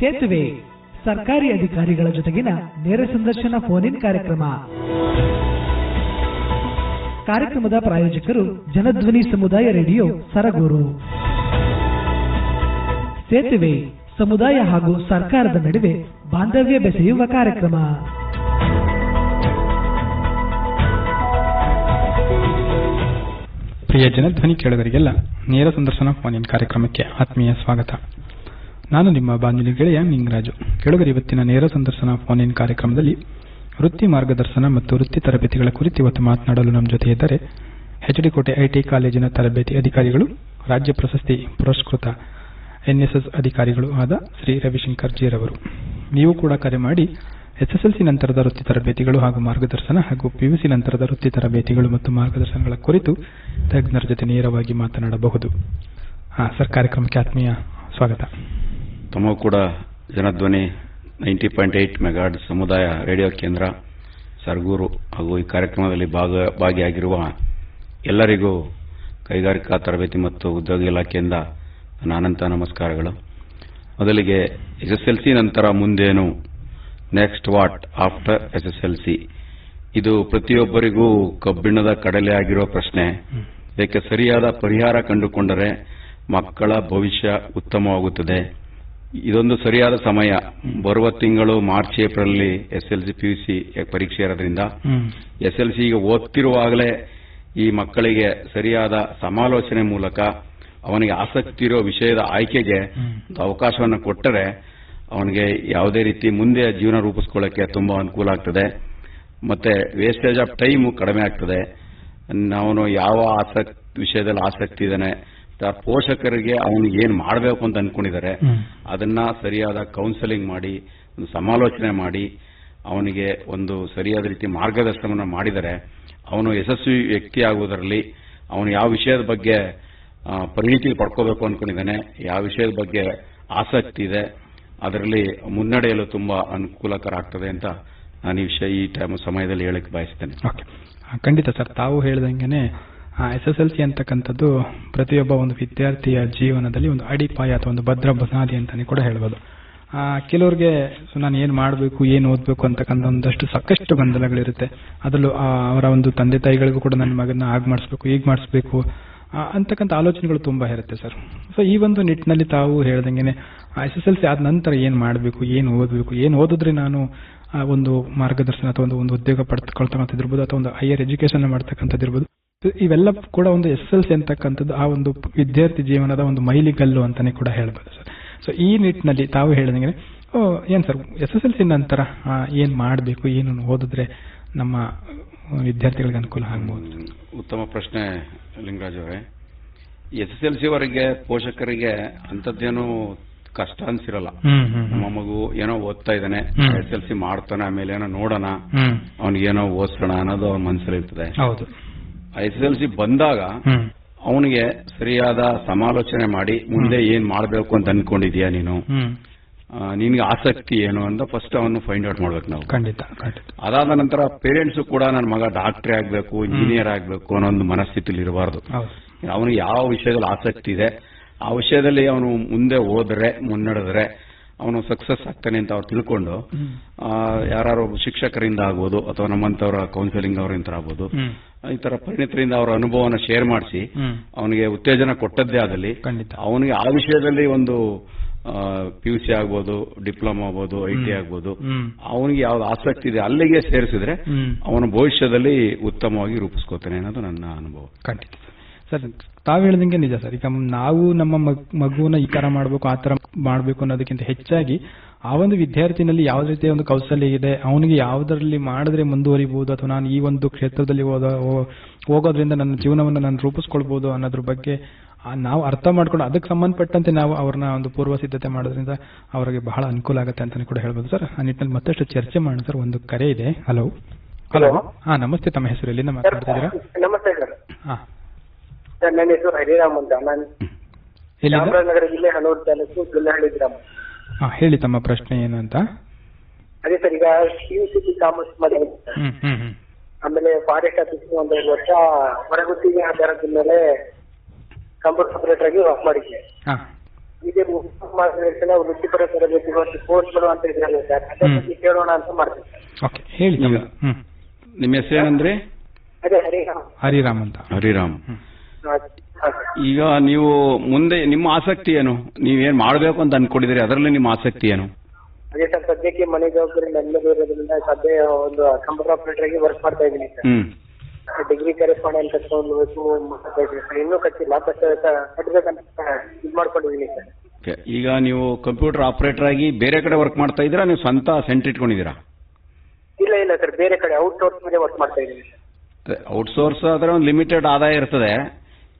ಸೇತುವೆ ಸರ್ಕಾರಿ ಅಧಿಕಾರಿಗಳ ಜೊತೆಗಿನ ನೇರ ಸಂದರ್ಶನ ಫೋನ್ ಇನ್ ಕಾರ್ಯಕ್ರಮದ ಪ್ರಾಯೋಜಕರು ಜನಧ್ವನಿ ಸಮುದಾಯ ರೇಡಿಯೋ ಸರಗೂರು. ಸೇತುವೆ ಸಮುದಾಯ ಹಾಗೂ ಸರ್ಕಾರದ ನಡುವೆ ಬಾಂಧವ್ಯ ಬೆಸೆಯುವ ಕಾರ್ಯಕ್ರಮ. ಪ್ರಿಯ ಜನಧ್ವನಿ ಕೇಳುಗರಿಗೆಲ್ಲ ನೇರ ಸಂದರ್ಶನ ಫೋನ್ ಇನ್ ಕಾರ್ಯಕ್ರಮಕ್ಕೆ ಆತ್ಮೀಯ ಸ್ವಾಗತ. ನಾನು ನಿಮ್ಮ ಬಾನುಲಿ ಗೆಳೆಯ ನಿಂಗರಾಜು. ಕೇಳುಗರು, ಇವತ್ತಿನ ನೇರ ಸಂದರ್ಶನ ಫೋನ್ ಇನ್ ಕಾರ್ಯಕ್ರಮದಲ್ಲಿ ವೃತ್ತಿ ಮಾರ್ಗದರ್ಶನ ಮತ್ತು ವೃತ್ತಿ ತರಬೇತಿಗಳ ಕುರಿತು ಇವತ್ತು ಮಾತನಾಡಲು ನಮ್ಮ ಜೊತೆ ಇದ್ದಾರೆ ಎಚ್.ಡಿ. ಕೋಟೆ ಐಟಿ ಕಾಲೇಜಿನ ತರಬೇತಿ ಅಧಿಕಾರಿಗಳು, ರಾಜ್ಯ ಪ್ರಶಸ್ತಿ ಪುರಸ್ಕೃತ NSS ಅಧಿಕಾರಿಗಳು ಆದ ಶ್ರೀ ರವಿಶಂಕರ್ ಜೀರವರು. ನೀವು ಕೂಡ ಕರೆ ಮಾಡಿ SSLC ನಂತರದ ವೃತ್ತಿ ತರಬೇತಿಗಳು ಹಾಗೂ ಮಾರ್ಗದರ್ಶನ ಹಾಗೂ PUC ನಂತರದ ವೃತ್ತಿ ತರಬೇತಿಗಳು ಮತ್ತು ಮಾರ್ಗದರ್ಶನಗಳ ಕುರಿತು ತಜ್ಞರ ಜೊತೆ ನೇರವಾಗಿ ಮಾತನಾಡಬಹುದು. ಸರ್, ಕಾರ್ಯಕ್ರಮಕ್ಕೆ ಆತ್ಮೀಯ ಸ್ವಾಗತ. ತಮಗೂ ಕೂಡ ಜನಧ್ವನಿ 90.8 ಮೆಗಾಹರ್ಟ್ಜ್ ಸಮುದಾಯ ರೇಡಿಯೋ ಕೇಂದ್ರ ಸರಗೂರು ಹಾಗೂ ಈ ಕಾರ್ಯಕ್ರಮದಲ್ಲಿ ಭಾಗಿಯಾಗಿರುವ ಎಲ್ಲರಿಗೂ ಕೈಗಾರಿಕಾ ತರಬೇತಿ ಮತ್ತು ಉದ್ಯೋಗ ಇಲಾಖೆಯಿಂದ ನನ್ನ ಅನಂತ ನಮಸ್ಕಾರಗಳು. ಮೊದಲಿಗೆ SSLC ನಂತರ ಮುಂದೇನು, ನೆಕ್ಸ್ಟ್ ವಾಟ್ ಆಫ್ಟರ್ SSLC, ಇದು ಪ್ರತಿಯೊಬ್ಬರಿಗೂ ಕಬ್ಬಿಣದ ಕಡಲೆ ಆಗಿರುವ ಪ್ರಶ್ನೆ. ಇದಕ್ಕೆ ಸರಿಯಾದ ಪರಿಹಾರ ಕಂಡುಕೊಂಡರೆ ಮಕ್ಕಳ ಭವಿಷ್ಯ ಉತ್ತಮವಾಗುತ್ತದೆ. ಇದೊಂದು ಸರಿಯಾದ ಸಮಯ. ಬರುವ ತಿಂಗಳು ಮಾರ್ಚ್ ಏಪ್ರಿಲ್ SSLC PUC ಪರೀಕ್ಷೆ ಇರೋದ್ರಿಂದ SSLC ಈಗ ಓದ್ತಿರುವಾಗಲೇ ಈ ಮಕ್ಕಳಿಗೆ ಸರಿಯಾದ ಸಮಾಲೋಚನೆ ಮೂಲಕ ಅವನಿಗೆ ಆಸಕ್ತಿ ಇರೋ ವಿಷಯದ ಆಯ್ಕೆಗೆ ಅವಕಾಶವನ್ನು ಕೊಟ್ಟರೆ ಅವನಿಗೆ ಯಾವುದೇ ರೀತಿ ಮುಂದೆ ಜೀವನ ರೂಪಿಸ್ಕೊಳ್ಳಕ್ಕೆ ತುಂಬಾ ಅನುಕೂಲ ಆಗ್ತದೆ. ಮತ್ತೆ ವೇಸ್ಟೇಜ್ ಆಫ್ ಟೈಮ್ ಕಡಿಮೆ ಆಗ್ತದೆ. ಅವನು ಯಾವ ವಿಷಯದಲ್ಲಿ ಆಸಕ್ತಿ ಇದ್ದಾನೆ, ಪೋಷಕರಿಗೆ ಅವನಿಗೆ ಏನ್ ಮಾಡಬೇಕು ಅಂತ ಅನ್ಕೊಂಡಿದ್ದಾರೆ ಅದನ್ನ ಸರಿಯಾದ ಕೌನ್ಸೆಲಿಂಗ್ ಮಾಡಿ, ಒಂದು ಸಮಾಲೋಚನೆ ಮಾಡಿ ಅವನಿಗೆ ಒಂದು ಸರಿಯಾದ ರೀತಿ ಮಾರ್ಗದರ್ಶನವನ್ನು ಮಾಡಿದರೆ ಅವನು ಯಶಸ್ವಿ ವ್ಯಕ್ತಿ ಆಗುವುದರಲ್ಲಿ, ಅವನು ಯಾವ ವಿಷಯದ ಬಗ್ಗೆ ಪರಿಣಿತಿ ಪಡ್ಕೋಬೇಕು ಅನ್ಕೊಂಡಿದ್ದಾನೆ, ಯಾವ ವಿಷಯದ ಬಗ್ಗೆ ಆಸಕ್ತಿ ಇದೆ, ಅದರಲ್ಲಿ ಮುನ್ನಡೆಯಲು ತುಂಬಾ ಅನುಕೂಲಕರ ಆಗ್ತದೆ ಅಂತ ನಾನು ಈ ಸಮಯದಲ್ಲಿ ಹೇಳಕ್ಕೆ ಬಯಸ್ತೇನೆ. ಖಂಡಿತ ಸರ್, ತಾವು ಹೇಳಿದಂಗೆನೆ SSLC ಅಂತಕ್ಕಂಥದ್ದು ಪ್ರತಿಯೊಬ್ಬ ಒಂದು ವಿದ್ಯಾರ್ಥಿಯ ಜೀವನದಲ್ಲಿ ಒಂದು ಅಡಿಪಾಯ ಅಥವಾ ಒಂದು ಭದ್ರ ಬುನಾದಿ ಅಂತಾನೆ ಕೂಡ ಹೇಳ್ಬೋದು. ಕೆಲವ್ರಿಗೆ ನಾನು ಏನ್ ಮಾಡಬೇಕು, ಏನ್ ಓದಬೇಕು ಅಂತಕ್ಕಂಥ ಒಂದಷ್ಟು ಸಾಕಷ್ಟು ಗೊಂದಲಗಳಿರುತ್ತೆ. ಅದರಲ್ಲೂ ಅವರ ಒಂದು ತಂದೆ ತಾಯಿಗಳಿಗೂ ಕೂಡ ನನ್ನ ಮಗನ ಆಗ ಮಾಡಿಸ್ಬೇಕು, ಈಗ ಮಾಡಿಸ್ಬೇಕು ಅಂತಕ್ಕಂಥ ಆಲೋಚನೆಗಳು ತುಂಬಾ ಇರುತ್ತೆ ಸರ್. ಸೊ ಈ ಒಂದು ನಿಟ್ಟಿನಲ್ಲಿ ತಾವು ಹೇಳ್ದಂಗೆನೆ SSLC ಆದ ನಂತರ ಏನ್ ಮಾಡಬೇಕು, ಏನ್ ಓದಬೇಕು, ಏನ್ ಓದಿದ್ರೆ ನಾನು ಒಂದು ಮಾರ್ಗದರ್ಶನ ಅಥವಾ ಒಂದು ಉದ್ಯೋಗ ಪಡೆದುಕೊಳ್ತಕ್ಕಂಥದ್ದಿರ್ಬೋದು ಅಥವಾ ಒಂದು ಹೈಯರ್ ಎಜುಕೇಶನ್ ಮಾಡ್ತಕ್ಕಂಥದ್ದಿರ್ಬೋದು, ಇವೆಲ್ಲ ಕೂಡ ಒಂದು SSLC ಅಂತಕ್ಕಂಥದ್ದು ಆ ಒಂದು ವಿದ್ಯಾರ್ಥಿ ಜೀವನದ ಒಂದು ಮೈಲಿಗಲ್ಲು ಅಂತಾನೆ ಕೂಡ ಹೇಳ್ಬೋದು ಸರ್. ಸೊ ಈ ನಿಟ್ಟಿನಲ್ಲಿ ತಾವು ಹೇಳಿದಂಗೆ ಏನ್ ಸರ್ SSLC ನಂತರ ಏನ್ ಮಾಡಬೇಕು, ಏನು ಓದಿದ್ರೆ ನಮ್ಮ ವಿದ್ಯಾರ್ಥಿಗಳಿಗೆ ಅನುಕೂಲ ಆಗ್ಬಹುದು? ಉತ್ತಮ ಪ್ರಶ್ನೆ ಲಿಂಗರಾಜ್ ಅವರೇ. SSLC ವರೆಗೆ ಪೋಷಕರಿಗೆ ಅಂಥದ್ದೇನು ಕಷ್ಟ ಅನ್ಸಿರಲ್ಲ. ನಮ್ಮ ಮಗು ಏನೋ ಓದ್ತಾ ಇದ್ದಾನೆ, SSLC ಮಾಡ್ತಾನೆ, ಆಮೇಲೆ ಏನೋ ನೋಡೋಣ, ಅವನಿಗೇನೋ ಓದಿಸೋಣ ಅನ್ನೋದು ಅವನ ಮನಸ್ಸಲ್ಲಿ ಇರ್ತದೆ. SSLC ಬಂದಾಗ ಅವನಿಗೆ ಸರಿಯಾದ ಸಮಾಲೋಚನೆ ಮಾಡಿ ಮುಂದೆ ಏನ್ ಮಾಡಬೇಕು ಅಂತ ಅನ್ಕೊಂಡಿದ್ಯಾ ನೀನು, ನಿನ್ಗೆ ಆಸಕ್ತಿ ಏನು ಅಂತ ಫಸ್ಟ್ ಅವನು ಫೈಂಡ್ ಔಟ್ ಮಾಡ್ಬೇಕು ನಾವು. ಅದಾದ ನಂತರ ಪೇರೆಂಟ್ಸ್ ಕೂಡ ನನ್ನ ಮಗ ಡಾಕ್ಟ್ರೇ ಆಗ್ಬೇಕು, ಇಂಜಿನಿಯರ್ ಆಗ್ಬೇಕು ಅನ್ನೋ ಒಂದು ಮನಸ್ಥಿತಿಲಿ ಇರಬಾರ್ದು. ಅವನಿಗೆ ಯಾವ ವಿಷಯದಲ್ಲಿ ಆಸಕ್ತಿ ಇದೆ ಆ ವಿಷಯದಲ್ಲಿ ಅವನು ಮುಂದೆ ಹೋದ್ರೆ, ಮುನ್ನಡೆದ್ರೆ ಅವನು ಸಕ್ಸಸ್ ಆಗ್ತಾನೆ ಅಂತ ಅವ್ರು ತಿಳ್ಕೊಂಡು ಯಾರು ಶಿಕ್ಷಕರಿಂದ ಆಗ್ಬೋದು ಅಥವಾ ನಮ್ಮಂತವರ ಕೌನ್ಸಿಲಿಂಗ್ ಅವರಿಂದ ಆಗ್ಬೋದು, ಈ ತರ ಪರಿಣಿತರಿಂದ ಅವರ ಅನುಭವನ ಶೇರ್ ಮಾಡಿಸಿ ಅವನಿಗೆ ಉತ್ತೇಜನ ಕೊಟ್ಟದ್ದೇ ಆದಲ್ಲಿ ಅವನಿಗೆ ಆ ವಿಷಯದಲ್ಲಿ ಒಂದು PUC ಆಗ್ಬೋದು, ಡಿಪ್ಲೊಮಾ ಆಗ್ಬೋದು, IT ಆಗ್ಬೋದು, ಅವನಿಗೆ ಯಾವ್ದು ಆಸಕ್ತಿ ಇದೆ ಅಲ್ಲಿಗೆ ಸೇರಿಸಿದ್ರೆ ಅವನ ಭವಿಷ್ಯದಲ್ಲಿ ಉತ್ತಮವಾಗಿ ರೂಪಿಸ್ಕೋತಾನೆ ಅನ್ನೋದು ನನ್ನ ಅನುಭವ. ಖಂಡಿತ ಸರ್, ತಾವು ಹೇಳಿದಂಗೆ ನಿಜ ಸರ್. ಈಗ ನಾವು ನಮ್ಮ ಮಗುವನ್ನ ಈ ತರ ಮಾಡ್ಬೇಕು, ಆ ತರ ಮಾಡ್ಬೇಕು ಅನ್ನೋದಕ್ಕಿಂತ ಹೆಚ್ಚಾಗಿ ಆ ಒಂದು ವಿದ್ಯಾರ್ಥಿನಲ್ಲಿ ಯಾವ ರೀತಿಯ ಒಂದು ಕೌಶಲ್ಯ ಇದೆ, ಅವನಿಗೆ ಯಾವ್ದರಲ್ಲಿ ಮಾಡಿದ್ರೆ ಮುಂದುವರಿಬಹುದು ಅಥವಾ ನಾನು ಈ ಒಂದು ಕ್ಷೇತ್ರದಲ್ಲಿ ಹೋಗೋದ್ರಿಂದ ನನ್ನ ಜೀವನವನ್ನು ನಾನು ರೂಪಿಸ್ಕೊಳ್ಬಹುದು ಅನ್ನೋದ್ರ ಬಗ್ಗೆ ನಾವು ಅರ್ಥ ಮಾಡ್ಕೊಂಡು ಅದಕ್ಕೆ ಸಂಬಂಧಪಟ್ಟಂತೆ ನಾವು ಅವ್ರನ್ನ ಒಂದು ಪೂರ್ವ ಸಿದ್ಧತೆ ಮಾಡೋದ್ರಿಂದ ಅವರಿಗೆ ಬಹಳ ಅನುಕೂಲ ಆಗುತ್ತೆ ಅಂತಾನೆ ಕೂಡ ಹೇಳ್ಬೋದು ಸರ್. ಆ ನಿಟ್ಟಿನಲ್ಲಿ ಮತ್ತಷ್ಟು ಚರ್ಚೆ ಮಾಡೋಣ ಸರ್. ಒಂದು ಕರೆ ಇದೆ. ಹಲೋ. ನಮಸ್ತೆ, ತಮ್ಮ ಹೆಸರು, ಎಲ್ಲಿಂದ ಮಾತಾಡ್ತಿದ್ದೀರಾ? ನಮಸ್ತೆ ಸರ್. ನನ್ನ ಹೆಸರು ಹರಿರಾಮ್ ಅಂತ, ನಾನು ಚಾಮರಾಜನಗರ ಜಿಲ್ಲೆ ಹನೂರು ತಾಲೂಕು ಗುಲ್ಲಹಳ್ಳಿ ಗ್ರಾಮ. ಹೇಳಿ ತಮ್ಮ ಪ್ರಶ್ನೆ ಏನು ಅಂತ. ಅದೇ ಸರ್, ಈಗ PUC ಕಾಮರ್ಸ್ ಮಾಡಿದ್ದೀನಿ, ಆಮೇಲೆ ಫಾರೆಸ್ಟ್ ಆಫೀಸ್ ಒಂದು 5 ವರ್ಷ ಹೊರಗುತ್ತಿಗೆ ಆಧಾರದ ಮೇಲೆ ಕಂಪ್ಯೂಟರ್ ಆಪರೇಟರ್ ಆಗಿ ವರ್ಕ್ ಮಾಡಿದ್ದೆ. ಇದೆ ಮಾರ್ಗದರ್ಶನ, ವೃತ್ತಿಪರ ತರಬೇತಿ ಮತ್ತು ಕೋರ್ಸ್ಗಳು ಅಂತ ಇದ್ರಲ್ಲ ಸರ್, ಅದ್ರ ಬಗ್ಗೆ ಕೇಳೋಣ ಅಂತ ಮಾಡ್ತೀನಿ ಸರ್. ಓಕೆ, ಹೇಳಿ. ನಿಮ್ಮ ಹೆಸರೇನಂದ್ರೆ? ಅದೇ ಹರಿರಾಮ್. ಹರಿರಾಮ್ ಅಂತ. ಹರಿರಾಮ್. ಈಗ ನೀವು ಮುಂದೆ ನಿಮ್ಮ ಆಸಕ್ತಿ ಏನು? ನೀವೇನ್ ಮಾಡಬೇಕು ಅಂತ ಅನ್ಕೊಂಡಿದ್ದೀರಿ, ಅದರಲ್ಲಿ ನಿಮ್ಮ ಆಸಕ್ತಿ ಏನು? ಅದೇ ಸರ್, ಸದ್ಯಕ್ಕೆ ಮನೆ ಜವಾಬ್ದಾರಿ ನನ್ನದು ಇರೋದ್ರಿಂದ ಸದ್ಯ ಒಂದು ಕಂಪ್ಯೂಟರ್ ಆಪರೇಟರ್ ಆಗಿ ವರ್ಕ್ ಮಾಡ್ತಾ ಇದ್ದೀನಿ ಸರ್. ಡಿಗ್ರಿ ಕರೆಸ್ಪಾಂಡೆಂಟ್ ಕಟ್ಕೊಂಡು ಮಾಡ್ತಾ ಇದ್ದೀನಿ ಸರ್. ಇನ್ನೂ ಕಟ್ಟಿಲ್ಲ, ಬಟ್ ಕಟ್ಟಬೇಕಂತ ಇದು ಮಾಡ್ಕೊಂಡಿದ್ದೀನಿ ಸರ್. ಈಗ ನೀವು ಕಂಪ್ಯೂಟರ್ ಆಪರೇಟರ್ ಆಗಿ ಬೇರೆ ಕಡೆ ವರ್ಕ್ ಮಾಡ್ತಾ ಇದ್ದೀರಾ, ನೀವು ಸ್ವಂತ ಸೆಂಟರ್ ಇಟ್ಕೊಂಡಿದ್ದೀರಾ? ಇಲ್ಲ ಸರ್, ಬೇರೆ ಕಡೆ ಔಟ್ಸೋರ್ಸ್ ಮೇಲೆ ವರ್ಕ್ ಮಾಡ್ತಾ ಇದ್ದೀನಿ ಸರ್. ಔಟ್ಸೋರ್ಸ್ ಆದ್ರೆ ಒಂದು ಲಿಮಿಟೆಡ್ ಆದಾಯ ಇರ್ತದೆ.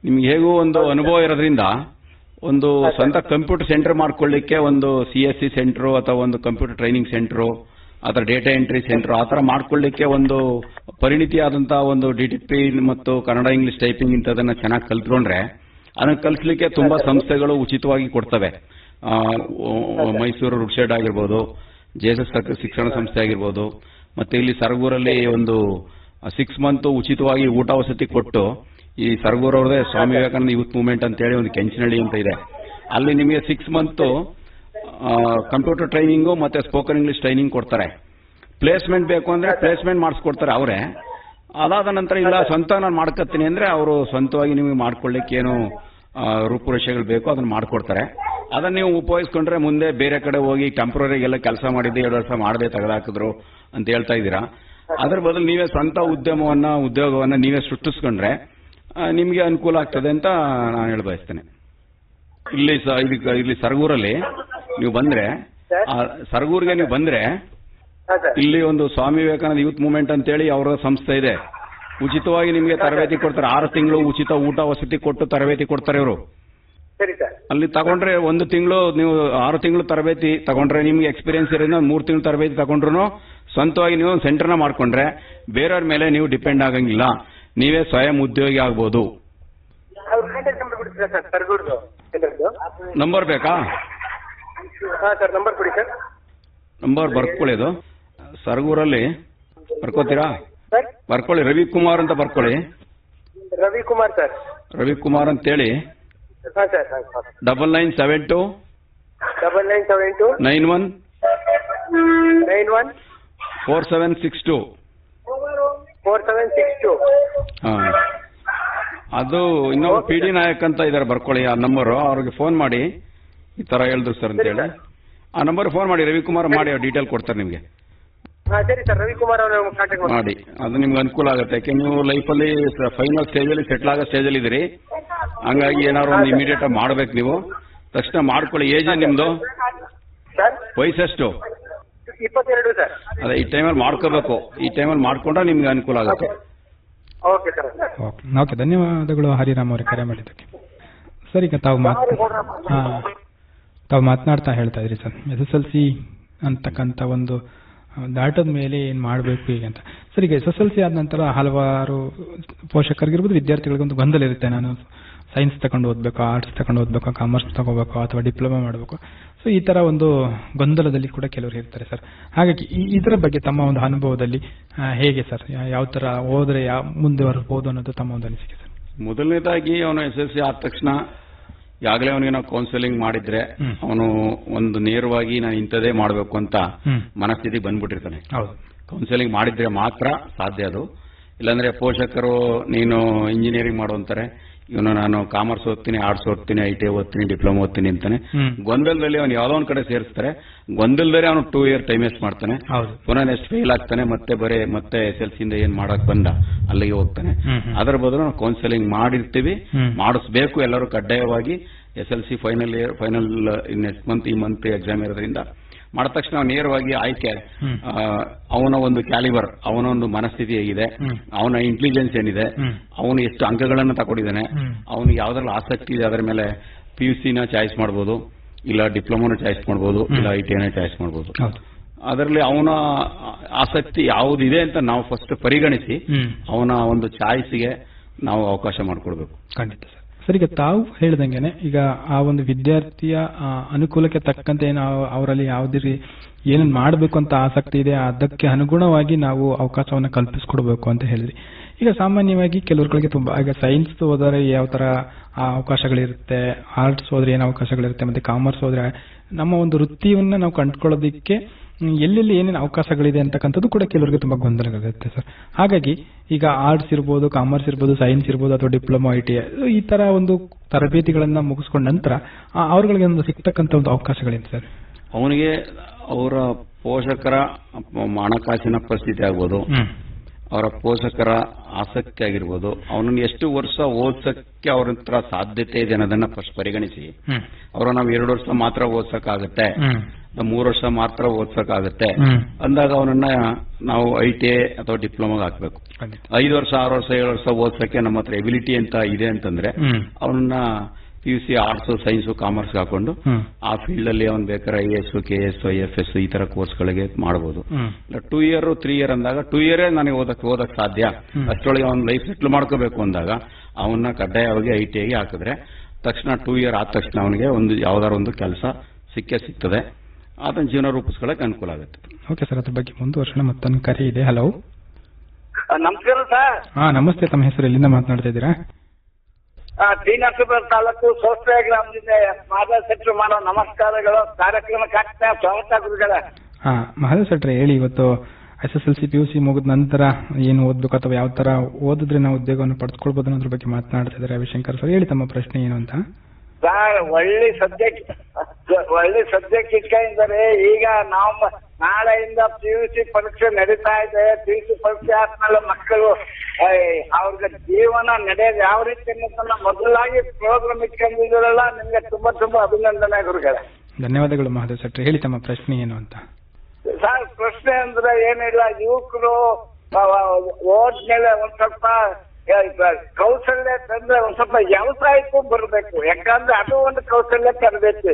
ನಿಮ್ಗೆ ಹೇಗೂ ಒಂದು ಅನುಭವ ಇರೋದ್ರಿಂದ ಒಂದು ಸ್ವಂತ ಕಂಪ್ಯೂಟರ್ ಸೆಂಟರ್ ಮಾಡ್ಕೊಳ್ಳಿಕ್ಕೆ ಒಂದು CSC ಸೆಂಟರ್ ಅಥವಾ ಒಂದು ಕಂಪ್ಯೂಟರ್ ಟ್ರೈನಿಂಗ್ ಸೆಂಟರ್ ಅಥವಾ ಡೇಟಾ ಎಂಟ್ರಿ ಸೆಂಟರ್ ಆ ಥರ ಮಾಡ್ಕೊಳ್ಳಿಕ್ಕೆ ಒಂದು ಪರಿಣಿತಿಯಾದಂತಹ ಒಂದು DTP ಮತ್ತು ಕನ್ನಡ ಇಂಗ್ಲಿಷ್ ಟೈಪಿಂಗ್ ಇಂಥದನ್ನ ಚೆನ್ನಾಗಿ ಕಲ್ತ್ಕೊಂಡ್ರೆ ಅದನ್ನ ಕಲಿಸ್ಲಿಕ್ಕೆ ತುಂಬಾ ಸಂಸ್ಥೆಗಳು ಉಚಿತವಾಗಿ ಕೊಡ್ತವೆ. ಮೈಸೂರು ರುಡ್ಶೆಡ್ ಆಗಿರ್ಬೋದು, JSS ಶಿಕ್ಷಣ ಸಂಸ್ಥೆ ಆಗಿರ್ಬೋದು, ಮತ್ತೆ ಇಲ್ಲಿ ಸರಗೂರಲ್ಲಿ ಒಂದು 6 ಮಂತ್ ಉಚಿತವಾಗಿ ಊಟ ವಸತಿ ಕೊಟ್ಟು, ಈ ಸರಗೂರವ್ರದೇ ಸ್ವಾಮಿ ವಿವೇಕಾನಂದ ಯೂತ್ ಮೂವ್ಮೆಂಟ್ ಅಂತ ಹೇಳಿ ಒಂದು ಕೆಂಚನಹಳ್ಳಿ ಅಂತ ಇದೆ, ಅಲ್ಲಿ ನಿಮಗೆ 6 ಮಂತ್ ಕಂಪ್ಯೂಟರ್ ಟ್ರೈನಿಂಗು ಮತ್ತೆ ಸ್ಪೋಕನ್ ಇಂಗ್ಲಿಷ್ ಟ್ರೈನಿಂಗ್ ಕೊಡ್ತಾರೆ. ಪ್ಲೇಸ್ಮೆಂಟ್ ಬೇಕು ಅಂದ್ರೆ ಪ್ಲೇಸ್ಮೆಂಟ್ ಮಾಡಿಸ್ಕೊಡ್ತಾರೆ ಅವರೇ. ಅದಾದ ನಂತರ ಇಲ್ಲ ಸ್ವಂತ ನಾನು ಮಾಡ್ಕೊತೀನಿ ಅಂದ್ರೆ ಅವರು ಸ್ವಂತವಾಗಿ ನಿಮಗೆ ಮಾಡ್ಕೊಳ್ಳಿಕ್ಕೆ ಏನು ರೂಪುರೇಷೆಗಳು ಬೇಕೋ ಅದನ್ನ ಮಾಡ್ಕೊಡ್ತಾರೆ. ಅದನ್ನ ನೀವು ಉಪಯೋಗಿಸ್ಕೊಂಡ್ರೆ ಮುಂದೆ ಬೇರೆ ಕಡೆ ಹೋಗಿ ಟೆಂಪ್ರರಿಗೆಲ್ಲ ಕೆಲಸ ಮಾಡಿದ್ದು 2 ವರ್ಷ ಮಾಡದೆ ತೆಗೆದಾಕಿದ್ರು ಅಂತ ಹೇಳ್ತಾ ಇದ್ದೀರಾ. ಅದರ ಬದಲು ನೀವೇ ಸ್ವಂತ ಉದ್ಯೋಗವನ್ನ ನೀವೇ ಸೃಷ್ಟಿಸ್ಕೊಂಡ್ರೆ ನಿಮಗೆ ಅನುಕೂಲ ಆಗ್ತದೆ ಅಂತ ನಾನು ಹೇಳ ಬಯಸ್ತೇನೆ. ಇಲ್ಲಿ ಸರಗೂರಲ್ಲಿ ನೀವು ಬಂದ್ರೆ, ಸರಗೂರಿಗೆ ನೀವು ಬಂದ್ರೆ ಇಲ್ಲಿ ಒಂದು ಸ್ವಾಮಿ ವಿವೇಕಾನಂದ ಯೂತ್ ಮೂವ್ಮೆಂಟ್ ಅಂತೇಳಿ ಅವರ ಸಂಸ್ಥೆ ಇದೆ. ಉಚಿತವಾಗಿ ನಿಮಗೆ ತರಬೇತಿ ಕೊಡ್ತಾರೆ. 6 ತಿಂಗಳು ಉಚಿತ ಊಟ ವಸತಿ ಕೊಟ್ಟು ತರಬೇತಿ ಕೊಡ್ತಾರೆ ಇವರು. ಅಲ್ಲಿ ತಗೊಂಡ್ರೆ 1 ತಿಂಗಳು ನೀವು 6 ತಿಂಗಳು ತರಬೇತಿ ತಗೊಂಡ್ರೆ ನಿಮ್ಗೆ ಎಕ್ಸ್ಪೀರಿಯನ್ಸ್ ಇರೋದ್ರಿಂದ 3 ತಿಂಗಳು ತರಬೇತಿ ತಗೊಂಡ್ರು ಸ್ವಂತವಾಗಿ ನೀವು ಒಂದು ಸೆಂಟರ್ನ ಮಾಡ್ಕೊಂಡ್ರೆ ಬೇರೆಯವ್ರ ಮೇಲೆ ನೀವು ಡಿಪೆಂಡ್ ಆಗಂಗಿಲ್ಲ. ನೀವೇ ಸ್ವಯಂ ಉದ್ಯೋಗಿ ಆಗ್ಬೋದು. ನಂಬರ್ ಬೇಕಾ? ನಂಬರ್ ಕೊಡಿ ಸರ್. ನಂಬರ್ ಬರ್ಕೊಳ್ಳಿ. ಸರಗೂರಲ್ಲಿ ಬರ್ಕೋತೀರಾ? ಬರ್ಕೊಳ್ಳಿ. ರವಿಕುಮಾರ್ ಅಂತ ಬರ್ಕೊಳ್ಳಿ. ರವಿಕುಮಾರ್ ಸರ್. ರವಿಕುಮಾರ್ ಅಂತೇಳಿ 9972 91 4762 ಅದು ಇನ್ನೊಂದು PD ನಾಯಕ್ ಅಂತ ಇದಾರೆ, ಬರ್ಕೊಳ್ಳಿ ಆ ನಂಬರ್. ಅವ್ರಿಗೆ ಫೋನ್ ಮಾಡಿ ಈ ತರ ಹೇಳಿದ್ರು ಸರ್ ಅಂತ ಹೇಳಿ ಆ ನಂಬರ್ ಫೋನ್ ಮಾಡಿ. ರವಿಕುಮಾರ್ ಮಾಡಿ, ಡೀಟೇಲ್ ಕೊಡ್ತಾರೆ ನಿಮಗೆ. ಸರಿ ಸರ್, ರವಿಕುಮಾರ್ ಅವರು ಕಾಂಟ್ಯಾಕ್ಟ್ ಮಾಡಿ. ಅದು ನಿಮ್ಗೆ ಅನುಕೂಲ ಆಗುತ್ತೆ. ಯಾಕೆ ನೀವು ಲೈಫಲ್ಲಿ ಫೈನಲ್ ಸ್ಟೇಜಲ್ಲಿ ಸೆಟ್ಲ್ ಆಗೋ ಸ್ಟೇಜಲ್ಲಿ ಇದ್ದೀರಿ. ಹಂಗಾಗಿ ಏನಾದ್ರು ಒಂದು ಇಮಿಡಿಯೇಟ್ ಆಗಿ ಮಾಡ್ಬೇಕು. ನೀವು ತಕ್ಷಣ ಮಾಡ್ಕೊಳ್ಳಿ. ಏಜ್ ನಿಮ್ದು? ವಯಸ್ಸೆಷ್ಟು? 22 ಸರ್. ಅದೇ ಈ ಟೈಮಲ್ಲಿ ಮಾಡ್ಕೋಬೇಕು. ಈ ಟೈಮಲ್ಲಿ ಮಾಡ್ಕೊಂಡ್ರೆ ನಿಮ್ಗೆ ಅನುಕೂಲ ಆಗುತ್ತೆ. Okay sir. ಓಕೆ, ಧನ್ಯವಾದಗಳು ಹರಿರಾಮ್ ಅವರೇ ಕರೆ ಮಾಡಿದ್ದಕ್ಕೆ. ಸರ್, ಈಗ ತಾವು ಮಾತನಾಡ್ತಾ ಹೇಳ್ತಾ ಇದ್ರಿ ಸರ್, SSLC ಅಂತಕ್ಕಂಥ ಒಂದು ದಾಟದ ಮೇಲೆ ಏನು ಮಾಡಬೇಕು ಈಗ ಅಂತ. ಸರ್, ಈಗ SSLC ಆದ ನಂತರ ಹಲವಾರು ಪೋಷಕರಿಗಿರ್ಬೋದು, ವಿದ್ಯಾರ್ಥಿಗಳಿಗೊಂದು ಗೊಂದಲ ಇರುತ್ತೆ. ನಾನು ಸೈನ್ಸ್ ತಗೊಂಡು ಓದಬೇಕು, ಆರ್ಟ್ಸ್ ತಗೊಂಡು ಓದಬೇಕು, ಕಾಮರ್ಸ್ ತಗೋಬೇಕು ಅಥವಾ ಡಿಪ್ಲೊಮಾ ಮಾಡಬೇಕು. ಸೊ ಈ ಥರ ಒಂದು ಗೊಂದಲದಲ್ಲಿ ಕೂಡ ಕೆಲವರು ಇರ್ತಾರೆ ಸರ್. ಹಾಗಾಗಿ ಇದರ ಬಗ್ಗೆ ತಮ್ಮ ಒಂದು ಅನುಭವದಲ್ಲಿ ಹೇಗೆ ಸರ್, ಯಾವ ಥರ ಹೋದ್ರೆ ಮುಂದುವರಬಹುದು ಅನ್ನೋದು ತಮ್ಮ ಒಂದು ಅನಿಸಿಕೆ ಸರ್? ಮೊದಲನೇದಾಗಿ ಅವನು SSLC ಆದ ತಕ್ಷಣ ಈಗಾಗಲೇ ಅವನಿಗೆ ನಾವು ಕೌನ್ಸಿಲಿಂಗ್ ಮಾಡಿದ್ರೆ ಅವನು ಒಂದು ನೇರವಾಗಿ ನಾನು ಇಂಥದೇ ಮಾಡಬೇಕು ಅಂತ ಮನಸ್ಥಿತಿ ಬಂದ್ಬಿಟ್ಟಿರ್ತಾನೆ. ಕೌನ್ಸಿಲಿಂಗ್ ಮಾಡಿದ್ರೆ ಮಾತ್ರ ಸಾಧ್ಯ ಅದು. ಇಲ್ಲಾಂದ್ರೆ ಪೋಷಕರು ನೀನು ಇಂಜಿನಿಯರಿಂಗ್ ಮಾಡು ಅಂತಾರೆ, ಇವನು ನಾನು ಕಾಮರ್ಸ್ ಓದ್ತೀನಿ, ಆರ್ಟ್ಸ್ ಓದ್ತೀನಿ, ITI ಓದ್ತೀನಿ, ಡಿಪ್ಲೊಮಾ ಓದ್ತೀನಿ ಅಂತಾನೆ. ಗೊಂದಲದಲ್ಲಿ ಅವನು ಯಾವ್ದೋ ಒಂದ್ ಕಡೆ ಸೇರಿಸ್ತಾರೆ. ಗೊಂದಲದಲ್ಲಿ ಅವನು 2 year ಟೈಮ್ ವೇಸ್ಟ್ ಮಾಡ್ತಾನೆ. ಪುನಃ ನೆಕ್ಸ್ಟ್ ಫೇಲ್ ಆಗ್ತಾನೆ. ಮತ್ತೆ SSLC ಇಂದ ಏನ್ ಮಾಡಕ್ ಬಂದ ಅಲ್ಲಿಗೆ ಹೋಗ್ತಾನೆ. ಅದರ ಬದಲು ನಾವು ಕೌನ್ಸಿಲಿಂಗ್ ಮಾಡಿರ್ತೀವಿ, ಮಾಡಿಸ್ಬೇಕು ಎಲ್ಲರೂ ಕಡ್ಡಾಯವಾಗಿ. SSLC ಫೈನಲ್ ನೆಕ್ಸ್ಟ್ ಮಂತ್, ಈ ಮಂತ್ ಎಕ್ಸಾಮ್ ಇರೋದ್ರಿಂದ ಮಾಡಿದ ತಕ್ಷಣ ನಾವು ನೇರವಾಗಿ ಆಯ್ಕೆ ಅವನ ಒಂದು ಕ್ಯಾಲಿಬರ್, ಅವನ ಒಂದು ಮನಸ್ಥಿತಿ ಹೇಗಿದೆ, ಅವನ ಇಂಟೆಲಿಜೆನ್ಸ್ ಏನಿದೆ, ಅವನು ಎಷ್ಟು ಅಂಕಗಳನ್ನು ತಗೊಂಡಿದ್ದಾನೆ, ಅವನಿಗೆ ಯಾವ್ದ್ರಲ್ಲಿ ಆಸಕ್ತಿ ಇದೆ ಅದರ ಮೇಲೆ PUC ಚಾಯ್ಸ್ ಮಾಡ್ಬೋದು, ಇಲ್ಲ ಡಿಪ್ಲೊಮಾನ ಚಾಯ್ಸ್ ಮಾಡ್ಬೋದು, ಇಲ್ಲ ITI ಚಾಯ್ಸ್ ಮಾಡ್ಬೋದು. ಅದರಲ್ಲಿ ಅವನ ಆಸಕ್ತಿ ಯಾವುದಿದೆ ಅಂತ ನಾವು ಫಸ್ಟ್ ಪರಿಗಣಿಸಿ ಅವನ ಒಂದು ಚಾಯ್ಸ್ಗೆ ನಾವು ಅವಕಾಶ ಮಾಡಿಕೊಡ್ಬೇಕು. ಖಂಡಿತ ಸರ್. ಸರ್, ಈಗ ತಾವು ಹೇಳ್ದಂಗೆನೆ ಈಗ ಆ ಒಂದು ವಿದ್ಯಾರ್ಥಿಯ ಅನುಕೂಲಕ್ಕೆ ತಕ್ಕಂತೆ ಅವರಲ್ಲಿ ಯಾವುದೇ ಏನೇನು ಮಾಡಬೇಕು ಅಂತ ಆಸಕ್ತಿ ಇದೆ ಅದಕ್ಕೆ ಅನುಗುಣವಾಗಿ ನಾವು ಅವಕಾಶವನ್ನು ಕಲ್ಪಿಸ್ಕೊಡ್ಬೇಕು ಅಂತ ಹೇಳಿದ್ರಿ. ಈಗ ಸಾಮಾನ್ಯವಾಗಿ ಕೆಲವರುಗಳಿಗೆ ತುಂಬಾ ಈಗ ಸೈನ್ಸ್ ಹೋದರೆ ಯಾವ ತರ ಅವಕಾಶಗಳಿರುತ್ತೆ, ಆರ್ಟ್ಸ್ ಹೋದ್ರೆ ಏನು ಅವಕಾಶಗಳಿರುತ್ತೆ, ಮತ್ತೆ ಕಾಮರ್ಸ್ ಹೋದ್ರೆ ನಮ್ಮ ಒಂದು ವೃತ್ತಿಯನ್ನ ನಾವು ಕಂಡುಕೊಳ್ಳೋದಕ್ಕೆ ಎಲ್ಲೆಲ್ಲಿ ಏನೇನು ಅವಕಾಶಗಳಿದೆ ಅಂತಕ್ಕಂಥದ್ದು ಕೂಡ ಕೆಲವರಿಗೆ ತುಂಬಾ ಗೊಂದಲಗಳಿರುತ್ತೆ ಸರ್. ಹಾಗಾಗಿ ಈಗ ಆರ್ಟ್ಸ್ ಇರ್ಬೋದು, ಕಾಮರ್ಸ್ ಇರ್ಬೋದು, ಸೈನ್ಸ್ ಇರ್ಬೋದು, ಅಥವಾ ಡಿಪ್ಲೊಮಾ, ITI ಈ ತರ ಒಂದು ತರಬೇತಿಗಳನ್ನ ಮುಗಿಸ್ಕೊಂಡ ನಂತರ ಅವ್ರಗಳಿಗೆ ಒಂದು ಸಿಗ್ತಕ್ಕಂಥ ಒಂದು ಅವಕಾಶಗಳೇನು ಸರ್? ಅವನಿಗೆ ಅವರ ಪೋಷಕರ ಹಣಕಾಸಿನ ಪರಿಸ್ಥಿತಿ ಆಗ್ಬೋದು, ಅವರ ಪೋಷಕರ ಆಸಕ್ತಿ ಆಗಿರ್ಬೋದು, ಅವನನ್ನು ಎಷ್ಟು ವರ್ಷ ಓದ್ಸಕ್ಕೆ ಅವ್ರ ಹತ್ರ ಸಾಧ್ಯತೆ ಇದೆ ಅನ್ನೋದನ್ನ ಫಸ್ಟ್ ಪರಿಗಣಿಸಿ ಅವ್ರ ನಾವು 2 ವರ್ಷ ಮಾತ್ರ ಓದ್ಸಕ್ಕಾಗತ್ತೆ, 3 ವರ್ಷ ಮಾತ್ರ ಓದ್ಸಕ್ಕಾಗತ್ತೆ ಅಂದಾಗ ಅವನನ್ನ ನಾವು ITI ಅಥವಾ ಡಿಪ್ಲೊಮಾಗೆ ಹಾಕ್ಬೇಕು. 5 ವರ್ಷ 6 ವರ್ಷ 7 ವರ್ಷ ಓದ್ಸಕ್ಕೆ ನಮ್ಮ ಹತ್ರ ಎಬಿಲಿಟಿ ಅಂತ ಇದೆ ಅಂತಂದ್ರೆ ಅವನನ್ನ PUC ಆರ್ಟ್ಸ್, ಸೈನ್ಸ್, ಕಾಮರ್ಸ್ ಹಾಕೊಂಡು ಆ ಫೀಲ್ಡ್ ಅಲ್ಲಿ ಅವ್ನು ಬೇಕಾದ್ರೆ IAS, KS, IFS ಈ ತರ ಕೋರ್ಸ್ಗಳಿಗೆ ಮಾಡಬಹುದು. 2 ಇಯರ್ 3 ಇಯರ್ ಅಂದಾಗ 2 ಇಯರೇ ನನಗೆ ಓದಕ್ ಸಾಧ್ಯ, ಅಷ್ಟರೊಳಗೆ ಅವ್ನ ಲೈಫ್ ಸೆಟ್ಲ್ ಮಾಡ್ಕೋಬೇಕು ಅಂದಾಗ ಅವನ್ನ ಕಡ್ಡಾಯವಾಗಿ ITIಗೆ ಹಾಕಿದ್ರೆ ತಕ್ಷಣ 2 ಇಯರ್ ಆದ ತಕ್ಷಣ ಅವನಿಗೆ ಒಂದು ಯಾವ್ದಾರ ಒಂದು ಕೆಲಸ ಸಿಗ್ತದೆ, ಅದನ್ನ ಜೀವನ ರೂಪಿಸ್ಕೊಳ್ಳಕ್ಕೆ ಅನುಕೂಲ ಆಗುತ್ತೆ. ಓಕೆ ಸರ್, ಅದ್ರ ಬಗ್ಗೆ ಮುಂದುವರ್ಸೋಣ. ಮತ್ತೊಂದು ಕರೆ ಇದೆ. ಹಲೋ, ನಮಸ್ಕಾರ ಸರ್. ನಮಸ್ತೆ. ತಮ್ಮ ಹೆಸರು, ಎಲ್ಲಿಂದ ಮಾತನಾಡ್ತಾ ಇದ್ದೀರಾ? ಟಿ ನರಸೀಪುರ ತಾಲೂಕು ಸೋಸ್ಪೆ ಗ್ರಾಮದಿಂದ ಮಾಧವ ಶೆಟ್ರು ಮಾಡೋ ನಮಸ್ಕಾರಗಳು. ಕಾರ್ಯಕ್ರಮಕ್ಕೆ ಸ್ವಾಗತ ಗುರುಗಳ. ಮಹಾದೇವ್ ಶೆಟ್ರೆ, ಹೇಳಿ, ಇವತ್ತು SSLC PUC ಮುಗಿದ ನಂತರ ಏನು ಓದ್ಬೇಕು ಅಥವಾ ಯಾವ ತರ ಓದಿದ್ರೆ ನಾವು ಉದ್ಯೋಗವನ್ನು ಪಡೆದುಕೊಳ್ಬಹುದು ಅನ್ನೋದ್ರ ಬಗ್ಗೆ ಮಾತನಾಡ್ತಾ ಇದ್ದಾರೆ ರವಿಶಂಕರ್ ಸರ್. ಹೇಳಿ ತಮ್ಮ ಪ್ರಶ್ನೆ ಏನು ಅಂತ. ಸರ್, ಒಳ್ಳೆ ಸಬ್ಜೆಕ್ಟ್ ಇಟ್ಕೊಂಡಿದ್ದಾರೆ. ಈಗ ನಾವು ನಾಳೆಯಿಂದ PUC ಪರೀಕ್ಷೆ ನಡೀತಾ ಇದೆ. PUC ಪರೀಕ್ಷೆ ಆದ್ಮೇಲೆ ಮಕ್ಕಳು ಅವ್ರಿಗೆ ಜೀವನ ನಡೆಯೋದು ಯಾವ ರೀತಿ ಅನ್ನೋದನ್ನ ಮೊದಲಾಗಿ ಪ್ರೋಗ್ರಾಮ್ ಇಟ್ಕೊಂಡಿದ್ದೀರಲ್ಲ, ನಿಮ್ಗೆ ತುಂಬಾ ತುಂಬಾ ಅಭಿನಂದನೆ ಗುರುಗಳೇ. ಧನ್ಯವಾದಗಳು ಮಹಾದೇವ್ ಶೆಟ್ಟಿ. ಹೇಳಿ ತಮ್ಮ ಪ್ರಶ್ನೆ ಏನು ಅಂತ. ಸರ್, ಪ್ರಶ್ನೆ ಅಂದ್ರೆ ಏನಿಲ್ಲ, ಯುವಕರು ಓದ್ಮೇಲೆ ಒಂದ್ ಸ್ವಲ್ಪ ಕೌಶಲ್ಯ ತಂದ್ರೆ ಒಂದ್ ಸ್ವಲ್ಪ ವ್ಯವಸಾಯಕ್ಕೂ ಬರ್ಬೇಕು. ಯಾಕಂದ್ರೆ ಅದು ಒಂದು ಕೌಶಲ್ಯ ತರಬೇತಿ.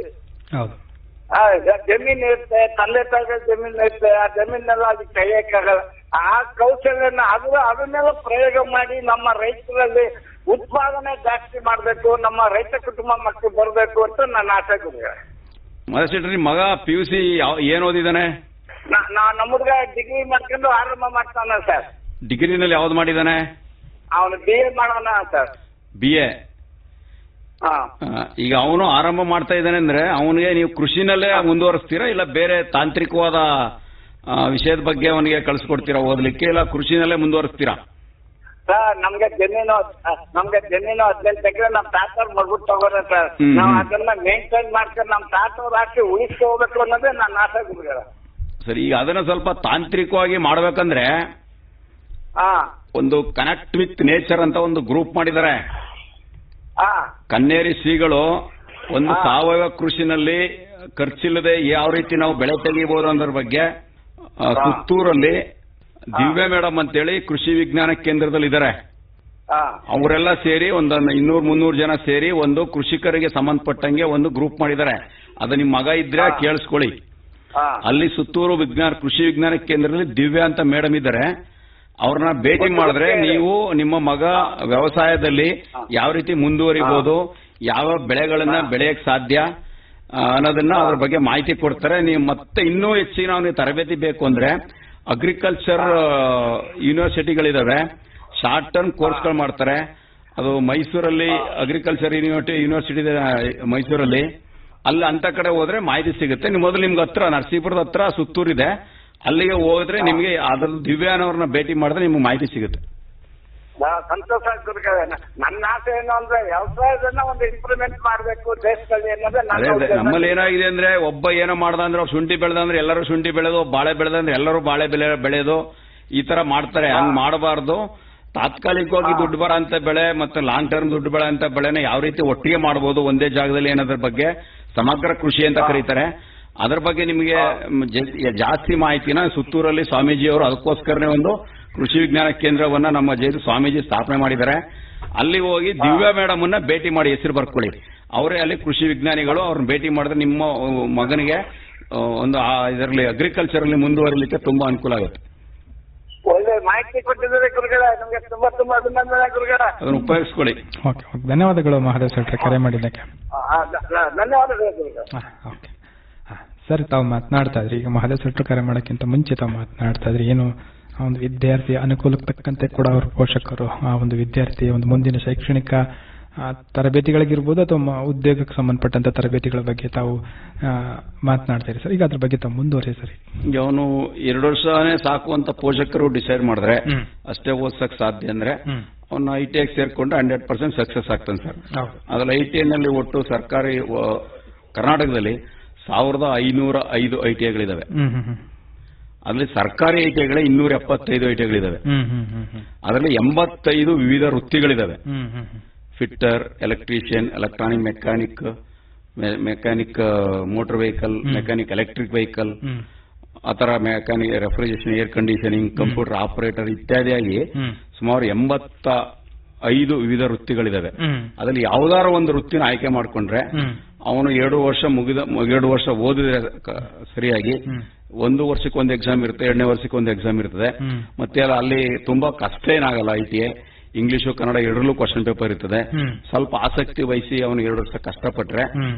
ಜಮೀನ್ ಇರುತ್ತೆ, ತಂದೆ ತಾಯಿಗಳ ಜಮೀನ್ ಇರುತ್ತೆ, ಆ ಜಮೀನೆಲ್ಲ ಅದಕ್ಕೆ ತೆಗೆಯಕ್ಕಾಗಲ್ಲ. ಆ ಕೌಶಲ್ಯನ ಅದನ್ನೆಲ್ಲ ಪ್ರಯೋಗ ಮಾಡಿ ನಮ್ಮ ರೈತರಲ್ಲಿ ಉತ್ಪಾದನೆ ಜಾಸ್ತಿ ಮಾಡ್ಬೇಕು, ನಮ್ಮ ರೈತ ಕುಟುಂಬ ಮಕ್ಕಳು ಬರ್ಬೇಕು ಅಂತ ನನ್ನ ಆಸೆ ಗುರುಗಳೇ. ಮಹೇಶ್ ಮಗ PUC ಏನ್ ಓದಿದಾನೆ? ನಮ್ಮ ಹುಡುಗ ಡಿಗ್ರಿ ಮಾಡ್ಕೊಂಡು ಆರಂಭ ಮಾಡ್ತಾನ ಸರ್. ಡಿಗ್ರಿನಲ್ಲಿ ಯಾವ್ದು ಮಾಡಿದಾನೆ? ಅವನು BA ಮಾಡೋಣ ಸರ್. BA. ಈಗ ಅವನು ಆರಂಭ ಮಾಡ್ತಾ ಇದ್ದಾನೆ ಅಂದ್ರೆ ಅವನಿಗೆ ನೀವು ಕೃಷಿನಲ್ಲೇ ಮುಂದುವರಿಸ್ತೀರಾ, ಇಲ್ಲ ಬೇರೆ ತಾಂತ್ರಿಕವಾದ ವಿಷಯದ ಬಗ್ಗೆ ಅವನಿಗೆ ಕಳಿಸ್ಕೊಡ್ತೀರಾ ಓದ್ಲಿಕ್ಕೆ, ಇಲ್ಲ ಕೃಷಿನಲ್ಲೇ ಮುಂದುವರಿಸ್ತೀರಾ? ಸರ್, ನಮ್ಗೆ ಜಮೀನು 18 ಎಕರೆ ನಮ್ ತಾತವ್ರು ಮಗ್ಬಿಟ್ಟು ತಗೋರ ಸರ್. ನಾವ್ ಅದನ್ನ ಮೇಂಟೈನ್ ಮಾಡ್ಕೊಂಡು ನಮ್ ತಾತವ್ರು ಹಾಕಿ ಉಳಿಸ್ಕೋಬೇಕು ಅನ್ನೋದೇ ನನ್ನ ಆಸೆ ಗುರುಗಳ. ಸರಿ, ಈಗ ಅದನ್ನ ಸ್ವಲ್ಪ ತಾಂತ್ರಿಕವಾಗಿ ಮಾಡ್ಬೇಕಂದ್ರೆ ಒಂದು ಕನೆಕ್ಟ್ ವಿತ್ ನೇಚರ್ ಅಂತ ಒಂದು ಗ್ರೂಪ್ ಮಾಡಿದ್ದಾರೆ. ಕನ್ನೇರಿ ಶ್ರೀಗಳು ಒಂದು ಸಾವಯವ ಕೃಷಿನಲ್ಲಿ ಖರ್ಚಿಲ್ಲದೆ ಯಾವ ರೀತಿ ನಾವು ಬೆಳೆ ತೆಗಿಬಹುದು ಅನ್ನೋದ್ರ ಬಗ್ಗೆ ಸುತ್ತೂರಲ್ಲಿ ದಿವ್ಯ ಮೇಡಮ್ ಅಂತೇಳಿ ಕೃಷಿ ವಿಜ್ಞಾನ ಕೇಂದ್ರದಲ್ಲಿ ಇದ್ದಾರೆ. ಅವರೆಲ್ಲ ಸೇರಿ ಒಂದು 200-300 ಜನ ಸೇರಿ ಒಂದು ಕೃಷಿಕರಿಗೆ ಸಂಬಂಧಪಟ್ಟಂಗೆ ಒಂದು ಗ್ರೂಪ್ ಮಾಡಿದ್ದಾರೆ. ಅದು ನಿಮ್ ಮಗ ಇದ್ರೆ ಕೇಳಿಸ್ಕೊಳ್ಳಿ. ಅಲ್ಲಿ ಸುತ್ತೂರು ಕೃಷಿ ವಿಜ್ಞಾನ ಕೇಂದ್ರದಲ್ಲಿ ದಿವ್ಯ ಅಂತ ಮೇಡಮ್ ಇದ್ದಾರೆ. ಅವ್ರನ್ನ ಭೇಟಿ ಮಾಡಿದ್ರೆ ನೀವು ನಿಮ್ಮ ಮಗ ವ್ಯವಸಾಯದಲ್ಲಿ ಯಾವ ರೀತಿ ಮುಂದುವರಿಬಹುದು, ಯಾವ ಬೆಳೆಗಳನ್ನ ಬೆಳೆಯಕ್ ಸಾಧ್ಯ ಅನ್ನೋದನ್ನ ಅದ್ರ ಬಗ್ಗೆ ಮಾಹಿತಿ ಕೊಡ್ತಾರೆ. ನೀವು ಮತ್ತೆ ಇನ್ನೂ ಹೆಚ್ಚಿನ ಅವನಿಗೆ ತರಬೇತಿ ಬೇಕು ಅಂದ್ರೆ ಅಗ್ರಿಕಲ್ಚರ್ ಯೂನಿವರ್ಸಿಟಿಗಳಿದಾವೆ, ಶಾರ್ಟ್ ಟರ್ಮ್ ಕೋರ್ಸ್ಗಳು ಮಾಡ್ತಾರೆ. ಅದು ಮೈಸೂರಲ್ಲಿ ಅಗ್ರಿಕಲ್ಚರ್ ಯೂನಿವರ್ಸಿಟಿ ಮೈಸೂರಲ್ಲಿ, ಅಲ್ಲಿ ಅಂತ ಕಡೆ ಹೋದ್ರೆ ಮಾಹಿತಿ ಸಿಗುತ್ತೆ. ಮೊದಲು ನಿಮ್ಗೆ ಹತ್ರ ನರಸೀಪುರದ ಹತ್ರ ಸುತ್ತೂರಿದೆ, ಅಲ್ಲಿಗೆ ಹೋದ್ರೆ ನಿಮ್ಗೆ ಅದ್ರ ದಿವ್ಯಾನವ್ರನ್ನ ಭೇಟಿ ಮಾಡಿದ್ರೆ ನಿಮ್ಗೆ ಮಾಹಿತಿ ಸಿಗುತ್ತೆ. ಸಂತೋಷ. ನನ್ನ ಆಸೆ ಏನು ಅಂದ್ರೆ ವ್ಯವಸಾಯದನ್ನ ಒಂದು ಇಂಪ್ರೂವ್ಮೆಂಟ್ ಮಾಡಬೇಕು ದೇಶದಲ್ಲಿ ಅನ್ನೋದೇ. ನಮ್ಮಲ್ಲಿ ಏನಾಗಿದೆ ಅಂದ್ರೆ ಒಬ್ಬ ಏನೋ ಮಾಡ್ದ ಅಂದ್ರೆ ಶುಂಠಿ ಬೆಳೆದ ಅಂದ್ರೆ ಎಲ್ಲರೂ ಶುಂಠಿ ಬೆಳೆದು, ಬಾಳೆ ಬೆಳೆದ ಅಂದ್ರೆ ಎಲ್ಲರೂ ಬಾಳೆ ಬೆಳೆಯೋದು, ಈ ತರ ಮಾಡ್ತಾರೆ. ಹಂಗ್ ಮಾಡಬಾರ್ದು. ತಾತ್ಕಾಲಿಕವಾಗಿ ದುಡ್ಡು ಬರೋ ಅಂತ ಬೆಳೆ ಮತ್ತೆ ಲಾಂಗ್ ಟರ್ಮ್ ದುಡ್ಡು ಬರೋ ಅಂತ ಬೆಳೆನ ಯಾವ ರೀತಿ ಒಟ್ಟಿಗೆ ಮಾಡಬಹುದು ಒಂದೇ ಜಾಗದಲ್ಲಿ ಅನ್ನೋದ್ರ ಬಗ್ಗೆ ಸಮಗ್ರ ಕೃಷಿ ಅಂತ ಕರೀತಾರೆ. ಅದರ ಬಗ್ಗೆ ನಿಮಗೆ ಜಾಸ್ತಿ ಮಾಹಿತಿನ ಸುತ್ತೂರಲ್ಲಿ ಸ್ವಾಮೀಜಿಯವರು ಅದಕ್ಕೋಸ್ಕರನೇ ಒಂದು ಕೃಷಿ ವಿಜ್ಞಾನ ಕೇಂದ್ರವನ್ನ ನಮ್ಮ ಸ್ವಾಮೀಜಿ ಸ್ಥಾಪನೆ ಮಾಡಿದ್ದಾರೆ. ಅಲ್ಲಿ ಹೋಗಿ ದಿವ್ಯಾ ಮೇಡಮ್ ಅನ್ನ ಭೇಟಿ ಮಾಡಿ ಹೆಸರು ಬರ್ಕೊಳ್ಳಿ. ಅವರೇ ಅಲ್ಲಿ ಕೃಷಿ ವಿಜ್ಞಾನಿಗಳು. ಅವ್ರನ್ನ ಭೇಟಿ ಮಾಡಿದ್ರೆ ನಿಮ್ಮ ಮಗನಿಗೆ ಒಂದು ಇದರಲ್ಲಿ ಅಗ್ರಿಕಲ್ಚರ್ ಅಲ್ಲಿ ಮುಂದುವರಿಲಿಕ್ಕೆ ತುಂಬಾ ಅನುಕೂಲ ಆಗುತ್ತೆ. ಒಳ್ಳೆ ಮಾಹಿತಿ ಕೊಟ್ಟಿದ್ದಾರೆ ಗುರುಗಳ, ನಮಗೆ ತುಂಬಾ ತುಂಬಾ ಅಭಿನಂದನೆ ಗುರುಗಳ. ಅದನ್ನು ಉಪಯೋಗಿಸ್ಕೊಳ್ಳಿ. ಓಕೆ, ಧನ್ಯವಾದಗಳು ಮಹಾದೇವ್ ಶೆಟ್ಟಿ ಕರೆ ಮಾಡಿದ್ದಕ್ಕೆ. ಧನ್ಯವಾದಗಳು ಗುರುಗಳ. ಸರ್, ತಾವು ಮಾತನಾಡ್ತಾ ಇದ್ರಿ, ಈಗ ಮಹಾದೇವ್ ಶೆಟ್ಟಿ ಕರೆ ಮಾಡೋಕ್ಕಿಂತ ಮುಂಚೆ ತಾವು ಮಾತನಾಡ್ತಾ ಇದ್ರಿ, ಏನು ಆ ಒಂದು ವಿದ್ಯಾರ್ಥಿಯ ಅನುಕೂಲಕ್ಕೆ ತಕ್ಕಂತೆ ಕೂಡ ಅವ್ರ ಪೋಷಕರು ಆ ಒಂದು ವಿದ್ಯಾರ್ಥಿಯ ಒಂದು ಮುಂದಿನ ಶೈಕ್ಷಣಿಕ ತರಬೇತಿಗಳಿಗಿರ್ಬೋದು ಅಥವಾ ಉದ್ಯೋಗಕ್ಕೆ ಸಂಬಂಧಪಟ್ಟಂತ ತರಬೇತಿಗಳ ಬಗ್ಗೆ ತಾವು ಮಾತನಾಡ್ತೀರಿ ಸರ್. ಈಗ ಅದ್ರ ಬಗ್ಗೆ ತಾವು ಮುಂದುವರಿ ಸರ್. ಈಗ ಅವನು 2 ವರ್ಷನೇ ಸಾಕು ಅಂತ ಪೋಷಕರು ಡಿಸೈಡ್ ಮಾಡಿದ್ರೆ ಅಷ್ಟೇ ಓದ್ಸಕ್ ಸಾಧ್ಯ ಅಂದ್ರೆ ಅವನು ITI ಸೇರ್ಕೊಂಡ್ರೆ 100% ಸಕ್ಸಸ್ ಆಗ್ತಾನೆ ಸರ್. ಅದ್ರಲ್ಲಿ ITI ನಲ್ಲಿ ಒಟ್ಟು ಸರ್ಕಾರಿ ಕರ್ನಾಟಕದಲ್ಲಿ 1505 ITIಗಳಿದಾವೆ. ಅದರಲ್ಲಿ ಸರ್ಕಾರಿ ಐಟಿಐಗಳೇ 275 ಐಟಿಐಗಳಿದಾವೆ. ಅದರಲ್ಲಿ 85 ವಿವಿಧ ವೃತ್ತಿಗಳಿದಾವೆ. Fitter, electrician, electronic mechanic motor vehicle, mechanic electric vehicle, ಆ ತರ mechanic refrigeration, air conditioning, computer operator ಇತ್ಯಾದಿಯಾಗಿ ಸುಮಾರು 85 ವಿವಿಧ ವೃತ್ತಿಗಳಿದಾವೆ. ಅದರಲ್ಲಿ ಯಾವ್ದಾರ ಒಂದು ವೃತ್ತಿನ ಆಯ್ಕೆ ಮಾಡ್ಕೊಂಡ್ರೆ ಅವನು 2 ವರ್ಷ ಓದಿದ್ರೆ ಸರಿಯಾಗಿ 1 ವರ್ಷಕ್ಕೆ ಒಂದು ಎಕ್ಸಾಮ್ ಇರುತ್ತೆ, 2ನೇ ವರ್ಷಕ್ಕೆ ಒಂದು ಎಕ್ಸಾಮ್ ಇರ್ತದೆ. ಮತ್ತೆ ಅಲ್ಲಿ ತುಂಬಾ ಕಷ್ಟ ಏನಾಗಲ್ಲ. ITI ಇಂಗ್ಲಿಷು ಕನ್ನಡ ಎರಡರಲ್ಲೂ ಕ್ವಶನ್ ಪೇಪರ್ ಇರ್ತದೆ. ಸ್ವಲ್ಪ ಆಸಕ್ತಿ ವಹಿಸಿ ಅವನು 2 ವರ್ಷ ಕಷ್ಟಪಟ್ರೆ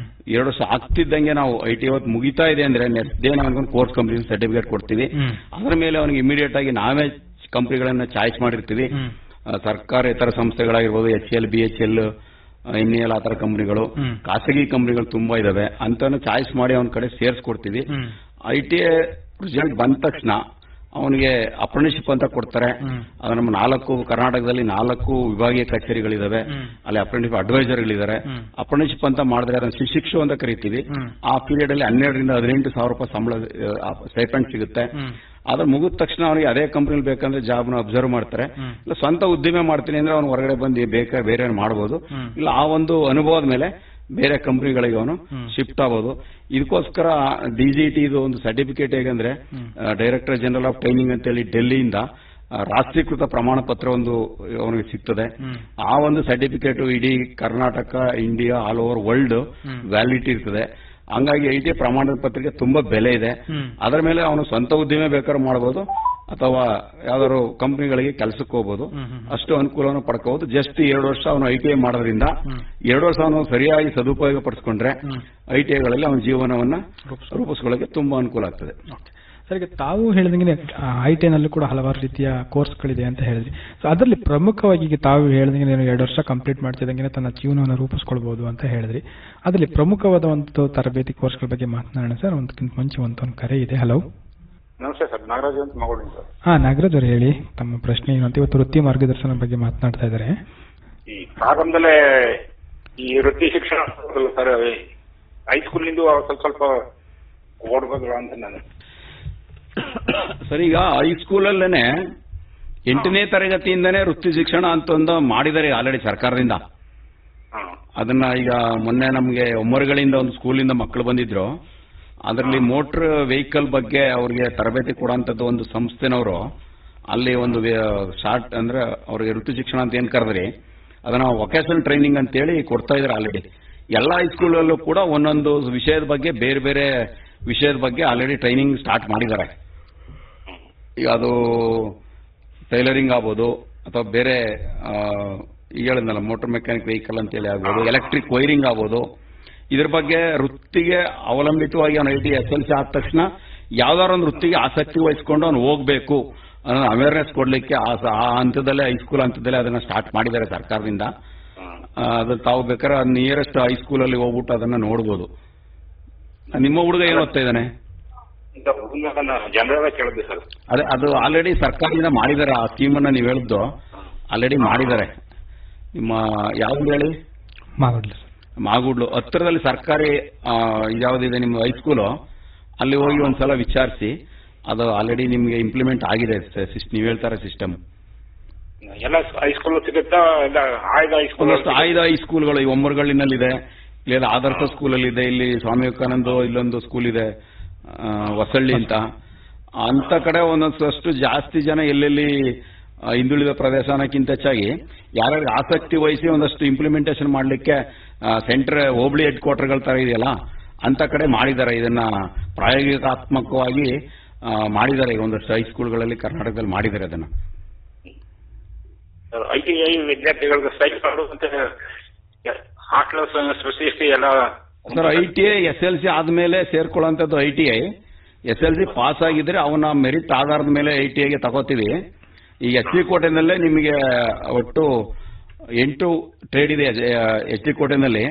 2 ವರ್ಷ ಆಗ್ತಿದ್ದಂಗೆ ನಾವು ITI ಇವತ್ತು ಮುಗಿತಾ ಇದೆ ಅಂದ್ರೆ ನೆಕ್ಸ್ಟ್ ಡೇ ನಾವು ಕೋರ್ಸ್ ಕಂಪ್ಲೀಟ್ ಸರ್ಟಿಫಿಕೇಟ್ ಕೊಡ್ತೀವಿ. ಅದರ ಮೇಲೆ ಅವನಿಗೆ ಇಮಿಡಿಯೇಟ್ ಆಗಿ ನಾವೇ ಕಂಪನಿಗಳನ್ನ ಚಾಯ್ಸ್ ಮಾಡಿರ್ತೀವಿ. ಸರ್ಕಾರೇತರ ಸಂಸ್ಥೆಗಳಾಗಿರ್ಬೋದು, HCL, BHL, NEL ಆ ತರ ಕಂಪನಿಗಳು, ಖಾಸಗಿ ಕಂಪನಿಗಳು ತುಂಬಾ ಇದಾವೆ. ಅಂತಾನು ಚಾಯ್ಸ್ ಮಾಡಿ ಅವನ ಕಡೆ ಸೇರಿಸ್ಕೊಡ್ತೀವಿ. ITI ರಿಸಲ್ಟ್ ಬಂದ ತಕ್ಷಣ ಅವನಿಗೆ ಅಪ್ರೆಂಟಿಸ್ಶಿಪ್ ಅಂತ ಕೊಡ್ತಾರೆ. ಅದು ನಮ್ಮ 4 ಕರ್ನಾಟಕದಲ್ಲಿ 4 ವಿಭಾಗೀಯ ಕಚೇರಿಗಳಿದಾವೆ. ಅಲ್ಲಿ ಅಪ್ರೆಂಟಿಸ್ಶಿಪ್ ಅಡ್ವೈಸರ್ಗಳಿದ್ದಾರೆ. ಅಪ್ರೆಂಟಿಸ್ಶಿಪ್ ಅಂತ ಮಾಡಿದ್ರೆ ಅದನ್ನು ಶಿಶಿಕ್ಷು ಅಂತ ಕರಿತೀವಿ. ಆ ಪೀರಿಯಡ್ ಅಲ್ಲಿ 12 ರಿಂದ 18 ಸಾವಿರ ರೂಪಾಯಿ ಸಂಬಳ ಸ್ಟೈಪೆಂಡ್ ಸಿಗುತ್ತೆ. ಆದ್ರೆ ಮುಗಿದ ತಕ್ಷಣ ಅವನಿಗೆ ಅದೇ ಕಂಪನಿಲಿ ಬೇಕಂದ್ರೆ ಜಾಬ್ನ ಅಬ್ಸರ್ವ್ ಮಾಡ್ತಾರೆ. ಇಲ್ಲ ಸ್ವಂತ ಉದ್ದಿಮೆ ಮಾಡ್ತೀನಿ ಅಂದ್ರೆ ಅವ್ನು ಹೊರಗಡೆ ಬಂದು ಬೇರೆ ಮಾಡಬಹುದು. ಇಲ್ಲ ಆ ಒಂದು ಅನುಭವದ ಮೇಲೆ ಬೇರೆ ಕಂಪನಿಗಳಿಗೆ ಅವನು ಶಿಫ್ಟ್ ಆಗಬಹುದು. ಇದಕ್ಕೋಸ್ಕರ DGT ಇದು ಒಂದು ಸರ್ಟಿಫಿಕೇಟ್ ಹೇಗಂದ್ರೆ ಡೈರೆಕ್ಟರ್ ಜನರಲ್ ಆಫ್ ಟ್ರೈನಿಂಗ್ ಅಂತೇಳಿ ಡೆಲ್ಲಿಯಿಂದ ರಾಷ್ಟ್ರೀಕೃತ ಪ್ರಮಾಣ ಪತ್ರ ಒಂದು ಅವನಿಗೆ ಸಿಗ್ತದೆ. ಆ ಒಂದು ಸರ್ಟಿಫಿಕೇಟ್ ಇಡೀ Karnataka, India, all over world validity ಇರ್ತದೆ. ಹಂಗಾಗಿ ITI ಪ್ರಮಾಣ ಪತ್ರಿಕೆ ತುಂಬಾ ಬೆಲೆ ಇದೆ. ಅದರ ಮೇಲೆ ಅವನು ಸ್ವಂತ ಉದ್ದಿಮೆ ಬೇಕಾದ್ರೂ ಮಾಡಬಹುದು ಅಥವಾ ಯಾವ್ದಾದ್ರು ಕಂಪನಿಗಳಿಗೆ ಕೆಲಸಕ್ಕೆ ಹೋಗಬಹುದು. ಅಷ್ಟು ಅನುಕೂಲವನ್ನು ಪಡ್ಕೋಬಹುದು. ಜಸ್ಟ್ 2 ವರ್ಷ ಅವನು ITI ಮಾಡೋದ್ರಿಂದ 2 ವರ್ಷ ಅವನು ಸರಿಯಾಗಿ ಸದುಪಯೋಗ ಪಡಿಸ್ಕೊಂಡ್ರೆ ITIಗಳಲ್ಲಿ ಅವನ ಜೀವನವನ್ನ ರೂಪಿಸ್ಕೊಳ್ಳೋಕೆ ತುಂಬಾ ಅನುಕೂಲ ಆಗ್ತದೆ. ಸರ್, ಈಗ ತಾವು ಹೇಳಿದಂಗೆ ITI ನಲ್ಲೂ ಕೂಡ ಹಲವಾರು ರೀತಿಯ ಕೋರ್ಸ್ಗಳಿದೆ ಅಂತ ಹೇಳಿದ್ರಿ. ಸೊ ಅದರಲ್ಲಿ ಪ್ರಮುಖವಾಗಿ ಈಗ ತಾವು ಹೇಳಿದಂಗೆ 2 ವರ್ಷ ಕಂಪ್ಲೀಟ್ ಮಾಡ್ತಿದ್ದಂಗೆ ತನ್ನ ಜೀವನವನ್ನು ರೂಪಿಸ್ಕೊಳ್ಬಹುದು ಅಂತ ಹೇಳಿದ್ರಿ. ಅದರಲ್ಲಿ ಪ್ರಮುಖವಾದ ಒಂದು ತರಬೇತಿ ಕೋರ್ಸ್ಗಳ ಬಗ್ಗೆ ಮಾತನಾಡೋಣ ಸರ್. ಒಂದಕ್ಕಿಂತ ಮುಂಚೆ ಒಂದು ಕರೆ ಇದೆ. ಹಲೋ, ನಮಸ್ತೆ ಸರ್. ನಾಗರಾಜ್ ಅಂತ ಮಗಳೂರು ಸರ್. ನಾಗರಾಜ್ ಅವರು ಹೇಳಿ, ತಮ್ಮ ಪ್ರಶ್ನೆ ಏನು ಅಂತ. ಇವತ್ತು ವೃತ್ತಿ ಮಾರ್ಗದರ್ಶನ ಬಗ್ಗೆ ಮಾತನಾಡ್ತಾ ಇದ್ದಾರೆ. ಈ ಪ್ರಾರಂಭದಲ್ಲೇ ಈ ವೃತ್ತಿ ಶಿಕ್ಷಣ ಸರ್ ಹೈಸ್ಕೂಲಿಂದ ಸ್ವಲ್ಪ ಓಡ್ಬೋದಲ್ಲ ಅಂತ ನಾನು. ಸರ್, ಈಗ ಹೈಸ್ಕೂಲಲ್ಲೇನೆ 8ನೇ ತರಗತಿಯಿಂದನೇ ವೃತ್ತಿ ಶಿಕ್ಷಣ ಅಂತ ಒಂದು ಮಾಡಿದ್ದಾರೆ ಆಲ್ರೆಡಿ ಸರ್ಕಾರದಿಂದ. ಅದನ್ನ ಈಗ ಮೊನ್ನೆ ನಮಗೆ ಒಮ್ಮರುಗಳಿಂದ ಒಂದು ಸ್ಕೂಲಿಂದ ಮಕ್ಕಳು ಬಂದಿದ್ರು. ಅದರಲ್ಲಿ ಮೋಟರ್ ವೆಹಿಕಲ್ ಬಗ್ಗೆ ಅವ್ರಿಗೆ ತರಬೇತಿ ಕೊಡುವಂತದ್ದು ಒಂದು ಸಂಸ್ಥೆನವರು ಅಲ್ಲಿ ಒಂದು ಶಾರ್ಟ್ ಅಂದ್ರೆ ಅವ್ರಿಗೆ ವೃತ್ತಿ ಶಿಕ್ಷಣ ಅಂತ ಏನ್ ಕರೆದ್ರಿ ಅದನ್ನ ವೊಕೇಶನಲ್ ಟ್ರೈನಿಂಗ್ ಅಂತೇಳಿ ಕೊಡ್ತಾ ಇದ್ದಾರೆ ಆಲ್ರೆಡಿ. ಎಲ್ಲ ಹೈಸ್ಕೂಲಲ್ಲೂ ಕೂಡ ಒಂದೊಂದು ವಿಷಯದ ಬಗ್ಗೆ ಬೇರೆ ಬೇರೆ ವಿಷಯದ ಬಗ್ಗೆ ಆಲ್ರೆಡಿ ಟ್ರೈನಿಂಗ್ ಸ್ಟಾರ್ಟ್ ಮಾಡಿದ್ದಾರೆ. ಈಗ ಅದು ಟೈಲರಿಂಗ್ ಆಗ್ಬೋದು ಅಥವಾ ಬೇರೆ ಈಗ ಹೇಳಿದ್ನಲ್ಲ ಮೋಟರ್ ಮೆಕ್ಯಾನಿಕ್ ವೆಹಿಕಲ್ ಅಂತೇಳಿ ಆಗ್ಬೋದು, ಎಲೆಕ್ಟ್ರಿಕ್ ವೈರಿಂಗ್ ಆಗ್ಬೋದು. ಇದ್ರ ಬಗ್ಗೆ ವೃತ್ತಿಗೆ ಅವಲಂಬಿತವಾಗಿ ಅವನು ITI SLC ಆದ ತಕ್ಷಣ ಯಾವ್ದಾದ್ರು ಒಂದು ವೃತ್ತಿಗೆ ಆಸಕ್ತಿ ವಹಿಸ್ಕೊಂಡು ಅವನು ಹೋಗ್ಬೇಕು ಅನ್ನೋ ಅವೇರ್ನೆಸ್ ಕೊಡ್ಲಿಕ್ಕೆ ಆ ಹಂತದಲ್ಲೇ ಹೈಸ್ಕೂಲ್ ಹಂತದಲ್ಲೇ ಅದನ್ನ ಸ್ಟಾರ್ಟ್ ಮಾಡಿದ್ದಾರೆ ಸರ್ಕಾರದಿಂದ. ಅದು ತಾವು ಬೇಕಾದ್ರೆ ನಿಯರೆಸ್ಟ್ ಹೈಸ್ಕೂಲಲ್ಲಿ ಹೋಗ್ಬಿಟ್ಟು ಅದನ್ನ ನೋಡ್ಬೋದು. ನಿಮ್ಮ ಹುಡುಗ ಏನು ಓದ್ತಾ ಇದ್ದಾನೆ? ಅದೇ ಅದು ಆಲ್ರೆಡಿ ಸರ್ಕಾರದಿಂದ ಮಾಡಿದ್ದಾರೆ. ಆ ಸ್ಕೀಮನ್ನ ನೀವು ಹೇಳಿದ್ದು ಆಲ್ರೆಡಿ ಮಾಡಿದ್ದಾರೆ. ನಿಮ್ಮ ಯಾವ್ದು ಹೇಳಿ? ಮಾಗೂಡ್ಲು ಹತ್ತಿರದಲ್ಲಿ ಸರ್ಕಾರಿ ಯಾವ್ದಿದೆ ನಿಮ್ಮ ಹೈಸ್ಕೂಲು, ಅಲ್ಲಿ ಹೋಗಿ ಒಂದ್ಸಲ ವಿಚಾರಿಸಿ. ಅದು ಆಲ್ರೆಡಿ ನಿಮ್ಗೆ ಇಂಪ್ಲಿಮೆಂಟ್ ಆಗಿದೆ. ನೀವು ಹೇಳ್ತಾರೆ ಸಿಸ್ಟಮ್ ಎಲ್ಲ ಹೈಸ್ಕೂಲ್ ಸಿಗುತ್ತಾ? ಆಯ್ದ ಹೈಸ್ಕೂಲ್ಗಳು ಈ ಒಮ್ಮರುಗಳಿನಲ್ಲಿದೆ, ಇಲ್ಲ ಆದರ್ಶ ಸ್ಕೂಲಲ್ಲಿ ಇದೆ, ಇಲ್ಲಿ ಸ್ವಾಮಿ ವಿವೇಕಾನಂದ ಇಲ್ಲೊಂದು ಸ್ಕೂಲ್ ಇದೆ ಹೊಸಳ್ಳಿ ಅಂತ ಕಡೆ ಒಂದಷ್ಟು ಜಾಸ್ತಿ ಜನ ಎಲ್ಲೆಲ್ಲಿ ಹಿಂದುಳಿದ ಪ್ರದೇಶ ಅನ್ನೋಕ್ಕಿಂತ ಹೆಚ್ಚಾಗಿ ಯಾರ್ಯಾರಿಗೆ ಆಸಕ್ತಿ ವಹಿಸಿ ಒಂದಷ್ಟು ಇಂಪ್ಲಿಮೆಂಟೇಷನ್ ಮಾಡಲಿಕ್ಕೆ ಸೆಂಟರ್ ಹೋಬಳಿ ಹೆಡ್ ಕ್ವಾರ್ಟರ್ಗಳ ತರ ಇದೆಯಲ್ಲ ಅಂತ ಕಡೆ ಮಾಡಿದ್ದಾರೆ. ಇದನ್ನ ಪ್ರಾಯೋಗಿಕಾತ್ಮಕವಾಗಿ ಮಾಡಿದ್ದಾರೆ. ಈಗ ಒಂದಷ್ಟು ಹೈಸ್ಕೂಲ್ಗಳಲ್ಲಿ ಕರ್ನಾಟಕದಲ್ಲಿ ಮಾಡಿದ್ದಾರೆ ಅದನ್ನ. ITI ವಿದ್ಯಾರ್ಥಿಗಳಿಗೆ ಸರ್ ITI SLC ಆದ್ಮೇಲೆ ಸೇರ್ಕೊಳ್ಳುವಂಥದ್ದು. ITI SLC ಪಾಸ್ ಆಗಿದ್ರೆ ಅವನ ಮೆರಿಟ್ ಆಧಾರದ ಮೇಲೆ ITIಗೆ ತಗೋತೀವಿ. ಈ SC ಕೋಟೆನಲ್ಲೇ ನಿಮಗೆ ಒಟ್ಟು 8 ಟ್ರೇಡ್ ಇದೆ ಎಚ್ ಡಿ ಕೋಟೆನಲ್ಲಿ.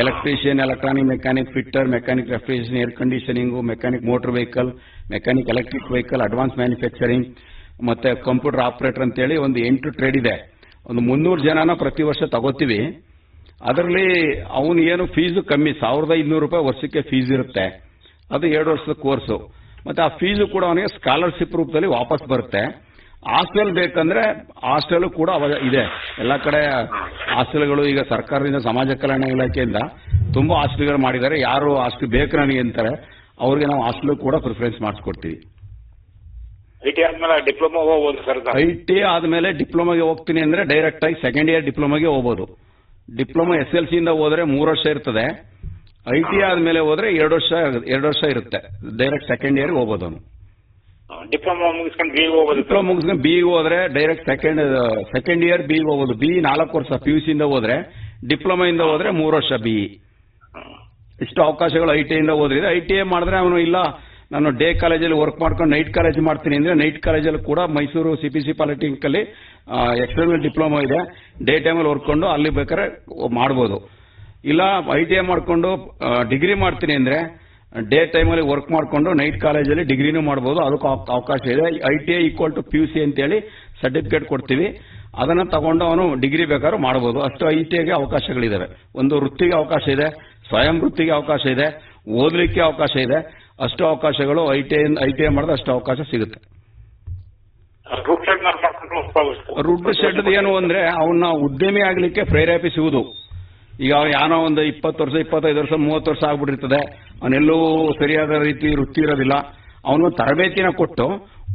Electrician, electronic, mechanic, fitter, mechanic refrigeration, air conditioning, mechanic motor vehicle, mechanic electric vehicle, advance manufacturing ಮತ್ತೆ ಕಂಪ್ಯೂಟರ್ ಆಪರೇಟರ್ ಅಂತೇಳಿ ಒಂದು 8 ಟ್ರೇಡ್ ಇದೆ. ಒಂದು 300 ಜನನ ಪ್ರತಿ ವರ್ಷ ತಗೋತೀವಿ. ಅದರಲ್ಲಿ ಅವನು ಏನು ಫೀಸು ಕಮ್ಮಿ, ₹1,500 ವರ್ಷಕ್ಕೆ ಫೀಸ್ ಇರುತ್ತೆ. ಅದು 2 ವರ್ಷದ ಕೋರ್ಸು. ಮತ್ತೆ ಆ ಫೀಸು ಕೂಡ ಅವನಿಗೆ ಸ್ಕಾಲರ್ಶಿಪ್ ರೂಪದಲ್ಲಿ ವಾಪಸ್ ಬರುತ್ತೆ. ಹಾಸ್ಟೆಲ್ ಬೇಕಂದ್ರೆ ಹಾಸ್ಟೆಲ್ ಕೂಡ ಇದೆ. ಎಲ್ಲ ಕಡೆ ಹಾಸ್ಟೆಲ್ಗಳು ಈಗ ಸರ್ಕಾರದಿಂದ, ಸಮಾಜ ಕಲ್ಯಾಣ ಇಲಾಖೆಯಿಂದ ತುಂಬಾ ಹಾಸ್ಟೆಲ್ಗಳು ಮಾಡಿದ್ದಾರೆ. ಯಾರು ಹಾಸ್ಟೆಲ್ ಬೇಕು ನನಗೆ ಅಂತಾರೆ ಅವ್ರಿಗೆ ನಾವು ಹಾಸ್ಟೆಲ್ ಕೂಡ ಪ್ರಿಫರೆನ್ಸ್ ಮಾಡಿಸ್ಕೊಡ್ತೀವಿ. ಐಟಿ ಆದ್ಮೇಲೆ ಡಿಪ್ಲೊಮಾ ಹೋಗ್ಬೋದು ಸರ್? ಐಟಿ ಆದ್ಮೇಲೆ ಡಿಪ್ಲೊಮಾಗೆ ಹೋಗ್ತೀನಿ ಅಂದ್ರೆ ಡೈರೆಕ್ಟ್ ಆಗಿ ಸೆಕೆಂಡ್ ಇಯರ್ ಡಿಪ್ಲೊಮಾಗೆ ಹೋಗ್ಬೋದು. ಡಿಪ್ಲೊಮಾ SLC ಇಂದ ಹೋದ್ರೆ 3 ವರ್ಷ ಇರ್ತದೆ. ಐಟಿ ಆದ್ಮೇಲೆ ಹೋದ್ರೆ 2 ವರ್ಷ ಇರುತ್ತೆ. ಡೈರೆಕ್ಟ್ ಸೆಕೆಂಡ್ ಇಯರ್ ಹೋಗ್ಬೋದು ಅವನು. ಡಿಪ್ಲೊಮಾ ಮುಗಿಸ್ಕೊಂಡು ಬಿ ಹೋಗ್ಬೋದು. ಡಿಪ್ಲೊಮಾ ಮುಗಿಸ್ಕೊಂಡು ಬಿ ಹೋದ್ರೆ ಡೈರೆಕ್ಟ್ ಸೆಕೆಂಡ್ ಇಯರ್ ಬಿ ಹೋಗ್ಬೋದು. ಬಿ 4 ವರ್ಷ PUC ಇಂದ ಹೋದ್ರೆ, ಡಿಪ್ಲೊಮಾ ಇಂದ ಹೋದ್ರೆ 3 ವರ್ಷ BE. ಇಷ್ಟು ಅವಕಾಶಗಳು ITI ಇಂದ ಹೋದ್ರಿದೆ. ITI ಮಾಡಿದ್ರೆ ಅವನು ಇಲ್ಲ ನಾನು ಡೇ ಕಾಲೇಜಲ್ಲಿ ವರ್ಕ್ ಮಾಡ್ಕೊಂಡು ನೈಟ್ ಕಾಲೇಜ್ ಮಾಡ್ತೀನಿ ಅಂದ್ರೆ ನೈಟ್ ಕಾಲೇಜಲ್ಲಿ ಕೂಡ ಮೈಸೂರು CPC ಪಾಲಿಟೆಕ್ನಿಕ್ ಅಲ್ಲಿ ಎಕ್ಸ್ಟರ್ನಲ್ ಡಿಪ್ಲೊಮಾ ಇದೆ. ಡೇ ಟೈಮಲ್ಲಿ ವರ್ಕೊಂಡು ಅಲ್ಲಿ ಬೇಕಾದ್ರೆ ಮಾಡ್ಬೋದು. ಇಲ್ಲ ITI ಮಾಡ್ಕೊಂಡು ಡಿಗ್ರಿ ಮಾಡ್ತೀನಿ ಅಂದ್ರೆ ಡೇ ಟೈಮಲ್ಲಿ ವರ್ಕ್ ಮಾಡ್ಕೊಂಡು ನೈಟ್ ಕಾಲೇಜಲ್ಲಿ ಡಿಗ್ರಿನೂ ಮಾಡ್ಬೋದು. ಅದಕ್ಕೂ ಅವಕಾಶ ಇದೆ. ITI = PUC ಅಂತೇಳಿ ಸರ್ಟಿಫಿಕೇಟ್ ಕೊಡ್ತೀವಿ. ಅದನ್ನ ತಗೊಂಡು ಅವನು ಡಿಗ್ರಿ ಬೇಕಾದ್ರೂ ಮಾಡಬಹುದು. ಅಷ್ಟು ITIಗೆ ಅವಕಾಶಗಳಿದಾವೆ. ಒಂದು ವೃತ್ತಿಗೆ ಅವಕಾಶ ಇದೆ, ಸ್ವಯಂ ವೃತ್ತಿಗೆ ಅವಕಾಶ ಇದೆ, ಓದಲಿಕ್ಕೆ ಅವಕಾಶ ಇದೆ. ಅಷ್ಟು ಅವಕಾಶಗಳು ITI ಮಾಡಿದ್ರೆ ಅಷ್ಟು ಅವಕಾಶ ಸಿಗುತ್ತೆ. ರೂಟ್ ಶೆಡ್ ಏನು ಅಂದ್ರೆ ಅವನ್ನ ಉದ್ಯಮಿ ಆಗ್ಲಿಕ್ಕೆ ಪ್ರೇರೇಪಿಸುವುದು. ಈಗ ಯಾನೋ ಒಂದು 20 ವರ್ಷ, 25 ವರ್ಷ, 30 ವರ್ಷ ಆಗ್ಬಿಟ್ಟಿರ್ತದೆ, ಅವನೆಲ್ಲೂ ಸರಿಯಾದ ರೀತಿ ವೃತ್ತಿ ಇರೋದಿಲ್ಲ. ಅವನು ತರಬೇತಿನ ಕೊಟ್ಟು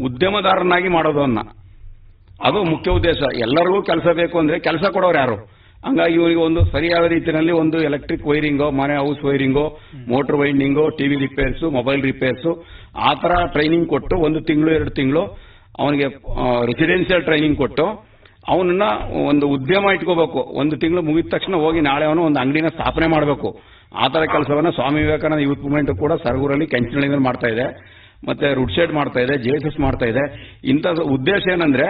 ಉದ್ಯಮದಾರನಾಗಿ ಮಾಡೋದನ್ನ, ಅದು ಮುಖ್ಯ ಉದ್ದೇಶ. ಎಲ್ಲರಿಗೂ ಕೆಲಸ ಬೇಕು ಅಂದ್ರೆ ಕೆಲಸ ಕೊಡೋರು ಯಾರು? ಹಂಗಾಗಿ ಇವರಿಗೆ ಒಂದು ಸರಿಯಾದ ರೀತಿಯಲ್ಲಿ ಒಂದು ಎಲೆಕ್ಟ್ರಿಕ್ ವೈರಿಂಗೋ, ಮನೆ ಹೌಸ್ ವೈರಿಂಗೋ, motor winding, TV repairs, mobile repairs ಆ ತರ ಟ್ರೈನಿಂಗ್ ಕೊಟ್ಟು 1 ತಿಂಗಳು 2 ತಿಂಗಳು ಅವನಿಗೆ ರೆಸಿಡೆನ್ಷಿಯಲ್ ಟ್ರೈನಿಂಗ್ ಕೊಟ್ಟು ಅವನನ್ನ ಒಂದು ಉದ್ಯಮ ಇಟ್ಕೋಬೇಕು. 1 ತಿಂಗಳು ಮುಗಿದ ತಕ್ಷಣ ಹೋಗಿ ನಾಳೆ ಅವನು ಒಂದು ಅಂಗಡಿನ ಸ್ಥಾಪನೆ ಮಾಡಬೇಕು. ಆ ತರ ಕೆಲಸವನ್ನ ಸ್ವಾಮಿ ವಿವೇಕಾನಂದ ಯೂತ್ ಮೂವ್ಮೆಂಟ್ ಕೂಡ ಸರಗೂರಲ್ಲಿ ಕೆಂಚನಹಳ್ಳಿಯಲ್ಲಿ ಮಾಡ್ತಾ ಇದೆ. ಮತ್ತೆ ರುಡ್ ಶೆಡ್ ಮಾಡ್ತಾ ಇದೆ, JSS ಮಾಡ್ತಾ ಇದೆ. ಇಂಥ ಉದ್ದೇಶ ಏನಂದ್ರೆ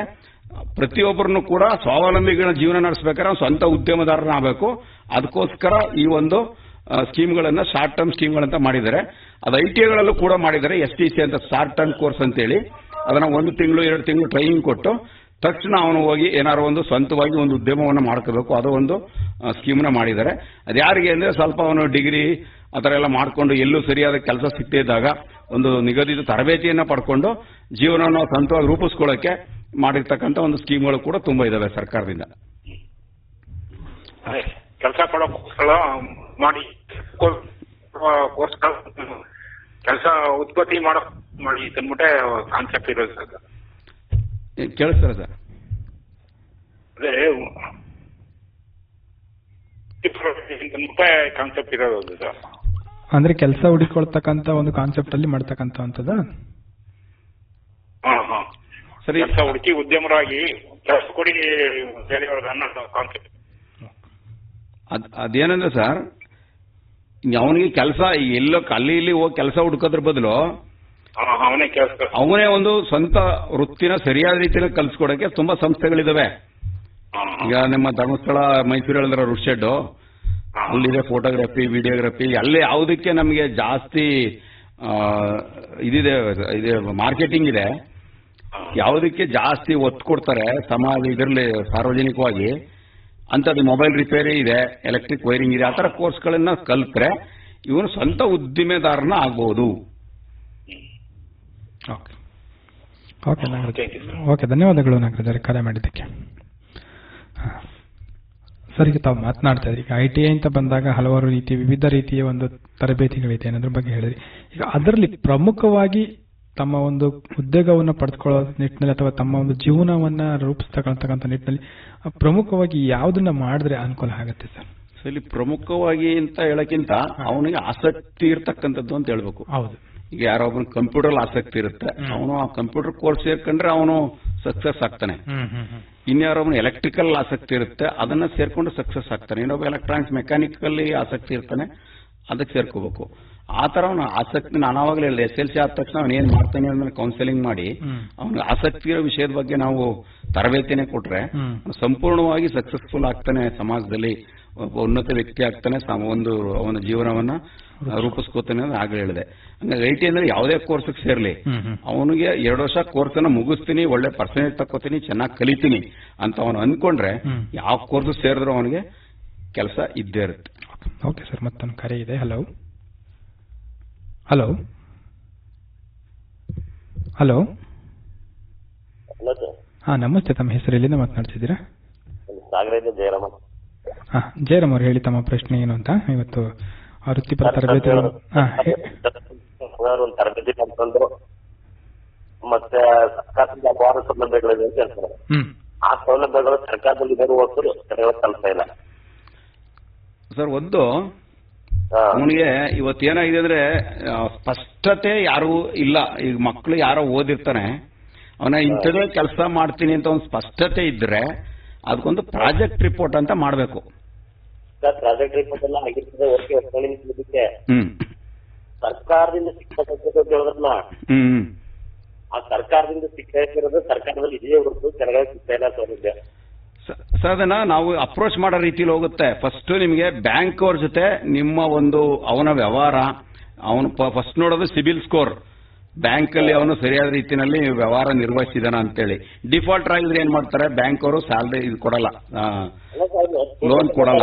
ಪ್ರತಿಯೊಬ್ಬರನ್ನು ಕೂಡ ಸ್ವಾವಲಂಬಿಗಳ ಜೀವನ ನಡೆಸಬೇಕಾದ್ರೆ ಸ್ವಂತ ಉದ್ಯಮದಾರನಾಗಬೇಕು. ಅದಕ್ಕೋಸ್ಕರ ಈ ಒಂದು ಸ್ಕೀಮ್ಗಳನ್ನ ಶಾರ್ಟ್ ಟರ್ಮ್ ಸ್ಕೀಮ್ಗಳಂತ ಮಾಡಿದ್ದಾರೆ. ಅದು ITIಗಳಲ್ಲೂ ಕೂಡ ಮಾಡಿದ್ದಾರೆ. STC ಅಂತ ಶಾರ್ಟ್ ಟರ್ಮ್ ಕೋರ್ಸ್ ಅಂತೇಳಿ ಅದನ್ನ 1 ತಿಂಗಳು 2 ತಿಂಗಳು ಟ್ರೈನಿಂಗ್ ಕೊಟ್ಟು ತಕ್ಷಣ ಅವನು ಹೋಗಿ ಏನಾದ್ರು ಒಂದು ಸ್ವಂತವಾಗಿ ಒಂದು ಉದ್ಯಮವನ್ನು ಮಾಡ್ಕೋಬೇಕು. ಅದು ಒಂದು ಸ್ಕೀಮ್ನ ಮಾಡಿದ್ದಾರೆ. ಅದು ಯಾರಿಗೆ ಅಂದ್ರೆ ಸ್ವಲ್ಪ ಅವನು ಡಿಗ್ರಿ ಆ ಥರ ಎಲ್ಲ ಮಾಡಿಕೊಂಡು ಎಲ್ಲೂ ಸರಿಯಾದ ಕೆಲಸ ಸಿಗದೇ ಇದ್ದಾಗ ಒಂದು ನಿಗದಿತ ತರಬೇತಿಯನ್ನ ಪಡ್ಕೊಂಡು ಜೀವನವನ್ನು ಸ್ವಂತವಾಗಿ ರೂಪಿಸ್ಕೊಳ್ಳೋಕೆ ಮಾಡಿರ್ತಕ್ಕಂಥ ಒಂದು ಸ್ಕೀಮ್ಗಳು ಕೂಡ ತುಂಬಾ ಇದಾವೆ ಸರ್ಕಾರದಿಂದ. ಕೆಲಸ ಕೊಡೋಕ್ಕೋಸ್ಕರ ಮಾಡಿ ಕೆಲಸ ಉತ್ಪತ್ತಿ ಮಾಡೋ ಮಾಡಿ ತಂದ್ಬಿಟ್ಟೆ ಕಾನ್ಸೆಪ್ಟ್ ಇರೋದು ಸರ್. ಕೇಳಿಸ್ತಾರೆ ಸರ್? ಅದೇ ಕಾನ್ಸೆಪ್ಟ್ ಇರೋದು ಸರ್. ಅಂದ್ರೆ ಕೆಲಸ ಹುಡುಕೊಳ್ತಕ್ಕಂತ ಒಂದು ಕಾನ್ಸೆಪ್ಟ್ ಅಲ್ಲಿ ಮಾಡ್ತಕ್ಕಂಥದ್ದು. ಸರಿ, ಕೆಲಸ ಹುಡುಕಿ ಉದ್ಯಮರಾಗಿ ಕೆಲಸ ಕೊಡಿ ಅನ್ನೋ ಕಾನ್ಸೆಪ್ಟ್. ಅದೇನಂದ್ರೆ ಸರ್, ಅವನಿಗೆ ಕೆಲಸ ಎಲ್ಲೋ ಅಲ್ಲಿ ಇಲ್ಲಿ ಹೋಗಿ ಕೆಲಸ ಹುಡುಕೋದ್ರ ಬದಲು ಅವನೇ ಒಂದು ಸ್ವಂತ ವೃತ್ತಿನ ಸರಿಯಾದ ರೀತಿಯಲ್ಲಿ ಕಲ್ಸ್ಕೊಡಕ್ಕೆ ತುಂಬಾ ಸಂಸ್ಥೆಗಳಿದಾವೆ. ಈಗ ನಿಮ್ಮ ಧರ್ಮಸ್ಥಳ ಮೈಸೂರು ಹೇಳಿದ್ರೆ ರುಡ್ ಶೆಡ್, ಅಲ್ಲಿದೆ ಫೋಟೋಗ್ರಫಿ, ವಿಡಿಯೋಗ್ರಫಿ. ಅಲ್ಲಿ ಯಾವುದಕ್ಕೆ ನಮಗೆ ಜಾಸ್ತಿ ಇದಿದೆ ಮಾರ್ಕೆಟಿಂಗ್ ಇದೆ, ಯಾವುದಕ್ಕೆ ಜಾಸ್ತಿ ಒತ್ತು ಕೊಡ್ತಾರೆ ಸಮಾಜ ಇದರಲ್ಲಿ ಸಾರ್ವಜನಿಕವಾಗಿ ಅಂತದ್ದು ಮೊಬೈಲ್ ರಿಪೇರಿ ಇದೆ, ಎಲೆಕ್ಟ್ರಿಕ್ ವೈರಿಂಗ್ ಇದೆ. ಆ ಥರ ಕೋರ್ಸ್ಗಳನ್ನ ಕಲ್ತ್ರೆ ಇವನು ಸ್ವಂತ ಉದ್ದಿಮೆದಾರನ ಆಗ್ಬಹುದು. ಓಕೆ, ಧನ್ಯವಾದಗಳು ನಾಗರಾಜ್ ಕರೆ ಮಾಡಿದ್ದಕ್ಕೆ. ಸರ್, ಈಗ ತಾವು ಮಾತನಾಡ್ತಾ ಇದ್ರಿ, ಈಗ ITI ಅಂತ ಬಂದಾಗ ಹಲವಾರು ರೀತಿಯ ವಿವಿಧ ರೀತಿಯ ಒಂದು ತರಬೇತಿಗಳಿದೆ ಅನ್ನೋದ್ರ ಬಗ್ಗೆ ಹೇಳಿದ್ರಿ. ಈಗ ಅದರಲ್ಲಿ ಪ್ರಮುಖವಾಗಿ ತಮ್ಮ ಒಂದು ಉದ್ಯೋಗವನ್ನು ಪಡೆದುಕೊಳ್ಳೋ ನಿಟ್ಟಿನಲ್ಲಿ ಅಥವಾ ತಮ್ಮ ಒಂದು ಜೀವನವನ್ನ ರೂಪಿಸ್ತಕ್ಕಂಥ ನಿಟ್ಟಿನಲ್ಲಿ ಪ್ರಮುಖವಾಗಿ ಯಾವುದನ್ನ ಮಾಡಿದ್ರೆ ಅನುಕೂಲ ಆಗುತ್ತೆ ಸರ್? ಇಲ್ಲಿ ಪ್ರಮುಖವಾಗಿ ಅಂತ ಹೇಳಕ್ಕಿಂತ ಅವನಿಗೆ ಆಸಕ್ತಿ ಇರ್ತಕ್ಕಂಥದ್ದು ಅಂತ ಹೇಳ್ಬೇಕು. ಹೌದು. ಈಗ ಯಾರೋ ಒಬ್ಬನ ಕಂಪ್ಯೂಟರ್ ಆಸಕ್ತಿ ಇರುತ್ತೆ, ಅವನು ಆ ಕಂಪ್ಯೂಟರ್ ಕೋರ್ಸ್ ಸೇರ್ಕೊಂಡ್ರೆ ಅವನು ಸಕ್ಸಸ್ ಆಗ್ತಾನೆ. ಇನ್ಯಾರೊಬ್ಬನ ಎಲೆಕ್ಟ್ರಿಕಲ್ ಆಸಕ್ತಿ ಇರುತ್ತೆ, ಅದನ್ನ ಸೇರ್ಕೊಂಡು ಸಕ್ಸಸ್ ಆಗ್ತಾನೆ. ಇನ್ನೊಬ್ಬ ಎಲೆಕ್ಟ್ರಾನಿಕ್ಸ್ ಮೆಕ್ಯಾನಿಕಲ್ ಆಸಕ್ತಿ ಇರ್ತಾನೆ, ಅದಕ್ಕೆ ಸೇರ್ಕೋಬೇಕು. ಆ ತರ ಅವನ ಆಸಕ್ತಿ, ನಾನು ಆವಾಗಲೇ ಹೇಳಿದೆ, SLC ಆದ ತಕ್ಷಣ ಅವನು ಏನ್ ಮಾಡ್ತಾನೆ ಅಂದ್ರೆ ಕೌನ್ಸೆಲಿಂಗ್ ಮಾಡಿ ಅವನಿಗೆ ಆಸಕ್ತಿ ಇರೋ ವಿಷಯದ ಬಗ್ಗೆ ನಾವು ತರಬೇತಿನೇ ಕೊಟ್ರೆ ಸಂಪೂರ್ಣವಾಗಿ ಸಕ್ಸಸ್ಫುಲ್ ಆಗ್ತಾನೆ, ಸಮಾಜದಲ್ಲಿ ಒಬ್ಬ ಉನ್ನತ ವ್ಯಕ್ತಿ ಆಗ್ತಾನೆ, ಒಂದು ಅವನ ಜೀವನವನ್ನ ರೂಪಿಸ್ಕೋತಾನೆ ಅಂತ ಆಗ್ಲೇ ಹೇಳಿದೆ. ಹಂಗಾಗಿ IT ಅಂದ್ರೆ ಯಾವುದೇ ಕೋರ್ಸ್ಗೆ ಸೇರ್ಲಿ, ಅವನಿಗೆ 2 ವರ್ಷ ಕೋರ್ಸ್ ಅನ್ನ ಮುಗಿಸ್ತೀನಿ, ಒಳ್ಳೆ ಪರ್ಸೆಂಟೇಜ್ ತಕ್ಕೋತೀನಿ, ಚೆನ್ನಾಗಿ ಕಲಿತೀನಿ ಅಂತ ಅವನು ಅನ್ಕೊಂಡ್ರೆ ಯಾವ ಕೋರ್ಸ್ ಸೇರಿದ್ರು ಅವನಿಗೆ ಕೆಲಸ ಇದ್ದೇ ಇರುತ್ತೆ. ಓಕೆ ಸರ್, ಮತ್ತೊಂದು ಕರೆ ಇದೆ. ಹಲೋ ಹಲೋ ಹಲೋ ಹಾ, ನಮಸ್ತೆ. ತಮ್ಮ ಹೆಸರು ಎಲ್ಲಿಂದ ಮಾತನಾಡ್ತಿದ್ದೀರಾ? ಜಯರಾಮ್ ಅವ್ರು ಹೇಳಿ, ತಮ್ಮ ಪ್ರಶ್ನೆ ಏನು ಅಂತ. ಇವತ್ತು ವೃತ್ತಿಪರ ತರಬೇತಿಗಳು ತರಬೇತಿ ಮಾಡ್ಕೊಂಡು ಮತ್ತೆ ಸರ್ಕಾರದಿಂದ ಅಪಾರ ಸೌಲಭ್ಯಗಳಿದೆ ಅಂತ ಹೇಳ್ತಾರೆ. ಆ ಸೌಲಭ್ಯಗಳು ಸರ್ಕಾರದಲ್ಲಿ ಬರುವಷ್ಟು ತಲುಪ್ತಾ ಇಲ್ಲ ಸರ್. ಒಂದು ಅವನಿಗೆ ಇವತ್ತೇನಾಗಿದೆ ಅಂದ್ರೆ ಸ್ಪಷ್ಟತೆ ಯಾರು ಇಲ್ಲ. ಈಗ ಮಕ್ಕಳು ಯಾರೋ ಓದಿರ್ತಾನೆ, ಅವನ ಇಂಥದೇ ಕೆಲಸ ಮಾಡ್ತೀನಿ ಅಂತ ಒಂದು ಸ್ಪಷ್ಟತೆ ಇದ್ರೆ ಅದಕ್ಕೊಂದು ಪ್ರಾಜೆಕ್ಟ್ ರಿಪೋರ್ಟ್ ಅಂತ ಮಾಡಬೇಕು. ಪ್ರಾಜೆಕ್ಟ್ ರಿಪೋರ್ಟ್ ಎಲ್ಲ ಆಗಿರ್ತದೆ. ಓಕೆ, ಸರ್ಕಾರದಿಂದ ಸಿಕ್ಕಲ್ಲ, ಆ ಸರ್ಕಾರದಿಂದ ಸಿಕ್ಕಿರೋದು ಸರ್ಕಾರದಲ್ಲಿ ಇದೆಯೇ ಹೊರತು ಕೆಳಗಡೆ ಸಿಗ್ತಾ ಇಲ್ಲ ಸೌಲಭ್ಯ. ಸರ್, ಅದನ್ನ ನಾವು ಅಪ್ರೋಚ್ ಮಾಡೋ ರೀತಿಲಿ ಹೋಗುತ್ತೆ. ಫಸ್ಟ್ ನಿಮಗೆ ಬ್ಯಾಂಕ್ ಅವ್ರ ಜೊತೆ ನಿಮ್ಮ ಅವನ ವ್ಯವಹಾರ, ಅವನು ಫಸ್ಟ್ ನೋಡೋದು ಸಿಬಿಲ್ ಸ್ಕೋರ್. ಬ್ಯಾಂಕ್ ಅಲ್ಲಿ ಅವನು ಸರಿಯಾದ ರೀತಿಯಲ್ಲಿ ವ್ಯವಹಾರ ನಿರ್ವಹಿಸಿದಾನ ಅಂತೇಳಿ. ಡಿಫಾಲ್ಟರ್ ಆಗಿದ್ರೆ ಏನ್ ಮಾಡ್ತಾರೆ, ಬ್ಯಾಂಕ್ ಅವರು ಸ್ಯಾಲರಿ ಇದು ಕೊಡಲ್ಲ, ಲೋನ್ ಕೊಡಲ್ಲ.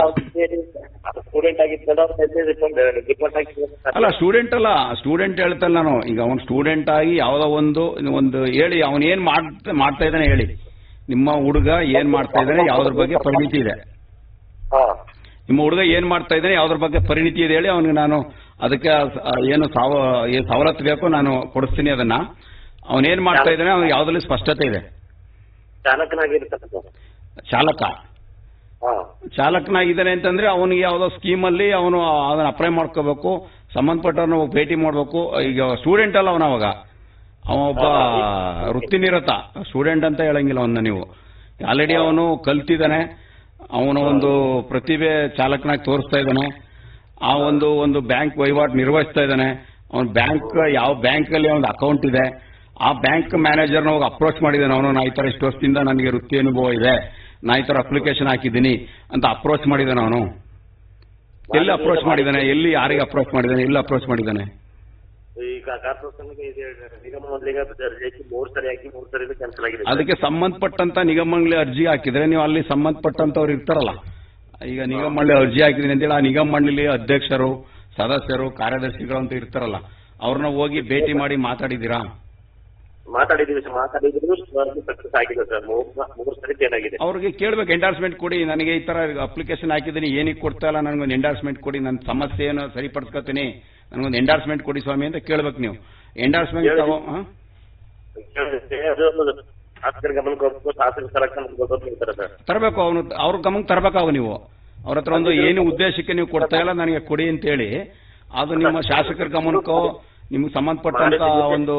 ಅಲ್ಲ, ಸ್ಟೂಡೆಂಟ್ ಹೇಳ್ತಲ್ಲ ನಾನು. ಈಗ ಅವನು ಸ್ಟೂಡೆಂಟ್ ಆಗಿ ಯಾವ್ದೋ ಒಂದು ಹೇಳಿ, ಅವನು ಏನ್ ಮಾಡ್ತಾ ಇದ್ದಾನೆ ಹೇಳಿ. ನಿಮ್ಮ ಹುಡುಗ ಏನ್ ಮಾಡ್ತಾ ಇದ್ದಾನೆ, ಯಾವ್ದ್ರ ಬಗ್ಗೆ ಪರಿಣಿತಿ ಇದೆ, ನಿಮ್ಮ ಹುಡುಗ ಏನ್ ಮಾಡ್ತಾ ಇದ್ದಾನೆ, ಯಾವ್ದ್ರ ಬಗ್ಗೆ ಪರಿಣಿತಿ ಇದೆ ಹೇಳಿ. ಅವನಿಗೆ ನಾನು ಅದಕ್ಕೆ ಏನು ಸವಲತ್ತು ಬೇಕೋ ನಾನು ಕೊಡಿಸ್ತೀನಿ. ಅದನ್ನ ಅವನೇನ್ ಮಾಡ್ತಾ ಇದ್ದಾನೆ, ಅವ್ನಿಗೆ ಯಾವ್ದ್ರಲ್ಲಿ ಸ್ಪಷ್ಟತೆ ಇದೆ. ಚಾಲಕನಾಗಿದ್ದಾನೆ ಅಂತಂದ್ರೆ ಅವನಿಗೆ ಯಾವ್ದೋ ಸ್ಕೀಮಲ್ಲಿ ಅವನು ಅದನ್ನ ಅಪ್ಲೈ ಮಾಡ್ಕೋಬೇಕು, ಸಂಬಂಧಪಟ್ಟವ್ರನ್ನ ಭೇಟಿ ಮಾಡ್ಬೇಕು. ಈಗ ಸ್ಟೂಡೆಂಟ್ ಅಲ್ಲ ಅವನ, ಅವಾಗ ಒಬ್ಬ ವೃತ್ತಿನಿರತ ಸ್ಟೂಡೆಂಟ್ ಅಂತ ಹೇಳಂಗಿಲ್ಲ ಅವನ್ನ ನೀವು. ಆಲ್ರೆಡಿ ಅವನು ಕಲ್ತಿದ್ದಾನೆ, ಅವನ ಒಂದು ಪ್ರತಿಭೆ ಚಾಲಕನಾಗಿ ತೋರಿಸ್ತಾ ಇದ್ದಾನೆ, ಆ ಒಂದು ಬ್ಯಾಂಕ್ ವಹಿವಾಟು ನಿರ್ವಹಿಸ್ತಾ ಇದ್ದಾನೆ. ಅವನ ಯಾವ ಬ್ಯಾಂಕ್ ಅಲ್ಲಿ ಒಂದು ಅಕೌಂಟ್ ಇದೆ, ಆ ಬ್ಯಾಂಕ್ ಮ್ಯಾನೇಜರ್ನ ಹೋಗಿ ಅಪ್ರೋಚ್ ಮಾಡಿದ್ದಾನೆ ಅವನು. ನಾ ಈ ತರ ಇಷ್ಟು ವರ್ಷದಿಂದ ನನಗೆ ವೃತ್ತಿ ಅನುಭವ ಇದೆ, ನಾ ಈ ತರ ಅಪ್ಲಿಕೇಶನ್ ಹಾಕಿದ್ದೀನಿ ಅಂತ ಅಪ್ರೋಚ್ ಮಾಡಿದ್ದಾನೆ ಅವನು. ಎಲ್ಲಿ ಅಪ್ರೋಚ್ ಮಾಡಿದ್ದಾನೆ, ಎಲ್ಲಿ ಯಾರಿಗೆ ಅಪ್ರೋಚ್ ಮಾಡಿದ್ದಾನೆ, ಎಲ್ಲಿ ಅಪ್ರೋಚ್ ಮಾಡಿದ್ದಾನೆ? ಅದಕ್ಕೆ ಸಂಬಂಧಪಟ್ಟಂತ ನಿಗಮ ಮಂಡಳಿ ಅರ್ಜಿ ಹಾಕಿದ್ರೆ ನೀವು ಅಲ್ಲಿ ಸಂಬಂಧಪಟ್ಟಂತವ್ರು ಇರ್ತಾರಲ್ಲ. ಈಗ ನಿಗಮ ಮಂಡಳಿ ಅರ್ಜಿ ಹಾಕಿದ್ದೀನಿ ಅಂತೇಳಿ ಆ ನಿಗಮ ಮಂಡಳಿ ಅಧ್ಯಕ್ಷರು, ಸದಸ್ಯರು, ಕಾರ್ಯದರ್ಶಿಗಳು ಅಂತ ಇರ್ತಾರಲ್ಲ, ಅವ್ರನ್ನ ಹೋಗಿ ಭೇಟಿ ಮಾಡಿ ಮಾತಾಡಿದ್ದೀರಾ? ಅವ್ರಿಗೆ ಕೇಳ್ಬೇಕು, ಎಂಡಾರ್ಸ್ಮೆಂಟ್ ಕೊಡಿ, ನನಗೆ ಈ ತರ ಅಪ್ಲಿಕೇಶನ್ ಹಾಕಿದ್ದೀನಿ, ಏನಕ್ಕೆ ಕೊಡ್ತಾ ಇಲ್ಲ, ನನಗೊಂದು ಎಂಡಾರ್ಸ್ಮೆಂಟ್ ಕೊಡಿ, ನನ್ನ ಸಮಸ್ಯೆಯನ್ನು ಸರಿಪಡಿಸ್ಕೊತೀನಿ, ನನಗೊಂದು ಎಂಡಾರ್ಸ್ಮೆಂಟ್ ಕೊಡಿ ಸ್ವಾಮಿ ಅಂತ ಕೇಳ್ಬೇಕು ನೀವು. ಎಂಡಾರ್ಸ್ಮೆಂಟ್ ತರಬೇಕು, ಅವ್ರ ಗಮನಕ್ಕೆ ತರಬೇಕಾವು ನೀವು. ಅವ್ರ ಹತ್ರ ಏನು ಉದ್ದೇಶಕ್ಕೆ ನೀವು ಕೊಡ್ತಾ ಇಲ್ಲ ನನಗೆ ಕೊಡಿ ಅಂತೇಳಿ, ಅದು ನಿಮ್ಮ ಶಾಸಕರ ಗಮನಕ್ಕೋ, ನಿಮ್ಗೆ ಸಂಬಂಧಪಟ್ಟಂತ ಒಂದು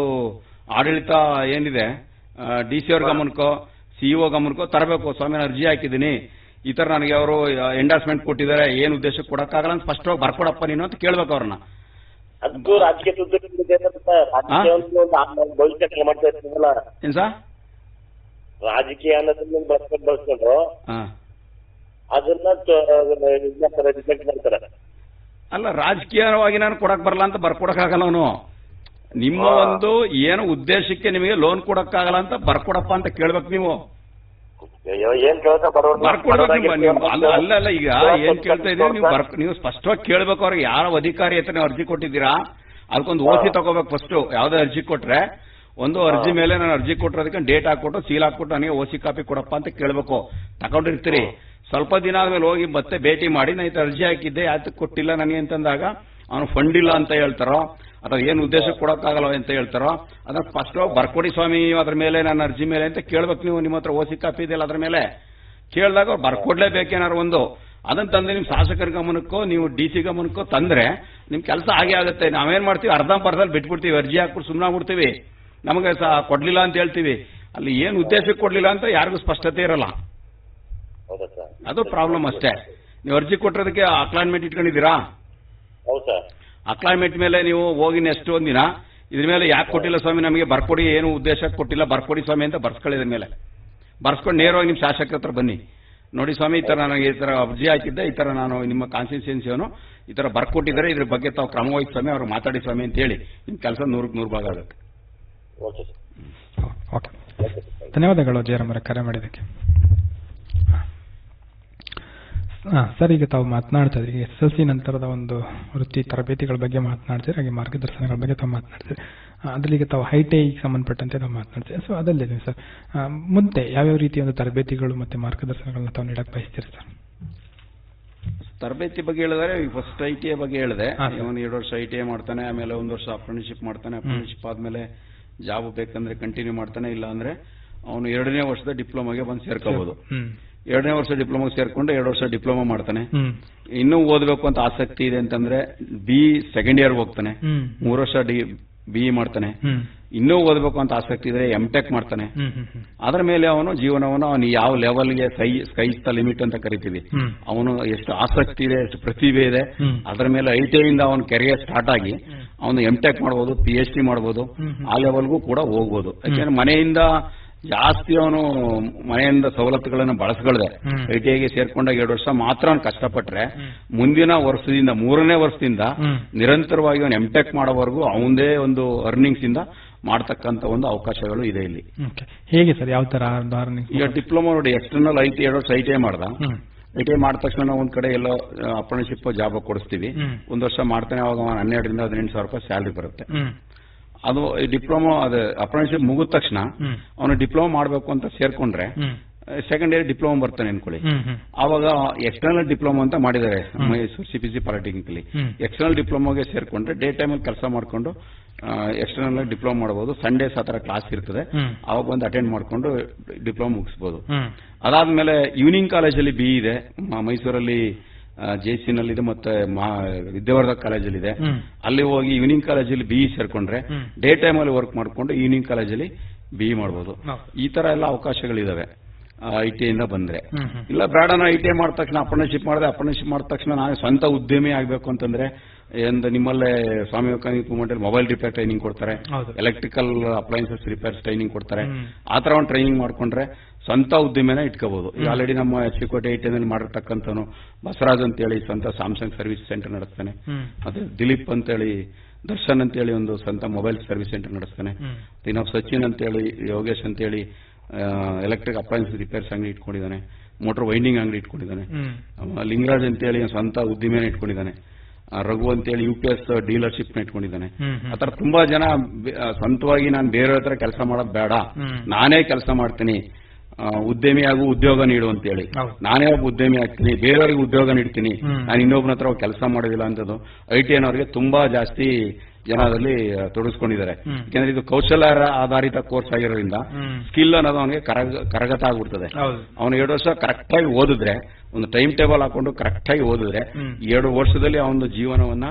ಆಡಳಿತ ಏನಿದೆ DC ಅವ್ರ ಗಮನಕ್ಕೋ, CEO ಗಮನಕ್ಕೋ ತರಬೇಕು. ಸ್ವಾಮಿ ನಾನು ಅರ್ಜಿ ಹಾಕಿದ್ದೀನಿ, ಈ ತರ ನನಗೆ ಅವರು ಎಂಡಾರ್ಸ್ಮೆಂಟ್ ಕೊಟ್ಟಿದ್ದಾರೆ, ಏನು ಉದ್ದೇಶಕ್ಕೆ ಕೊಡಕ್ಕಾಗಲ್ಲ ಅಂತ ಸ್ಪಷ್ಟವಾಗಿ ಬರ್ಕೊಡಪ್ಪ ನೀನು ಅಂತ ಕೇಳ್ಬೇಕು ಅವ್ರನ್ನ. ಏನ್ ಸರ್ ರಾಜಕೀಯ ಅನ್ನೋದನ್ನ ಬಳಸ್ಕೊಂಡ್ರು ಅದನ್ನ ರಿಜೆಕ್ಟ್ ಮಾಡ್ತಾರೆ. ಅಲ್ಲ, ರಾಜಕೀಯವಾಗಿ ನಾನು ಕೊಡಕ್ ಬರಲ್ಲ ಅಂತ ಬರ್ಕೊಡಕ್ಕಾಗಲ್ಲ ಅವನು. ನಿಮ್ಮ ಏನು ಉದ್ದೇಶಕ್ಕೆ ನಿಮಗೆ ಲೋನ್ ಕೊಡಕ್ಕಾಗಲ್ಲ ಅಂತ ಬರ್ಕೊಡಪ್ಪ ಅಂತ ಕೇಳ್ಬೇಕು ನೀವು. ಅಲ್ಲ, ಈಗ ಏನ್ ಕೇಳ್ತಾ ಇದೀವಿ ನೀವು ಸ್ಪಷ್ಟವಾಗಿ ಕೇಳ್ಬೇಕು. ಅವ್ರಿಗೆ ಯಾವ ಅಧಿಕಾರಿ ಹತ್ರ ನೀವು ಅರ್ಜಿ ಕೊಟ್ಟಿದ್ದೀರಾ ಅದಕ್ಕೊಂದು OC ತಗೋಬೇಕು ಫಸ್ಟ್. ಯಾವ್ದೇ ಅರ್ಜಿ ಕೊಟ್ರೆ ಒಂದು ಅರ್ಜಿ ಮೇಲೆ ನಾನು ಅರ್ಜಿ ಕೊಟ್ಟಿರೋದಕ್ಕೆ ಡೇಟ್ ಹಾಕೊಟ್ಟು ಸೀಲ್ ಹಾಕ್ಬಿಟ್ಟು ನನಗೆ OC ಕಾಪಿ ಕೊಡಪ್ಪ ಅಂತ ಕೇಳ್ಬೇಕು. ತಗೊಂಡಿರ್ತೀರಿ, ಸ್ವಲ್ಪ ದಿನ ಆದ್ಮೇಲೆ ಹೋಗಿ ಮತ್ತೆ ಭೇಟಿ ಮಾಡಿ ನಾನು ಅರ್ಜಿ ಹಾಕಿದ್ದೆ ಯಾತಕ್ಕೆ ಕೊಟ್ಟಿಲ್ಲ ನನಗೆ ಅಂತಂದಾಗ ಅವನು ಫಂಡ್ ಇಲ್ಲ ಅಂತ ಹೇಳ್ತಾರೋ ಅಥವಾ ಏನು ಉದ್ದೇಶಕ್ಕೆ ಕೊಡಕ್ಕಾಗಲ್ಲ ಅಂತ ಹೇಳ್ತಾರೋ ಅದನ್ನ ಸ್ಪಷ್ಟವಾಗಿ ಬರ್ಕೊಡಿ ಸ್ವಾಮಿ ಅದ್ರ ಮೇಲೆ ನನ್ನ ಅರ್ಜಿ ಮೇಲೆ ಅಂತ ಕೇಳ್ಬೇಕು ನೀವು. ನಿಮ್ಮ ಹತ್ರ OC ಕಾಪಿ ಇದೆಯಲ್ಲ ಅದ್ರ ಮೇಲೆ ಕೇಳಿದಾಗ ಅವ್ರು ಬರ್ಕೊಡ್ಲೇಬೇಕೇನಾರು ಒಂದು. ಅದನ್ನ ತಂದ್ರೆ ನಿಮ್ ಶಾಸಕರ ಗಮನಕ್ಕೋ ನೀವು DC ಗಮನಕ್ಕೋ ತಂದ್ರೆ ನಿಮ್ ಕೆಲಸ ಹಾಗೆ ಆಗುತ್ತೆ. ನಾವೇನ್ ಮಾಡ್ತೀವಿ, ಅರ್ಧಂಬರ್ಧಲ್ಲಿ ಬಿಟ್ಬಿಡ್ತೀವಿ, ಅರ್ಜಿ ಹಾಕ್ಬಿಟ್ಟು ಸುಮ್ಮನೆ ಆಗ್ಬಿಡ್ತೀವಿ, ನಮಗೆ ಕೊಡ್ಲಿಲ್ಲ ಅಂತ ಹೇಳ್ತೀವಿ. ಅಲ್ಲಿ ಏನ್ ಉದ್ದೇಶಕ್ಕೆ ಕೊಡ್ಲಿಲ್ಲ ಅಂತ ಯಾರಿಗೂ ಸ್ಪಷ್ಟತೆ ಇರಲ್ಲ. ಅದು ಪ್ರಾಬ್ಲಮ್ ಅಷ್ಟೇ. ನೀವು ಅರ್ಜಿ ಕೊಟ್ಟಿರೋದಕ್ಕೆ ಅಕ್ಲಾನ್ಮೆಂಟ್ ಇಟ್ಕೊಂಡಿದ್ದೀರಾ? ಅಕ್ಲಾಯ್ಮೆಂಟ್ ಮೇಲೆ ನೀವು ಹೋಗಿ ನೆಕ್ಸ್ಟ್ ಒಂದಿನ ಇದ್ರ ಮೇಲೆ ಯಾಕೆ ಕೊಟ್ಟಿಲ್ಲ ಸ್ವಾಮಿ, ನಮಗೆ ಬರ್ಕೊಡಿ, ಏನು ಉದ್ದೇಶ ಕೊಟ್ಟಿಲ್ಲ, ಬರ್ಕೊಡಿ ಸ್ವಾಮಿ ಅಂತ ಬರ್ಸ್ಕೊಳ್ಳಿ. ಇದ್ರ ಮೇಲೆ ಬರ್ಸ್ಕೊಂಡು ನೇರವಾಗಿ ನಿಮ್ಮ ಶಾಸಕರ ಹತ್ರ ಬನ್ನಿ, ನೋಡಿ ಸ್ವಾಮಿ ಈ ತರ ನನಗೆ ಈ ತರ ಅರ್ಜಿ ಹಾಕಿದ್ದೆ, ಈ ತರ ನಾನು ನಿಮ್ಮ ಕಾನ್ಸ್ಟಿಟ್ಯೂನ್ಸಿಯವನು ಈ ತರ ಬರ್ಕೊಟ್ಟಿದ್ದಾರೆ, ಇದ್ರ ಬಗ್ಗೆ ತಾವು ಕ್ರಮ ವಹಿಸಿ ಸ್ವಾಮಿ, ಅವ್ರು ಮಾತಾಡಿ ಸ್ವಾಮಿ ಅಂತ ಹೇಳಿ ನಿಮ್ಮ ಕೆಲಸ 100% ಭಾಗ ಆಗುತ್ತೆ. ಓಕೆ, ಧನ್ಯವಾದಗಳು ಜಯರಾಮರ ಕರೆ ಮಾಡಿದ್ದಕ್ಕೆ. ಸರ್, ಈಗ ತಾವು ಮಾತನಾಡ್ತಾ ಇದ್ರಿ SSLC ನಂತರದ ಒಂದು ವೃತ್ತಿ ತರಬೇತಿಗಳ ಬಗ್ಗೆ ಮಾತನಾಡ್ತೀರಿ, ಹಾಗೆ ಮಾರ್ಗದರ್ಶನಗಳ ಬಗ್ಗೆ ತಾವು ಮಾತನಾಡ್ತೀರಿ. ಅದರಲ್ಲಿ ಈಗ ತಾವು ITIಗೆ ಸಂಬಂಧಪಟ್ಟಂತೆ ತಾವು ಮಾತನಾಡ್ತೀರಿ. ಸೊ ಅದಲ್ಲದೆ ಸರ್, ಮುಂದೆ ಯಾವ್ಯಾವ ರೀತಿಯ ಒಂದು ತರಬೇತಿಗಳು ಮತ್ತು ಮಾರ್ಗದರ್ಶನಗಳನ್ನ ತಾವು ನೀಡಕ್ಕೆ ಬಯಸ್ತೀರಿ ಸರ್? ತರಬೇತಿ ಬಗ್ಗೆ ಹೇಳಿದ್ರೆ ಫಸ್ಟ್ ITI ಬಗ್ಗೆ ಹೇಳಿದೆ. ಅವನು 2 ವರ್ಷ ITI ಮಾಡ್ತಾನೆ, ಆಮೇಲೆ 1 ವರ್ಷ ಅಪ್ರೆಂಟಿಸ್ಶಿಪ್ ಮಾಡ್ತಾನೆ. ಅಪ್ರೆಂಟಿಸ್ಶಿಪ್ ಆದ್ಮೇಲೆ ಜಾಬ್ ಬೇಕಂದ್ರೆ ಕಂಟಿನ್ಯೂ ಮಾಡ್ತಾನೆ, ಇಲ್ಲ ಅಂದ್ರೆ ಅವನು 2ನೇ ವರ್ಷದ ಡಿಪ್ಲೊಮಾಗೆ ಬಂದು ಸೇರ್ಕೋಬಹುದು. 2ನೇ ವರ್ಷ ಡಿಪ್ಲೊಮಾಗೆ ಸೇರ್ಕೊಂಡು 2 ವರ್ಷ ಡಿಪ್ಲೊಮಾ ಮಾಡ್ತಾನೆ. ಇನ್ನೂ ಓದಬೇಕು ಅಂತ ಆಸಕ್ತಿ ಇದೆ ಅಂತಂದ್ರೆ ಸೆಕೆಂಡ್ ಇಯರ್ ಹೋಗ್ತಾನೆ, 3 ವರ್ಷ BE ಮಾಡ್ತಾನೆ. ಇನ್ನೂ ಓದಬೇಕು ಅಂತ ಆಸಕ್ತಿ ಇದ್ರೆ MTech ಮಾಡ್ತಾನೆ. ಅದರ ಮೇಲೆ ಅವನು ಜೀವನವನ್ನು ಅವನು ಯಾವ ಲೆವೆಲ್ಗೆ ಸ್ಕೈಸ್ ದ ಲಿಮಿಟ್ ಅಂತ ಕರಿತೀವಿ, ಅವನು ಎಷ್ಟು ಆಸಕ್ತಿ ಇದೆ, ಎಷ್ಟು ಪ್ರತಿಭೆ ಇದೆ, ಅದರ ಮೇಲೆ ITI ಇಂದ ಅವನ ಕೆರಿಯರ್ ಸ್ಟಾರ್ಟ್ ಆಗಿ ಅವನು MTech ಮಾಡಬಹುದು, PhD ಮಾಡಬಹುದು, ಆ ಲೆವೆಲ್ಗೂ ಕೂಡ ಹೋಗ್ಬೋದು. ಯಾಕೆಂದ್ರೆ ಮನೆಯಿಂದ ಜಾಸ್ತಿ ಅವನು ಮನೆಯಿಂದ ಸವಲತ್ತುಗಳನ್ನು ಬಳಸ್ಕೊಳ್ದೆ ITIಗೆ ಸೇರ್ಕೊಂಡಾಗ 2 ವರ್ಷ ಮಾತ್ರ ಅವನು ಕಷ್ಟಪಟ್ರೆ, ಮುಂದಿನ ವರ್ಷದಿಂದ 3ನೇ ವರ್ಷದಿಂದ ನಿರಂತರವಾಗಿ ಅವನು MTech ಮಾಡೋವರೆಗೂ ಅವನದೇ ಒಂದು ಅರ್ನಿಂಗ್ಸ್ ಇಂದ ಮಾಡ್ತಕ್ಕಂಥ ಒಂದು ಅವಕಾಶಗಳು ಇದೆ ಇಲ್ಲಿ. ಹೇಗೆ ಸರ್, ಯಾವ ತರ? ಈಗ ಡಿಪ್ಲೊಮಾ ನೋಡಿ, ಎಕ್ಸ್ಟರ್ನಲ್ 2 ವರ್ಷ ITI ಮಾಡ್ದ, ITI ಮಾಡಿದ ತಕ್ಷಣ ಒಂದ್ ಕಡೆ ಎಲ್ಲೋ ಅಪ್ರೆಂಟಿಸ್ಶಿಪ್ ಜಾಬ್ ಕೊಡಿಸ್ತೀವಿ. 1 ವರ್ಷ ಮಾಡ್ತಾನೆ, ಅವಾಗ 12,000 ರಿಂದ 18,000 ರೂಪಾಯಿ ಸ್ಯಾಲರಿ ಬರುತ್ತೆ. ಅದು ಡಿಪ್ಲೊಮಾ ಅಪ್ರೆಂಟಿಸ್ಶಿಪ್ ಮುಗಿದ ತಕ್ಷಣ ಅವನು ಡಿಪ್ಲೊಮಾ ಮಾಡಬೇಕು ಅಂತ ಸೇರ್ಕೊಂಡ್ರೆ ಸೆಕೆಂಡ್ ಇಯರ್ ಡಿಪ್ಲೊಮಾ ಬರ್ತಾನೆ ಅನ್ಕೊಳ್ಳಿ. ಆವಾಗ ಎಕ್ಸ್ಟರ್ನಲ್ ಡಿಪ್ಲೊಮಾ ಅಂತ ಮಾಡಿದ್ದಾರೆ ಮೈಸೂರು CPC ಪಾಲಿಟೆಕ್ನಿಕಲ್ಲಿ. ಎಕ್ಸ್ಟರ್ನಲ್ ಡಿಪ್ಲೊಮಾಗೆ ಸೇರ್ಕೊಂಡ್ರೆ ಡೇ ಟೈಮಲ್ಲಿ ಕೆಲಸ ಮಾಡ್ಕೊಂಡು ಎಕ್ಸ್ಟರ್ನಲ್ ಡಿಪ್ಲೊಮಾ ಮಾಡಬಹುದು. ಸಂಡೇಸ್ ಆ ತರ ಕ್ಲಾಸ್ ಇರ್ತದೆ, ಅವಾಗ ಬಂದು ಅಟೆಂಡ್ ಮಾಡ್ಕೊಂಡು ಡಿಪ್ಲೊಮಾ ಮುಗಿಸಬಹುದು. ಅದಾದ್ಮೇಲೆ ಈವ್ನಿಂಗ್ ಕಾಲೇಜಲ್ಲಿ BE ಇದೆ, ಮೈಸೂರಲ್ಲಿ JC ನಲ್ಲಿದೆ, ಮತ್ತೆ ವಿದ್ಯಾವರ್ಧಕ ಕಾಲೇಜಲ್ಲಿ ಇದೆ. ಅಲ್ಲಿ ಹೋಗಿ ಈವ್ನಿಂಗ್ ಕಾಲೇಜಲ್ಲಿ BE ಸೇರ್ಕೊಂಡ್ರೆ ಡೇ ಟೈಮ್ ಅಲ್ಲಿ ವರ್ಕ್ ಮಾಡ್ಕೊಂಡು ಈವ್ನಿಂಗ್ ಕಾಲೇಜಲ್ಲಿ BE ಮಾಡಬಹುದು. ಈ ತರ ಎಲ್ಲ ಅವಕಾಶಗಳಿದಾವೆ ITI ಇಂದ ಬಂದ್ರೆ. ಇಲ್ಲ ಬೇಡ, ನಾನು ITI ಮಾಡಿದ ತಕ್ಷಣ ಅಪ್ರೆಂಟಿಸ್ಶಿಪ್ ಮಾಡಿದೆ, ಅಪ್ರೆಂಟಿಸ್ಶಿಪ್ ಮಾಡಿದ ತಕ್ಷಣ ನಾನು ಸ್ವಂತ ಉದ್ಯಮಿ ಆಗ್ಬೇಕು ಅಂತಂದ್ರೆ ನಿಮ್ಮಲ್ಲೇ Swami Vivekananda mobile repair training ಕೊಡ್ತಾರೆ, ಎಲೆಕ್ಟ್ರಿಕಲ್ ಅಪ್ಲೈನ್ಸಸ್ ರಿಪೇರ್ಸ್ ಟ್ರೈನಿಂಗ್ ಕೊಡ್ತಾರೆ. ಆ ತರ ಒಂದು ಟ್ರೈನಿಂಗ್ ಮಾಡ್ಕೊಂಡ್ರೆ ಸ್ವಂತ ಉದ್ಯಮನ ಇಟ್ಕೋಬಹುದು. ಈಗ ಆಲ್ರೆಡಿ ನಮ್ಮ HC ಕೋಟೆ ITI ಮಾಡಿರ್ತಕ್ಕಂಥವನು ಬಸವರಾಜ್ ಅಂತೇಳಿ ಸ್ವಂತ ಸ್ಯಾಮ್ಸಂಗ್ ಸರ್ವಿಸ್ ಸೆಂಟರ್ ನಡೆಸ್ತಾನೆ. ಮತ್ತೆ ದಿಲೀಪ್ ಅಂತೇಳಿ, ದರ್ಶನ್ ಅಂತೇಳಿ ಒಂದು ಸ್ವಂತ ಮೊಬೈಲ್ ಸರ್ವಿಸ್ ಸೆಂಟರ್ ನಡೆಸ್ತಾನೆ. ಇನ್ನೊಬ್ಬ ಸಚಿನ್ ಅಂತೇಳಿ, ಯೋಗೇಶ್ ಅಂತೇಳಿ ಎಲೆಕ್ಟ್ರಿಕ್ ಅಪ್ಲೈನ್ಸ್ ರಿಪೇರ್ಸ್ ಅಂಗಡಿ ಇಟ್ಕೊಂಡಿದ್ದಾನೆ, ಮೋಟರ್ ವೈಂಡಿಂಗ್ ಅಂಗಡಿ ಇಟ್ಕೊಂಡಿದ್ದಾನೆ. ಲಿಂಗರಾಜ್ ಅಂತೇಳಿ ಸ್ವಂತ ಉದ್ದಿಮೆನ ಇಟ್ಕೊಂಡಿದ್ದಾನೆ. ರಘು ಅಂತೇಳಿ UPS ಡೀಲರ್ಶಿಪ್ ನ ಇಟ್ಕೊಂಡಿದ್ದಾನೆ. ಆತರ ತುಂಬಾ ಜನ ಸ್ವಂತವಾಗಿ ನಾನು ಬೇರೆ ಹತ್ರ ಕೆಲಸ ಮಾಡೋದು ಬೇಡ, ನಾನೇ ಕೆಲಸ ಮಾಡ್ತೀನಿ, ಉದ್ಯಮಿ ಹಾಗೂ ಉದ್ಯೋಗ ನೀಡು ಅಂತೇಳಿ ನಾನೇ ಒಬ್ಬ ಉದ್ಯಮಿ ಆಗ್ತೀನಿ, ಬೇರೆಯವರಿಗೆ ಉದ್ಯೋಗ ನೀಡ್ತೀನಿ, ನಾನು ಇನ್ನೊಬ್ಬನ ಹತ್ರ ಕೆಲಸ ಮಾಡೋದಿಲ್ಲ ಅಂತದ್ದು ITI ಅನ್ನೋರಿಗೆ ತುಂಬಾ ಜಾಸ್ತಿ ಜನರಲ್ಲಿ ತೊಡಗಿಸ್ಕೊಂಡಿದ್ದಾರೆ. ಯಾಕಂದ್ರೆ ಇದು ಕೌಶಲ್ಯ ಆಧಾರಿತ ಕೋರ್ಸ್ ಆಗಿರೋದ್ರಿಂದ ಸ್ಕಿಲ್ ಅನ್ನೋದು ಅವನಿಗೆ ಕರಗತ ಆಗ್ಬಿಡ್ತದೆ. ಅವನು 2 ವರ್ಷ ಕರೆಕ್ಟ್ ಆಗಿ ಓದಿದ್ರೆ, ಒಂದು ಟೈಮ್ ಟೇಬಲ್ ಹಾಕೊಂಡು ಕರೆಕ್ಟ್ ಆಗಿ ಓದಿದ್ರೆ 2 ವರ್ಷದಲ್ಲಿ ಅವನ ಜೀವನವನ್ನ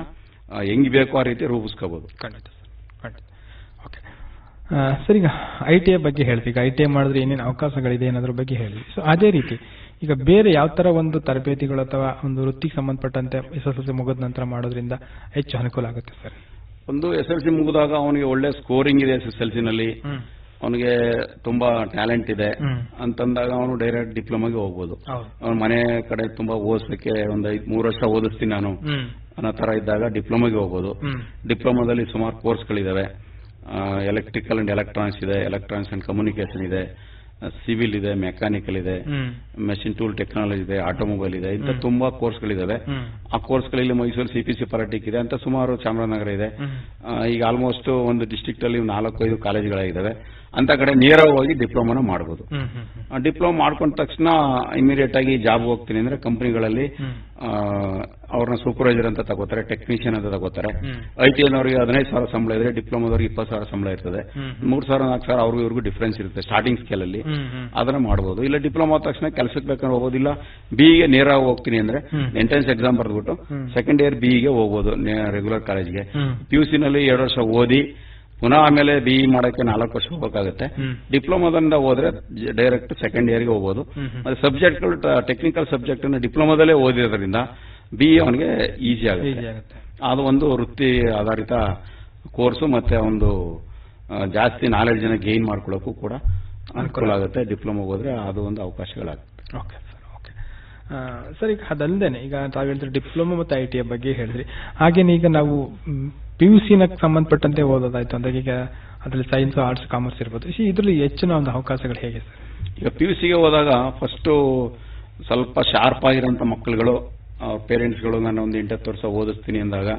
ಹೆಂಗ್ ಬೇಕೋ ಆ ರೀತಿ ರೂಪಿಸ್ಕೋಬಹುದು. ಖಂಡಿತ ಖಂಡಿತ. ಓಕೆ ಸರ್, ಈಗ ITI ಬಗ್ಗೆ ಹೇಳ್ತೀವಿ. ಈಗ ITI ಮಾಡಿದ್ರೆ ಏನೇನು ಅವಕಾಶಗಳಿದೆ ಅನ್ನೋದ್ರ ಬಗ್ಗೆ ಹೇಳಿದ್ವಿ. ಸೊ ಅದೇ ರೀತಿ ಈಗ ಬೇರೆ ಯಾವ ತರ ಒಂದು ತರಬೇತಿಗಳು ಅಥವಾ ಒಂದು ವೃತ್ತಿಗೆ ಸಂಬಂಧಪಟ್ಟಂತೆ SSLC ಮುಗಿದ ನಂತರ ಮಾಡೋದ್ರಿಂದ ಹೆಚ್ಚು ಅನುಕೂಲ ಆಗುತ್ತೆ ಸರ್? ಒಂದು SSLC ಮುಗಿದಾಗ ಅವನಿಗೆ ಒಳ್ಳೆ ಸ್ಕೋರಿಂಗ್ ಇದೆ, SSLC ನಲ್ಲಿ ಅವನಿಗೆ ತುಂಬಾ ಟ್ಯಾಲೆಂಟ್ ಇದೆ ಅಂತಂದಾಗ ಅವನು ಡೈರೆಕ್ಟ್ ಡಿಪ್ಲೊಮಾಗೆ ಹೋಗ್ಬೋದು. ಅವನ ಮನೆ ಕಡೆ ತುಂಬಾ ಓದಿಸಲಿಕ್ಕೆ ಒಂದು 3 ವರ್ಷ ಓದಿಸ್ತೀನಿ ನಾನು ಅನ್ನೋ ತರ ಇದ್ದಾಗ ಡಿಪ್ಲೊಮಾಗೆ ಹೋಗ್ಬೋದು. ಡಿಪ್ಲೊಮಾದಲ್ಲಿ ಸುಮಾರು ಕೋರ್ಸ್ಗಳಿದಾವೆ. ಎಲೆಕ್ಟ್ರಿಕಲ್ ಅಂಡ್ ಎಲೆಕ್ಟ್ರಾನಿಕ್ಸ್ ಇದೆ, ಎಲೆಕ್ಟ್ರಾನಿಕ್ಸ್ ಅಂಡ್ ಕಮ್ಯುನಿಕೇಶನ್ ಇದೆ, ಸಿವಿಲ್ ಇದೆ, ಮೆಕ್ಯಾನಿಕಲ್ ಇದೆ, ಮೆಷಿನ್ ಟೂಲ್ ಟೆಕ್ನಾಲಜಿ ಇದೆ, ಆಟೋಮೊಬೈಲ್ ಇದೆ, ಇಂಥ ತುಂಬಾ ಕೋರ್ಸ್ಗಳಿದಾವೆ. ಆ ಕೋರ್ಸ್ಗಳಲ್ಲಿ ಮೈಸೂರು CPC ಪಾಲಿಟೆಕ್ ಇದೆ ಅಂತ ಸುಮಾರು, ಚಾಮರಾಜನಗರ ಇದೆ. ಈಗ ಆಲ್ಮೋಸ್ಟ್ ಒಂದು ಡಿಸ್ಟ್ರಿಕ್ಟ್ ಅಲ್ಲಿ 4-5 ಕಾಲೇಜುಗಳಿದಾವೆ. ಅಂತ ಕಡೆ ನೇರವಾಗಿ ಡಿಪ್ಲೊಮಾನ ಮಾಡಬಹುದು. ಡಿಪ್ಲೊಮಾ ಮಾಡ್ಕೊಂಡ ತಕ್ಷಣ ಇಮಿಡಿಯೇಟ್ ಆಗಿ ಜಾಬ್ ಹೋಗ್ತೀನಿ ಅಂದ್ರೆ ಕಂಪನಿಗಳಲ್ಲಿ ಅವ್ರನ್ನ ಸೂಪರ್ವೈಸರ್ ಅಂತ ತಗೋತಾರೆ, ಟೆಕ್ನಿಷಿಯನ್ ಅಂತ ತಗೋತಾರೆ. ITI ಅವರಿಗೆ 15,000 ಸಂಬಳ ಇದ್ರೆ ಡಿಪ್ಲೊಮಾದವ್ರಿಗೆ 20,000 ಸಂಬಳ ಇರ್ತದೆ. 3,000-4,000 ಅವ್ರಿಗೂ ಇವ್ರಿಗೂ ಡಿಫರೆನ್ಸ್ ಇರುತ್ತೆ ಸ್ಟಾರ್ಟಿಂಗ್ ಸ್ಕೇಲ್ ಅಲ್ಲಿ. ಅದನ್ನ ಮಾಡಬಹುದು. ಇಲ್ಲ ಡಿಪ್ಲೊಮಾ ತಕ್ಷಣ ಕೆಲಸಕ್ಕೆ ಬೇಕಾದ್ರೆ ಹೋಗೋದು. ಇಲ್ಲ BE ನೇರವಾಗಿ ಹೋಗ್ತೀನಿ ಅಂದ್ರೆ ಎಂಟ್ರೆನ್ಸ್ ಎಕ್ಸಾಮ್ ಬರೆದ್ಬಿಟ್ಟು ಸೆಕೆಂಡ್ ಇಯರ್ BE ಹೋಗ್ಬೋದು ರೆಗ್ಯುಲರ್ ಕಾಲೇಜ್ಗೆ. PUC ನಲ್ಲಿ 2 ವರ್ಷ ಓದಿ ಪುನಃ ಆಮೇಲೆ BE ಮಾಡಕ್ಕೆ 4 ವರ್ಷ ಹೋಗಬೇಕಾಗುತ್ತೆ. ಡಿಪ್ಲೊಮಾದಿಂದ ಹೋದ್ರೆ ಡೈರೆಕ್ಟ್ ಸೆಕೆಂಡ್ ಇಯರ್ಗೆ ಹೋಗ್ಬೋದು. ಮತ್ತೆ ಸಬ್ಜೆಕ್ಟ್ಗಳು ಟೆಕ್ನಿಕಲ್ ಸಬ್ಜೆಕ್ಟ್ ಅನ್ನು ಡಿಪ್ಲೊಮಾದಲ್ಲೇ ಓದಿರೋದ್ರಿಂದ BE ಅವನಿಗೆ ಈಸಿ ಆಗುತ್ತೆ. ಅದು ಒಂದು ವೃತ್ತಿ ಆಧಾರಿತ ಕೋರ್ಸು, ಮತ್ತೆ ಒಂದು ಜಾಸ್ತಿ ನಾಲೆಡ್ಜ್ ಗೇನ್ ಮಾಡ್ಕೊಳ್ಳೋಕ್ಕೂ ಕೂಡ ಅನುಕೂಲ ಆಗುತ್ತೆ. ಡಿಪ್ಲೊಮಾ ಹೋದ್ರೆ ಅದು ಒಂದು ಅವಕಾಶಗಳಾಗುತ್ತೆ. Okay sir, okay sir. ಈಗ ಅದಲ್ಲದೆ ಈಗ ತಾವು ಹೇಳಿದ್ರೆ ಡಿಪ್ಲೊಮಾ ಮತ್ತು ITI ಬಗ್ಗೆ ಹೇಳಿದ್ರಿ. ಹಾಗೇನೆ ಈಗ ನಾವು PUC ಸಂಬಂಧಪಟ್ಟಂತೆ ಓದೋದಾಯ್ತು ಅಂದ್ರೆ ಈಗ ಅದರಲ್ಲಿ ಸೈನ್ಸ್, ಆರ್ಟ್ಸ್, ಕಾಮರ್ಸ್ ಇರ್ಬೋದು. ಇದರಲ್ಲಿ ಹೆಚ್ಚಿನ ಒಂದು ಅವಕಾಶಗಳು ಹೇಗೆ ಸರ್? ಈಗ PUCಗೆ ಹೋದಾಗ ಫಸ್ಟು ಸ್ವಲ್ಪ ಶಾರ್ಪ್ ಆಗಿರೋಂಥ ಮಕ್ಕಳುಗಳು, ಅವ್ರ ಪೇರೆಂಟ್ಸ್ಗಳು ನಾನು ಒಂದು 8 ವರ್ಷ ಓದಿಸ್ತೀನಿ ಅಂದಾಗ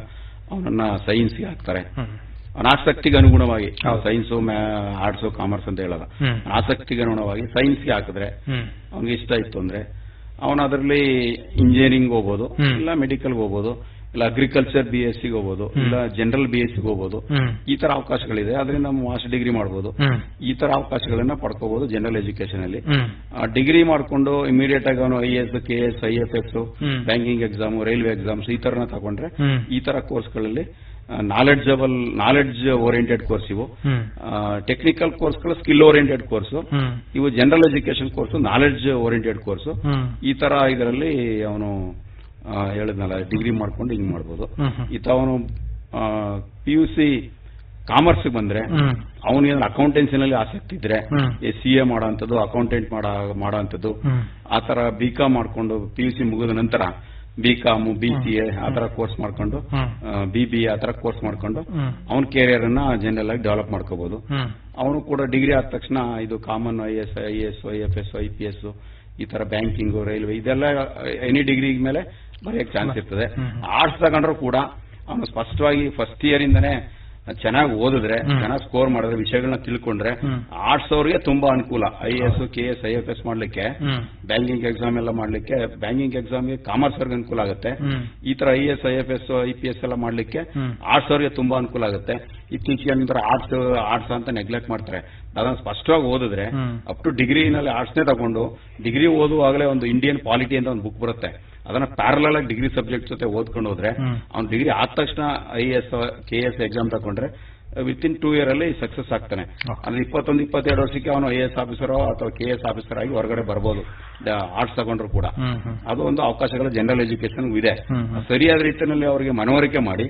ಅವನನ್ನ ಸೈನ್ಸ್ಗೆ ಹಾಕ್ತಾರೆ. ಅವನ ಆಸಕ್ತಿಗೆ ಅನುಗುಣವಾಗಿ ಸೈನ್ಸು, ಆರ್ಟ್ಸು, ಕಾಮರ್ಸ್ ಅಂತ ಹೇಳಲ್ಲ, ಆಸಕ್ತಿಗೆ ಅನುಗುಣವಾಗಿ ಸೈನ್ಸ್ಗೆ ಹಾಕಿದ್ರೆ ಅವ್ನಿಗೆ ಇಷ್ಟ ಇತ್ತು ಅಂದ್ರೆ ಅವನು ಅದರಲ್ಲಿ ಇಂಜಿನಿಯರಿಂಗ್ ಹೋಗ್ಬೋದು, ಇಲ್ಲ ಮೆಡಿಕಲ್ಗೆ ಹೋಗ್ಬೋದು, ಇಲ್ಲ ಅಗ್ರಿಕಲ್ಚರ್ BSc ಹೋಗ್ಬೋದು, ಇಲ್ಲ ಜನರಲ್ BSc ಹೋಗ್ಬೋದು. ಈ ತರ ಅವಕಾಶಗಳಿದೆ. ಅದರಿಂದ ಮಾಸ್ಟರ್ ಡಿಗ್ರಿ ಮಾಡ್ಬೋದು. ಈ ತರ ಅವಕಾಶಗಳನ್ನ ಪಡ್ಕೋಬಹುದು ಜನರಲ್ ಎಜುಕೇಶನ್ ಅಲ್ಲಿ. ಡಿಗ್ರಿ ಮಾಡ್ಕೊಂಡು ಇಮಿಡಿಯೇಟ್ ಆಗಿ ಅವನು IAS, KS, IFS, banking exam, railway exams ಈ ತರನ ತಗೊಂಡ್ರೆ ಈ ತರ ಕೋರ್ಸ್ಗಳಲ್ಲಿ ನಾಲೆಡ್ಜ್ ಓರಿಯೆಂಟೆಡ್ ಕೋರ್ಸ್ ಇವು. ಟೆಕ್ನಿಕಲ್ ಕೋರ್ಸ್ಗಳು ಸ್ಕಿಲ್ ಓರಿಯೆಂಟೆಡ್ ಕೋರ್ಸ್, ಇವು general education course knowledge oriented course. ಈ ತರ ಇದರಲ್ಲಿ ಅವನು ಹೇಳಿದ್ನಲ್ಲ ಡಿಗ್ರಿ ಮಾಡ್ಕೊಂಡು ಹಿಂಗ್ ಮಾಡ್ಬೋದು. ಈತ ಅವನು PUC ಕಾಮರ್ಸ್ ಬಂದ್ರೆ ಅವನಿಗೆ ಅಕೌಂಟೆನ್ಸಿನಲ್ಲಿ ಆಸಕ್ತಿ ಇದ್ರೆ CA ಮಾಡೋಂಥದ್ದು, ಅಕೌಂಟೆಂಟ್ ಮಾಡೋಂಥದ್ದು, ಆತರ BCom ಮಾಡ್ಕೊಂಡು PUC ಮುಗಿದ ನಂತರ BCom, BCA ಆತರ ಕೋರ್ಸ್ ಮಾಡ್ಕೊಂಡು BBA ಆತರ ಕೋರ್ಸ್ ಮಾಡ್ಕೊಂಡು ಅವನ ಕೆರಿಯರ್ ಅನ್ನ ಜನರಲ್ ಆಗಿ ಡೆವಲಪ್ ಮಾಡ್ಕೋಬಹುದು. ಅವನು ಕೂಡ ಡಿಗ್ರಿ ಆದ ತಕ್ಷಣ ಇದು ಕಾಮನ್ IAS, IFS, IPS ಈ ತರ ಬ್ಯಾಂಕಿಂಗ್, ರೈಲ್ವೆ ಇದೆಲ್ಲ ಎನಿ ಡಿಗ್ರಿ ಮೇಲೆ ಬರೆಯಕ್ಕೆ ಚಾನ್ಸ್ ಇರ್ತದೆ. ಆರ್ಟ್ಸ್ ತಗೊಂಡ್ರು ಕೂಡ ಅವನು ಸ್ಪಷ್ಟವಾಗಿ ಫಸ್ಟ್ ಇಯರ್ ಇಂದಾನೆ ಚೆನ್ನಾಗಿ ಓದಿದ್ರೆ, ಚೆನ್ನಾಗಿ ಸ್ಕೋರ್ ಮಾಡಿದ್ರೆ, ವಿಷಯಗಳನ್ನ ತಿಳ್ಕೊಂಡ್ರೆ ಆರ್ಟ್ಸ್ ಅವ್ರಿಗೆ ತುಂಬಾ ಅನುಕೂಲ. IAS, KS, IFS ಮಾಡ್ಲಿಕ್ಕೆ, ಬ್ಯಾಂಕಿಂಗ್ ಎಕ್ಸಾಮ್ ಎಲ್ಲ ಮಾಡ್ಲಿಕ್ಕೆ, ಬ್ಯಾಂಕಿಂಗ್ ಎಕ್ಸಾಮ್ಗೆ ಕಾಮರ್ಸ್ ಅವ್ರಿಗೆ ಅನುಕೂಲ ಆಗುತ್ತೆ. ಈ ತರ IAS, IFS, IPS ಎಲ್ಲ ಮಾಡ್ಲಿಕ್ಕೆ ಆರ್ಟ್ಸ್ ಅವ್ರಿಗೆ ತುಂಬಾ ಅನುಕೂಲ ಆಗುತ್ತೆ. ಇತ್ತೀಚೆಗೆ ನಂತರ ಆರ್ಟ್ಸ್ ಅಂತ ನೆಗ್ಲೆಕ್ಟ್ ಮಾಡ್ತಾರೆ. ಅದನ್ನ ಸ್ಪಷ್ಟವಾಗಿ ಓದಿದ್ರೆ ಅಪ್ ಟು ಡಿಗ್ರಿನಲ್ಲಿ ಆರ್ಟ್ಸ್ನೇ ತಗೊಂಡು ಡಿಗ್ರಿ ಓದುವಾಗಲೇ ಒಂದು ಇಂಡಿಯನ್ ಪಾಲಿಟಿ ಅಂತ ಒಂದು ಬುಕ್ ಬರುತ್ತೆ. ಅದನ್ನ ಪ್ಯಾರಲಲ್ ಆಗಿ ಡಿಗ್ರಿ ಸಬ್ಜೆಕ್ಟ್ ಜೊತೆ ಓದ್ಕೊಂಡು ಹೋದ್ರೆ ಅವ್ನು ಡಿಗ್ರಿ ಆದ ತಕ್ಷಣ IAS, KS ಎಕ್ಸಾಮ್ ತಗೊಂಡ್ರೆ ವಿತಿನ್ 2 year ಅಲ್ಲಿ ಸಕ್ಸಸ್ ಆಗ್ತಾನೆ. ಅಂದ್ರೆ 21-22 ವರ್ಷಕ್ಕೆ ಅವನು IAS ಆಫೀಸರ್ ಅಥವಾ KS ಆಫೀಸರ್ ಆಗಿ ಹೊರಗಡೆ ಬರ್ಬೋದು ಆರ್ಟ್ಸ್ ತಗೊಂಡ್ರು ಕೂಡ. ಅದು ಒಂದು ಅವಕಾಶಗಳು ಜನರಲ್ ಎಜುಕೇಶನ್ ಇದೆ. ಸರಿಯಾದ ರೀತಿಯಲ್ಲಿ ಅವರಿಗೆ ಮನವರಿಕೆ ಮಾಡಿ,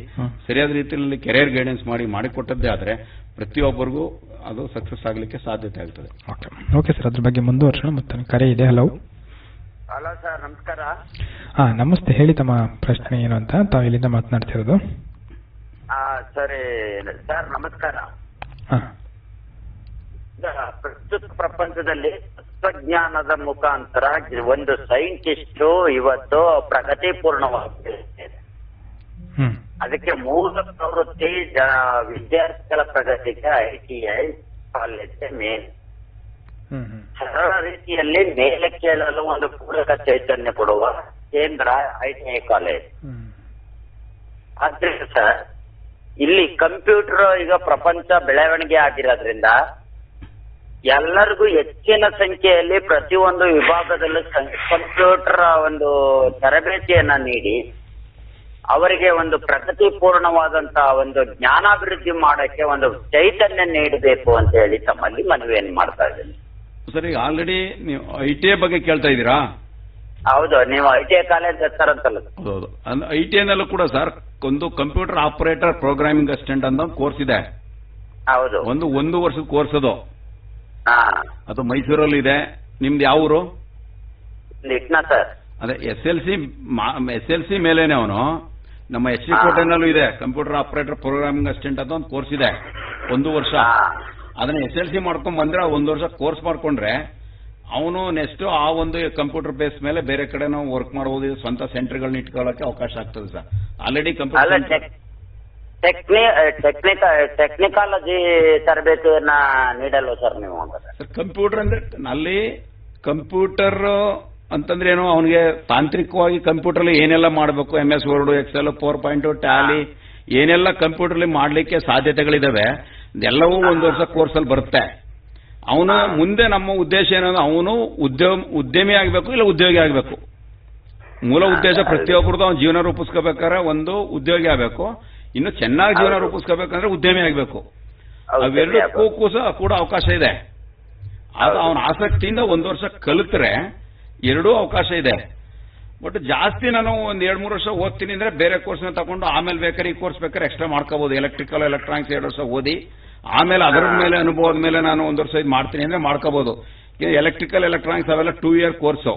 ಸರಿಯಾದ ರೀತಿಯಲ್ಲಿ ಕೆರಿಯರ್ ಗೈಡೆನ್ಸ್ ಮಾಡಿಕೊಟ್ಟದ್ದೇ ಆದ್ರೆ ಪ್ರತಿಯೊಬ್ಬರಿಗೂ ಅದು ಸಕ್ಸಸ್ ಆಗ್ಲಿಕ್ಕೆ ಸಾಧ್ಯತೆ ಆಗ್ತದೆ. ಓಕೆ ಸರ್, ಅದ್ರ ಬಗ್ಗೆ ಮುಂದುವರ್ಸೋಣ. ಮತ್ತೆ ಕರೆ ಇದೆ. ಹಲೋ ಸರ್, ನಮಸ್ಕಾರ. ನಮಸ್ತೆ. ಹೇಳಿ ತಮ್ಮ ಪ್ರಶ್ನೆ ಏನು ಅಂತ. ತಾವು ಇಲ್ಲಿಂದ ಮಾತನಾಡ್ತಿರೋದು? ಸರಿ ಸರ್, ನಮಸ್ಕಾರ. ಪ್ರಸ್ತುತ ಪ್ರಪಂಚದಲ್ಲಿ ತತ್ವಜ್ಞಾನದ ಮುಖಾಂತರ ಒಂದು ಸೈಂಟಿಸ್ಟ್ ಇವತ್ತು ಪ್ರಗತಿಪೂರ್ಣವಾಗಿದೆ. ಅದಕ್ಕೆ ಮೂಲ ಪ್ರವೃತ್ತಿ ವಿದ್ಯಾರ್ಥಿಗಳ ಪ್ರಗತಿಗೆ ITI ಕಾಲೇಜ್ ಮೇನ್. ಸರಳ ರೀತಿಯಲ್ಲಿ ಮೇಲೆ ಕೇಳಲು ಒಂದು ಪೂರಕ ಚೈತನ್ಯ ಕೊಡುವ ಕೇಂದ್ರ ITI ಕಾಲೇಜ್. ಆದ್ರಿಂದ ಸರ್, ಇಲ್ಲಿ ಕಂಪ್ಯೂಟರ್ ಈಗ ಪ್ರಪಂಚ ಬೆಳವಣಿಗೆ ಆಗಿರೋದ್ರಿಂದ ಎಲ್ಲರಿಗೂ ಹೆಚ್ಚಿನ ಸಂಖ್ಯೆಯಲ್ಲಿ ಪ್ರತಿಯೊಂದು ವಿಭಾಗದಲ್ಲೂ ಕಂಪ್ಯೂಟರ್ ಒಂದು ತರಬೇತಿಯನ್ನ ನೀಡಿ ಅವರಿಗೆ ಒಂದು ಪ್ರಗತಿಪೂರ್ಣವಾದಂತಹ ಒಂದು ಜ್ಞಾನಾಭಿವೃದ್ಧಿ ಮಾಡಕ್ಕೆ ಒಂದು ಚೈತನ್ಯ ನೀಡಬೇಕು ಅಂತ ಹೇಳಿ ತಮ್ಮಲ್ಲಿ ಮನವಿಯನ್ನು ಮಾಡ್ತಾ ಇದ್ದೀನಿ. ಸರ್, ಈಗ ಆಲ್ರೆಡಿ ನೀವು ITI ಬಗ್ಗೆ ಕೇಳ್ತಾ ಇದ್ದೀರಾ? ಹೌದು, ನೀವು ITI ಕಾಲೇಜ್ ಹೆಸರಂತಲ್ಲ? ಹೌದು. ITI ನಲ್ಲೂ ಕೂಡ ಸರ್ ಒಂದು ಕಂಪ್ಯೂಟರ್ ಆಪರೇಟರ್ ಪ್ರೋಗ್ರಾಮಿಂಗ್ ಅಸಿಸ್ಟೆಂಟ್ ಅಂತ ಒಂದು ಕೋರ್ಸ್ ಇದೆ. ಹೌದು, ಒಂದು ವರ್ಷದ ಕೋರ್ಸ್ ಅದು ಮೈಸೂರಲ್ಲಿ ಇದೆ. ನಿಮ್ದು ಯಾವ ಊರು? ಸರ್, ಅದೇ SLC ಮೇಲೇನೆ ಅವನು ನಮ್ಮ HC ಕೋಟೆನಲ್ಲೂ ಇದೆ. ಕಂಪ್ಯೂಟರ್ ಆಪರೇಟರ್ ಪ್ರೋಗ್ರಾಮಿಂಗ್ ಅಸಿಸ್ಟೆಂಟ್ ಅಂತ ಒಂದು ಕೋರ್ಸ್ ಇದೆ, 1 ವರ್ಷ. ಅದನ್ನ SLC ಮಾಡ್ಕೊಂಡ್ ಬಂದ್ರೆ 1 ವರ್ಷ ಕೋರ್ಸ್ ಮಾಡ್ಕೊಂಡ್ರೆ ಅವನು ನೆಕ್ಸ್ಟ್ ಆ ಒಂದು ಕಂಪ್ಯೂಟರ್ ಬೇಸ್ ಮೇಲೆ ಬೇರೆ ಕಡೆ ನಾವು ವರ್ಕ್ ಮಾಡಬಹುದು. ಸ್ವಂತ ಸೆಂಟರ್ಗಳನ್ನ ಇಟ್ಕೊಳ್ಳೋಕೆ ಅವಕಾಶ ಆಗ್ತದೆ ಸರ್. ಆಲ್ರೆಡಿ ಟೆಕ್ನಿಕಾಲಜಿ ತರಬೇತಿಯನ್ನ ನೀಡಲ್ವ ಸರ್ ನೀವು? ಸರ್, ಕಂಪ್ಯೂಟರ್ ಅಂದ್ರೆ ಅಲ್ಲಿ ಕಂಪ್ಯೂಟರ್ ಅಂತಂದ್ರೆ ಏನು, ಅವನಿಗೆ ತಾಂತ್ರಿಕವಾಗಿ ಕಂಪ್ಯೂಟರ್ ಏನೆಲ್ಲ ಮಾಡಬೇಕು, MS word, Excel, PowerPoint, Tally ಏನೆಲ್ಲ ಕಂಪ್ಯೂಟರ್ ಮಾಡ್ಲಿಕ್ಕೆ ಸಾಧ್ಯತೆಗಳಿದಾವೆ ಎಲ್ಲವೂ 1 ವರ್ಷ ಕೋರ್ಸ್ ಅಲ್ಲಿ ಬರುತ್ತೆ. ಅವನು ಮುಂದೆ ನಮ್ಮ ಉದ್ದೇಶ ಏನಂದ್ರೆ ಅವನು ಉದ್ಯಮಿ ಆಗಬೇಕು, ಇಲ್ಲ ಉದ್ಯೋಗಿ ಆಗಬೇಕು. ಮೂಲ ಉದ್ದೇಶ ಪ್ರತಿಯೊಬ್ಬರದು ಅವನ ಜೀವನ ರೂಪಿಸ್ಕೋಬೇಕಾದ್ರೆ ಒಂದು ಉದ್ಯೋಗಿ ಆಗಬೇಕು, ಇನ್ನು ಚೆನ್ನಾಗಿ ಜೀವನ ರೂಪಿಸ್ಕೋಬೇಕಂದ್ರೆ ಉದ್ಯಮಿ ಆಗಬೇಕು. ಅವೆರಡಕ್ಕೂ ಕೂಡ ಅವಕಾಶ ಇದೆ. ಅದು ಅವನ ಆಸಕ್ತಿಯಿಂದ 1 ವರ್ಷ ಕಲಿತ್ರೆ ಎರಡೂ ಅವಕಾಶ ಇದೆ. ಬಟ್ ಜಾಸ್ತಿ ನಾನು ಒಂದ್ 2-3 ವರ್ಷ ಓದ್ತೀನಿ ಅಂದ್ರೆ ಬೇರೆ ಕೋರ್ಸ್ನ ತಗೊಂಡು ಆಮೇಲೆ ಬೇಕಾದ್ರೆ ಈ ಕೋರ್ಸ್ ಬೇಕಾದ್ರೆ ಎಕ್ಸ್ಟ್ರಾ ಮಾಡ್ಕೋಬಹುದು. ಎಲೆಕ್ಟ್ರಿಕಲ್ ಎಲೆಕ್ಟ್ರಾನಿಕ್ಸ್ 2 ವರ್ಷ ಓದಿ ಆಮೇಲೆ ಅದರ ಮೇಲೆ ಅನುಭವದ ಮೇಲೆ ನಾನು 1 ವರ್ಷ ಇದು ಮಾಡ್ತೀನಿ ಅಂದ್ರೆ ಮಾಡ್ಕೋಬಹುದು. ಎಲೆಕ್ಟ್ರಿಕಲ್ ಎಲೆಕ್ಟ್ರಾನಿಕ್ಸ್ ಅವೆಲ್ಲ 2 ಇಯರ್ ಕೋರ್ಸು,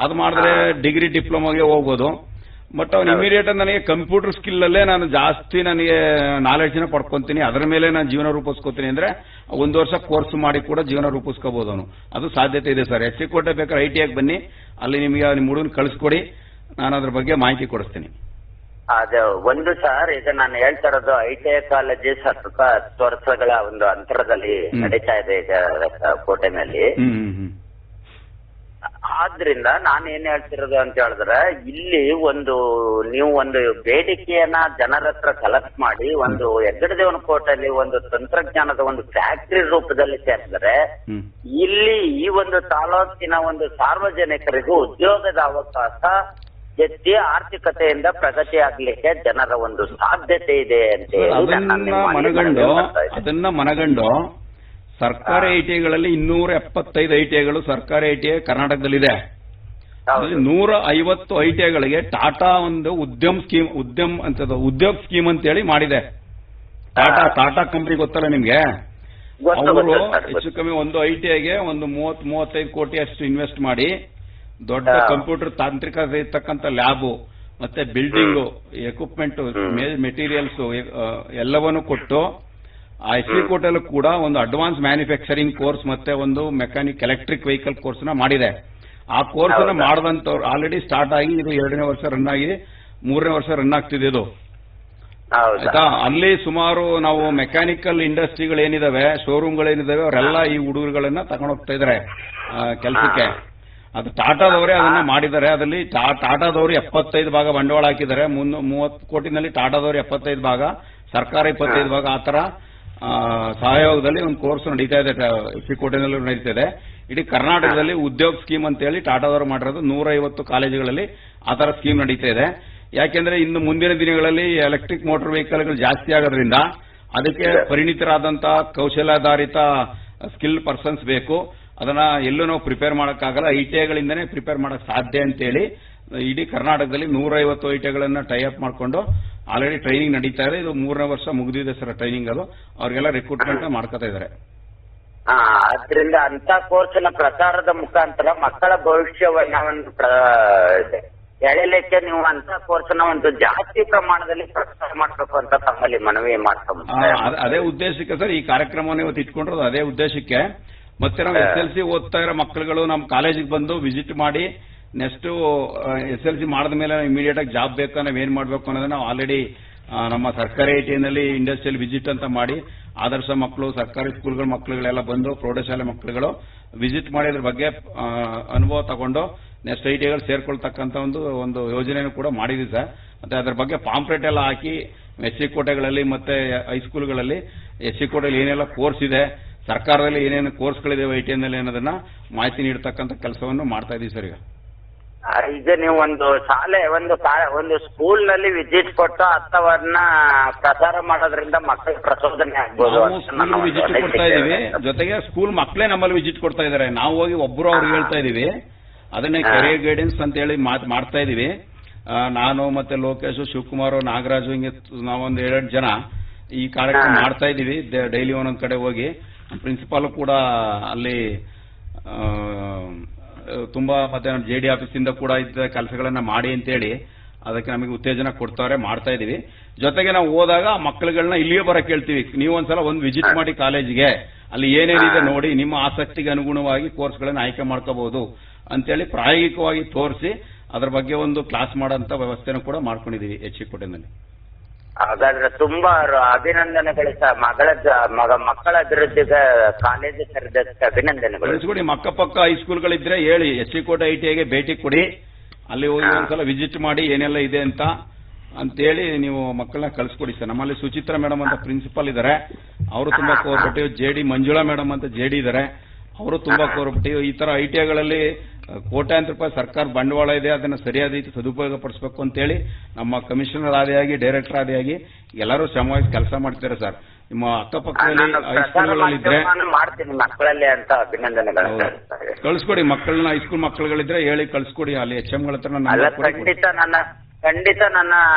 ಅದು ಮಾಡಿದ್ರೆ ಡಿಗ್ರಿ ಡಿಪ್ಲೊಮಾಗೆ ಹೋಗ್ಬೋದು. ಬಟ್ ಅವ್ನು ಇಮಿಡಿಯೇಟ್ ನನಗೆ ಕಂಪ್ಯೂಟರ್ ಸ್ಕಿಲ್ ಅಲ್ಲೇ ನಾನು ಜಾಸ್ತಿ ನನಗೆ ನಾಲೆಡ್ಜ್ನ ಪಡ್ಕೊಂತೀನಿ, ಅದರ ಮೇಲೆ ನಾನು ಜೀವನ ರೂಪಿಸ್ಕೋತೀನಿ ಅಂದ್ರೆ 1 ವರ್ಷ ಕೋರ್ಸ್ ಮಾಡಿ ಕೂಡ ಜೀವನ ರೂಪಿಸ್ಕೋಬಹುದು ಅವನು. ಅದು ಸಾಧ್ಯತೆ ಇದೆ ಸರ್. ಎಚ್ ಸಿ ಕೋಟೆ ಬೇಕಾದ್ರೆ ಐಟಿಐಗೆ ಬನ್ನಿ, ಅಲ್ಲಿ ನಿಮಗೆ ನಿಮ್ಮ ಹುಡುಗನ ಕಳಿಸ್ಕೊಡಿ, ನಾನು ಅದ್ರ ಬಗ್ಗೆ ಮಾಹಿತಿ ಕೊಡಿಸ್ತೀನಿ. ಅದು ಒಂದು ಸರ್, ಈಗ ನಾನು ಹೇಳ್ತಾ ಇರೋದು ITI ಕಾಲೇಜ್ ಸ್ವಲ್ಪ 10 ವರ್ಷಗಳ ಒಂದು ಅಂತರದಲ್ಲಿ ನಡೀತಾ ಇದೆ ಈಗ ಕೋಟೆನಲ್ಲಿ. ಆದ್ರಿಂದ ನಾನು ಏನ್ ಹೇಳ್ತಿರೋದು ಅಂತ ಹೇಳಿದ್ರೆ, ಇಲ್ಲಿ ನೀವು ಒಂದು ಬೇಡಿಕೆಯನ್ನ ಜನರ ಹತ್ರ ಕಲೆಕ್ಟ್ ಮಾಡಿ ಒಂದು ಹೆಗ್ಗಡದೇವನ ಕೋಟೆಯಲ್ಲಿ ಒಂದು ತಂತ್ರಜ್ಞಾನದ ಒಂದು ಫ್ಯಾಕ್ಟರಿ ರೂಪದಲ್ಲಿ ಸೇರಿದ್ರೆ ಇಲ್ಲಿ ಈ ಒಂದು ತಾಲೂಕಿನ ಒಂದು ಸಾರ್ವಜನಿಕರಿಗೂ ಉದ್ಯೋಗದ ಅವಕಾಶ ಹೆಚ್ಚಿ ಆರ್ಥಿಕತೆಯಿಂದ ಪ್ರಗತಿ ಆಗ್ಲಿಕ್ಕೆ ಜನರ ಒಂದು ಸಾಧ್ಯತೆ ಇದೆ ಅಂತ ಅದನ್ನ ಮನಗಂಡು ಸರ್ಕಾರಿ ಐಟಿಐಗಳಲ್ಲಿ 275 ಐಟಿಐಗಳು ಸರ್ಕಾರಿ ಐಟಿಐ ಕರ್ನಾಟಕದಲ್ಲಿದೆ. 150 ಐಟಿಐಗಳಿಗೆ ಟಾಟಾ ಒಂದು ಉದ್ಯೋಗ ಸ್ಕೀಮ್ ಅಂತ ಹೇಳಿ ಮಾಡಿದೆ. ಟಾಟಾ ಕಂಪನಿ ಗೊತ್ತಲ್ಲ ನಿಮ್ಗೆ? ಅವರು ಹೆಚ್ಚು ಕಮ್ಮಿ ಒಂದು ಐಟಿಐಗೆ ಒಂದು 30-35 ಕೋಟಿ ಅಷ್ಟು ಇನ್ವೆಸ್ಟ್ ಮಾಡಿ ದೊಡ್ಡ ಕಂಪ್ಯೂಟರ್ ತಾಂತ್ರಿಕತೆ ಇರ್ತಕ್ಕಂಥ ಲ್ಯಾಬು ಮತ್ತೆ ಬಿಲ್ಡಿಂಗು ಎಕ್ವಿಪ್ಮೆಂಟ್ ಮೆಟೀರಿಯಲ್ಸ್ ಎಲ್ಲವನ್ನೂ ಕೊಟ್ಟು ಎಚ್ ಸಿ ಕೋಟೆಲ್ಲೂ ಕೂಡ ಒಂದು ಅಡ್ವಾನ್ಸ್ ಮ್ಯಾನುಫ್ಯಾಕ್ಚರಿಂಗ್ ಕೋರ್ಸ್ ಮತ್ತೆ ಒಂದು ಮೆಕ್ಯಾನಿಕ್ ಎಲೆಕ್ಟ್ರಿಕ್ ವೆಹಿಕಲ್ ಕೋರ್ಸ್ ನ ಮಾಡಿದೆ. ಆ ಕೋರ್ಸ್ ಅನ್ನ ಮಾಡಿದಂತವ್ರು ಆಲ್ರೆಡಿ ಸ್ಟಾರ್ಟ್ ಆಗಿ ಇದು 2ನೇ ವರ್ಷ ರನ್ ಆಗಿ 3ನೇ ವರ್ಷ ರನ್ ಆಗ್ತಿದೆ ಇದು. ಆಯ್ತಾ? ಅಲ್ಲಿ ಸುಮಾರು ನಾವು ಮೆಕ್ಯಾನಿಕಲ್ ಇಂಡಸ್ಟ್ರಿಗಳು ಏನಿದಾವೆ, ಶೋರೂಮ್ಗಳೇನಿದಾವೆ, ಅವರೆಲ್ಲ ಈ ಹುಡುಗರುಗಳನ್ನ ತಗೊಂಡೋಗ್ತಾ ಇದಾರೆ ಕೆಲಸಕ್ಕೆ. ಅದು ಟಾಟಾದವರೇ ಅದನ್ನ ಮಾಡಿದ್ದಾರೆ. ಅದರಲ್ಲಿ ಟಾಟಾದವರು 75 ಭಾಗ ಬಂಡವಾಳ ಹಾಕಿದ್ದಾರೆ. 30 ಕೋಟಿನಲ್ಲಿ ಟಾಟಾದವರು 75 ಭಾಗ, ಸರ್ಕಾರ 25 ಭಾಗ, ಆತರ ಸಹಯೋಗದಲ್ಲಿ ಒಂದು ಕೋರ್ಸ್ ನಡೀತಾ ಇದೆ. ಕೋಟೆನಲ್ಲೂ ನಡೀತಾ ಇದೆ. ಇಡೀ ಕರ್ನಾಟಕದಲ್ಲಿ ಉದ್ಯೋಗ ಸ್ಕೀಮ್ ಅಂತ ಹೇಳಿ ಟಾಟಾದವರು ಮಾಡಿರೋದು 150 ಕಾಲೇಜುಗಳಲ್ಲಿ ಆ ತರ ಸ್ಕೀಮ್ ನಡೀತಾ ಇದೆ. ಯಾಕೆಂದ್ರೆ ಇನ್ನು ಮುಂದಿನ ದಿನಗಳಲ್ಲಿ ಎಲೆಕ್ಟ್ರಿಕ್ ಮೋಟಾರ್ ವೆಹಿಕಲ್ಗಳು ಜಾಸ್ತಿ ಆಗೋದ್ರಿಂದ ಅದಕ್ಕೆ ಪರಿಣಿತರಾದಂತಹ ಕೌಶಲ್ಯಾಧಾರಿತ ಸ್ಕಿಲ್ ಪರ್ಸನ್ಸ್ ಬೇಕು. ಅದನ್ನ ಎಲ್ಲೂ ನಾವು ಪ್ರಿಪೇರ್ ಮಾಡೋಕ್ಕಾಗಲ್ಲ, ಐಟಿಐಗಳಿಂದನೇ ಪ್ರಿಪೇರ್ ಮಾಡಕ್ ಸಾಧ್ಯ ಅಂತೇಳಿ ಇಡೀ ಕರ್ನಾಟಕದಲ್ಲಿ 150 ಐಟಿಐಗಳನ್ನ ಟೈ ಅಪ್ ಮಾಡಿಕೊಂಡು ಆಲ್ರೆಡಿ ಟ್ರೈನಿಂಗ್ ನಡೀತಾ ಇದೆ. ಇದು 3ನೇ ವರ್ಷ ಮುಗಿದಿದೆ ಸರ್ ಟ್ರೈನಿಂಗ್. ಅದು ಅವ್ರಿಗೆಲ್ಲ ರಿಕ್ರೂಟ್ಮೆಂಟ್ ಮಾಡ್ಕೋತಾ ಇದ್ದಾರೆ. ಆದ್ರಿಂದ ಅಂತ ಕೋರ್ಸಿನ ಪ್ರಚಾರದ ಮುಖಾಂತರ ಮಕ್ಕಳ ಭವಿಷ್ಯವನ್ನ ಒಂದು ಎಳೆಲಿಕ್ಕೆ ನೀವು ಅಂತ ಕೋರ್ಸ್ನ ಒಂದು ಜಾಸ್ತಿ ಪ್ರಮಾಣದಲ್ಲಿ ಪ್ರಚಾರ ಮಾಡಬೇಕು ಅಂತ ತಮ್ಮಲ್ಲಿ ಮನವಿ ಮಾಡ್ತಾರೆ. ಅದೇ ಉದ್ದೇಶಕ್ಕೆ ಸರ್ ಈ ಕಾರ್ಯಕ್ರಮವನ್ನು ಇವತ್ತು ಇಟ್ಕೊಂಡಿರೋದು. ಅದೇ ಉದ್ದೇಶಕ್ಕೆ ಮತ್ತೆ ನಾವು SLC ಓದ್ತಾ ಇರೋ ಮಕ್ಕಳುಗಳು ನಮ್ಮ ಕಾಲೇಜಿಗೆ ಬಂದು ವಿಸಿಟ್ ಮಾಡಿ ನೆಕ್ಸ್ಟ್ SLC ಮಾಡಿದ ಮೇಲೆ ಇಮಿಡಿಯೇಟ್ ಆಗಿ ಜಾಬ್ ಬೇಕಾ, ನಾವೇನ್ ಮಾಡಬೇಕು ಅನ್ನೋದನ್ನ ನಾವು ಆಲ್ರೆಡಿ ನಮ್ಮ ಸರ್ಕಾರಿ ಐಟಿನಲ್ಲಿ ಇಂಡಸ್ಟ್ರಿಯಲ್ ವಿಸಿಟ್ ಅಂತ ಮಾಡಿ ಆದರ್ಶ ಮಕ್ಕಳು, ಸರ್ಕಾರಿ ಸ್ಕೂಲ್ಗಳ ಮಕ್ಕಳುಗಳೆಲ್ಲ ಬಂದು ಪ್ರೌಢಶಾಲೆ ಮಕ್ಕಳುಗಳು ವಿಸಿಟ್ ಮಾಡಿ ಅದ್ರ ಬಗ್ಗೆ ಅನುಭವ ತಗೊಂಡು ನೆಕ್ಸ್ಟ್ ಐಟಿಗಳು ಸೇರ್ಕೊಳ್ತಕ್ಕಂಥ ಒಂದು ಯೋಜನೆಯನ್ನು ಕೂಡ ಮಾಡಿದ್ವಿ ಸರ್. ಮತ್ತೆ ಅದ್ರ ಬಗ್ಗೆ ಪಾಂಪ್ಲೆಟ್ ಎಲ್ಲ ಹಾಕಿ ಎಚ್ ಸಿ ಕೋಟೆಗಳಲ್ಲಿ ಮತ್ತೆ ಹೈಸ್ಕೂಲ್ಗಳಲ್ಲಿ ಎಚ್ ಸಿ ಕೋಟೆಯಲ್ಲಿ ಏನೆಲ್ಲ ಕೋರ್ಸ್ ಇದೆ, ಸರ್ಕಾರದಲ್ಲಿ ಏನೇನು ಕೋರ್ಸ್ಗಳಿದೆ ಐಟಿನಲ್ಲಿ ಅನ್ನೋದನ್ನ ಮಾಹಿತಿ ನೀಡತಕ್ಕಂಥ ಕೆಲಸವನ್ನು ಮಾಡ್ತಾ ಇದೀವಿ ಸರ್. ಈಗ ನೀವು ಒಂದು ಶಾಲೆ ಒಂದು ಸ್ಕೂಲ್ ನಲ್ಲಿ ವಿಸಿಟ್ ಕೊಟ್ಟು ಅಂತವನ್ನ ಪ್ರಚಾರ ಮಾಡೋದ್ರಿಂದ ಮಕ್ಕಳಿಗೆ ಪ್ರಚೋದನೆ ಆಗ್ಬೋದು. ವಿಸಿಟ್ ಕೊಡ್ತಾ ಇದೀವಿ, ಜೊತೆಗೆ ಸ್ಕೂಲ್ ಮಕ್ಕಳೇ ನಮ್ಮಲ್ಲಿ ವಿಸಿಟ್ ಕೊಡ್ತಾ ಇದಾರೆ. ನಾವು ಹೋಗಿ ಒಬ್ರು ಅವ್ರಿಗೆ ಹೇಳ್ತಾ ಇದೀವಿ. ಅದನ್ನೇ ಕೆರಿಯರ್ ಗೈಡೆನ್ಸ್ ಅಂತ ಹೇಳಿ ಮಾಡ್ತಾ ಇದೀವಿ. ನಾನು ಮತ್ತೆ ಲೋಕೇಶ್, ಶಿವಕುಮಾರ್, ನಾಗರಾಜು, ಹಿಂಗೆ ನಾವೊಂದು 7 ಜನ ಈ ಕಾರ್ಯಕ್ರಮ ಮಾಡ್ತಾ ಇದೀವಿ. ಡೈಲಿ ಒಂದೊಂದ್ ಕಡೆ ಹೋಗಿ ಪ್ರಿನ್ಸಿಪಾಲ್ ಕೂಡ ಅಲ್ಲಿ ತುಂಬಾ ಮತ್ತೆ ನಮ್ಮ JD ಆಫೀಸಿಂದ ಕೂಡ ಇದ್ದ ಕೆಲಸಗಳನ್ನ ಮಾಡಿ ಅಂತೇಳಿ ಅದಕ್ಕೆ ನಮಗೆ ಉತ್ತೇಜನ ಕೊಡ್ತಾರೆ, ಮಾಡ್ತಾ ಇದೀವಿ. ಜೊತೆಗೆ ನಾವು ಹೋದಾಗ ಮಕ್ಕಳುಗಳನ್ನ ಇಲ್ಲಿಯೇ ಬರಕ್ಕೆ ಹೇಳ್ತೀವಿ, ನೀವು ಒಂದ್ಸಲ ಒಂದು ವಿಸಿಟ್ ಮಾಡಿ ಕಾಲೇಜಿಗೆ, ಅಲ್ಲಿ ಏನೇನಿದೆ ನೋಡಿ, ನಿಮ್ಮ ಆಸಕ್ತಿಗೆ ಅನುಗುಣವಾಗಿ ಕೋರ್ಸ್ಗಳನ್ನ ಆಯ್ಕೆ ಮಾಡ್ಕೋಬಹುದು ಅಂತೇಳಿ ಪ್ರಾಯೋಗಿಕವಾಗಿ ತೋರಿಸಿ ಅದ್ರ ಬಗ್ಗೆ ಒಂದು ಕ್ಲಾಸ್ ಮಾಡೋಂತ ವ್ಯವಸ್ಥೆನೂ ಕೂಡ ಮಾಡ್ಕೊಂಡಿದೀವಿ ಎಚ್ ಸಿ ಕೋಟೆನಲ್ಲಿ. ಹಾಗಾದ್ರೆ ತುಂಬಾ ಅಭಿನಂದನೆಗಳು ಸರ್. ಮಕ್ಕಳ ಅಭಿವೃದ್ಧಿಗೆ ಕಾಲೇಜು ಕರೆದಕ್ಕೆ ಅಭಿನಂದನೆಗಳು. ಅಕ್ಕಪಕ್ಕ ಹೈಸ್ಕೂಲ್ಗಳಿದ್ರೆ ಹೇಳಿ, ಎಚ್ ಸಿ ಕೋಟೆ ಐಟಿಐಗೆ ಭೇಟಿ ಕೊಡಿ, ಅಲ್ಲಿ ಹೋಗಿ ಒಂದ್ಸಲ ವಿಸಿಟ್ ಮಾಡಿ ಏನೆಲ್ಲ ಇದೆ ಅಂತೇಳಿ ನೀವು ಮಕ್ಕಳನ್ನ ಕಳಿಸ್ಕೊಡಿ ಸರ್. ನಮ್ಮಲ್ಲಿ ಸುಚಿತ್ರಾ ಮೇಡಮ್ ಅಂತ ಪ್ರಿನ್ಸಿಪಾಲ್ ಇದ್ದಾರೆ, ಅವರು ತುಂಬಾ ಕೋಆಪರೇಟಿವ್. JD ಮಂಜುಳಾ ಮೇಡಮ್ ಅಂತ JD ಇದ್ದಾರೆ, ಅವರು ತುಂಬಾ ಕೋಆಪರೇಟಿವ್. ಈ ತರ ಐಟಿಐಗಳಲ್ಲಿ ಕೋಟ್ಯಾಂತರ ರೂಪಾಯಿ ಸರ್ಕಾರ ಬಂಡವಾಳ ಇದೆ, ಅದನ್ನ ಸರಿಯಾದ ರೀತಿ ಸದುಪಯೋಗ ಪಡಿಸಬೇಕು ಅಂತೇಳಿ ನಮ್ಮ ಕಮಿಷನರ್ ಆದಿಯಾಗಿ, ಡೈರೆಕ್ಟರ್ ಆದಿಯಾಗಿ ಎಲ್ಲರೂ ಶ್ರಮವಾಗಿ ಕೆಲಸ ಮಾಡ್ತಾರೆ ಸರ್. ನಿಮ್ಮ ಅಕ್ಕಪಕ್ಕದಲ್ಲಿ ಹೈಸ್ಕೂಲ್ಗಳಿದ್ರೆ ಮಾಡ್ತೀನಿ ಮಕ್ಕಳಲ್ಲಿ ಅಂತ ಅಭಿನಂದನೆಗಳು. ಕಳ್ಸ್ಕೊಡಿ ಮಕ್ಕಳನ್ನ, ಹೈಸ್ಕೂಲ್ ಮಕ್ಕಳುಗಳಿದ್ರೆ ಹೇಳಿ ಕಳ್ಸ್ಕೊಡಿ, ಅಲ್ಲಿ HMಗಳ ಹತ್ರ. ಖಂಡಿತ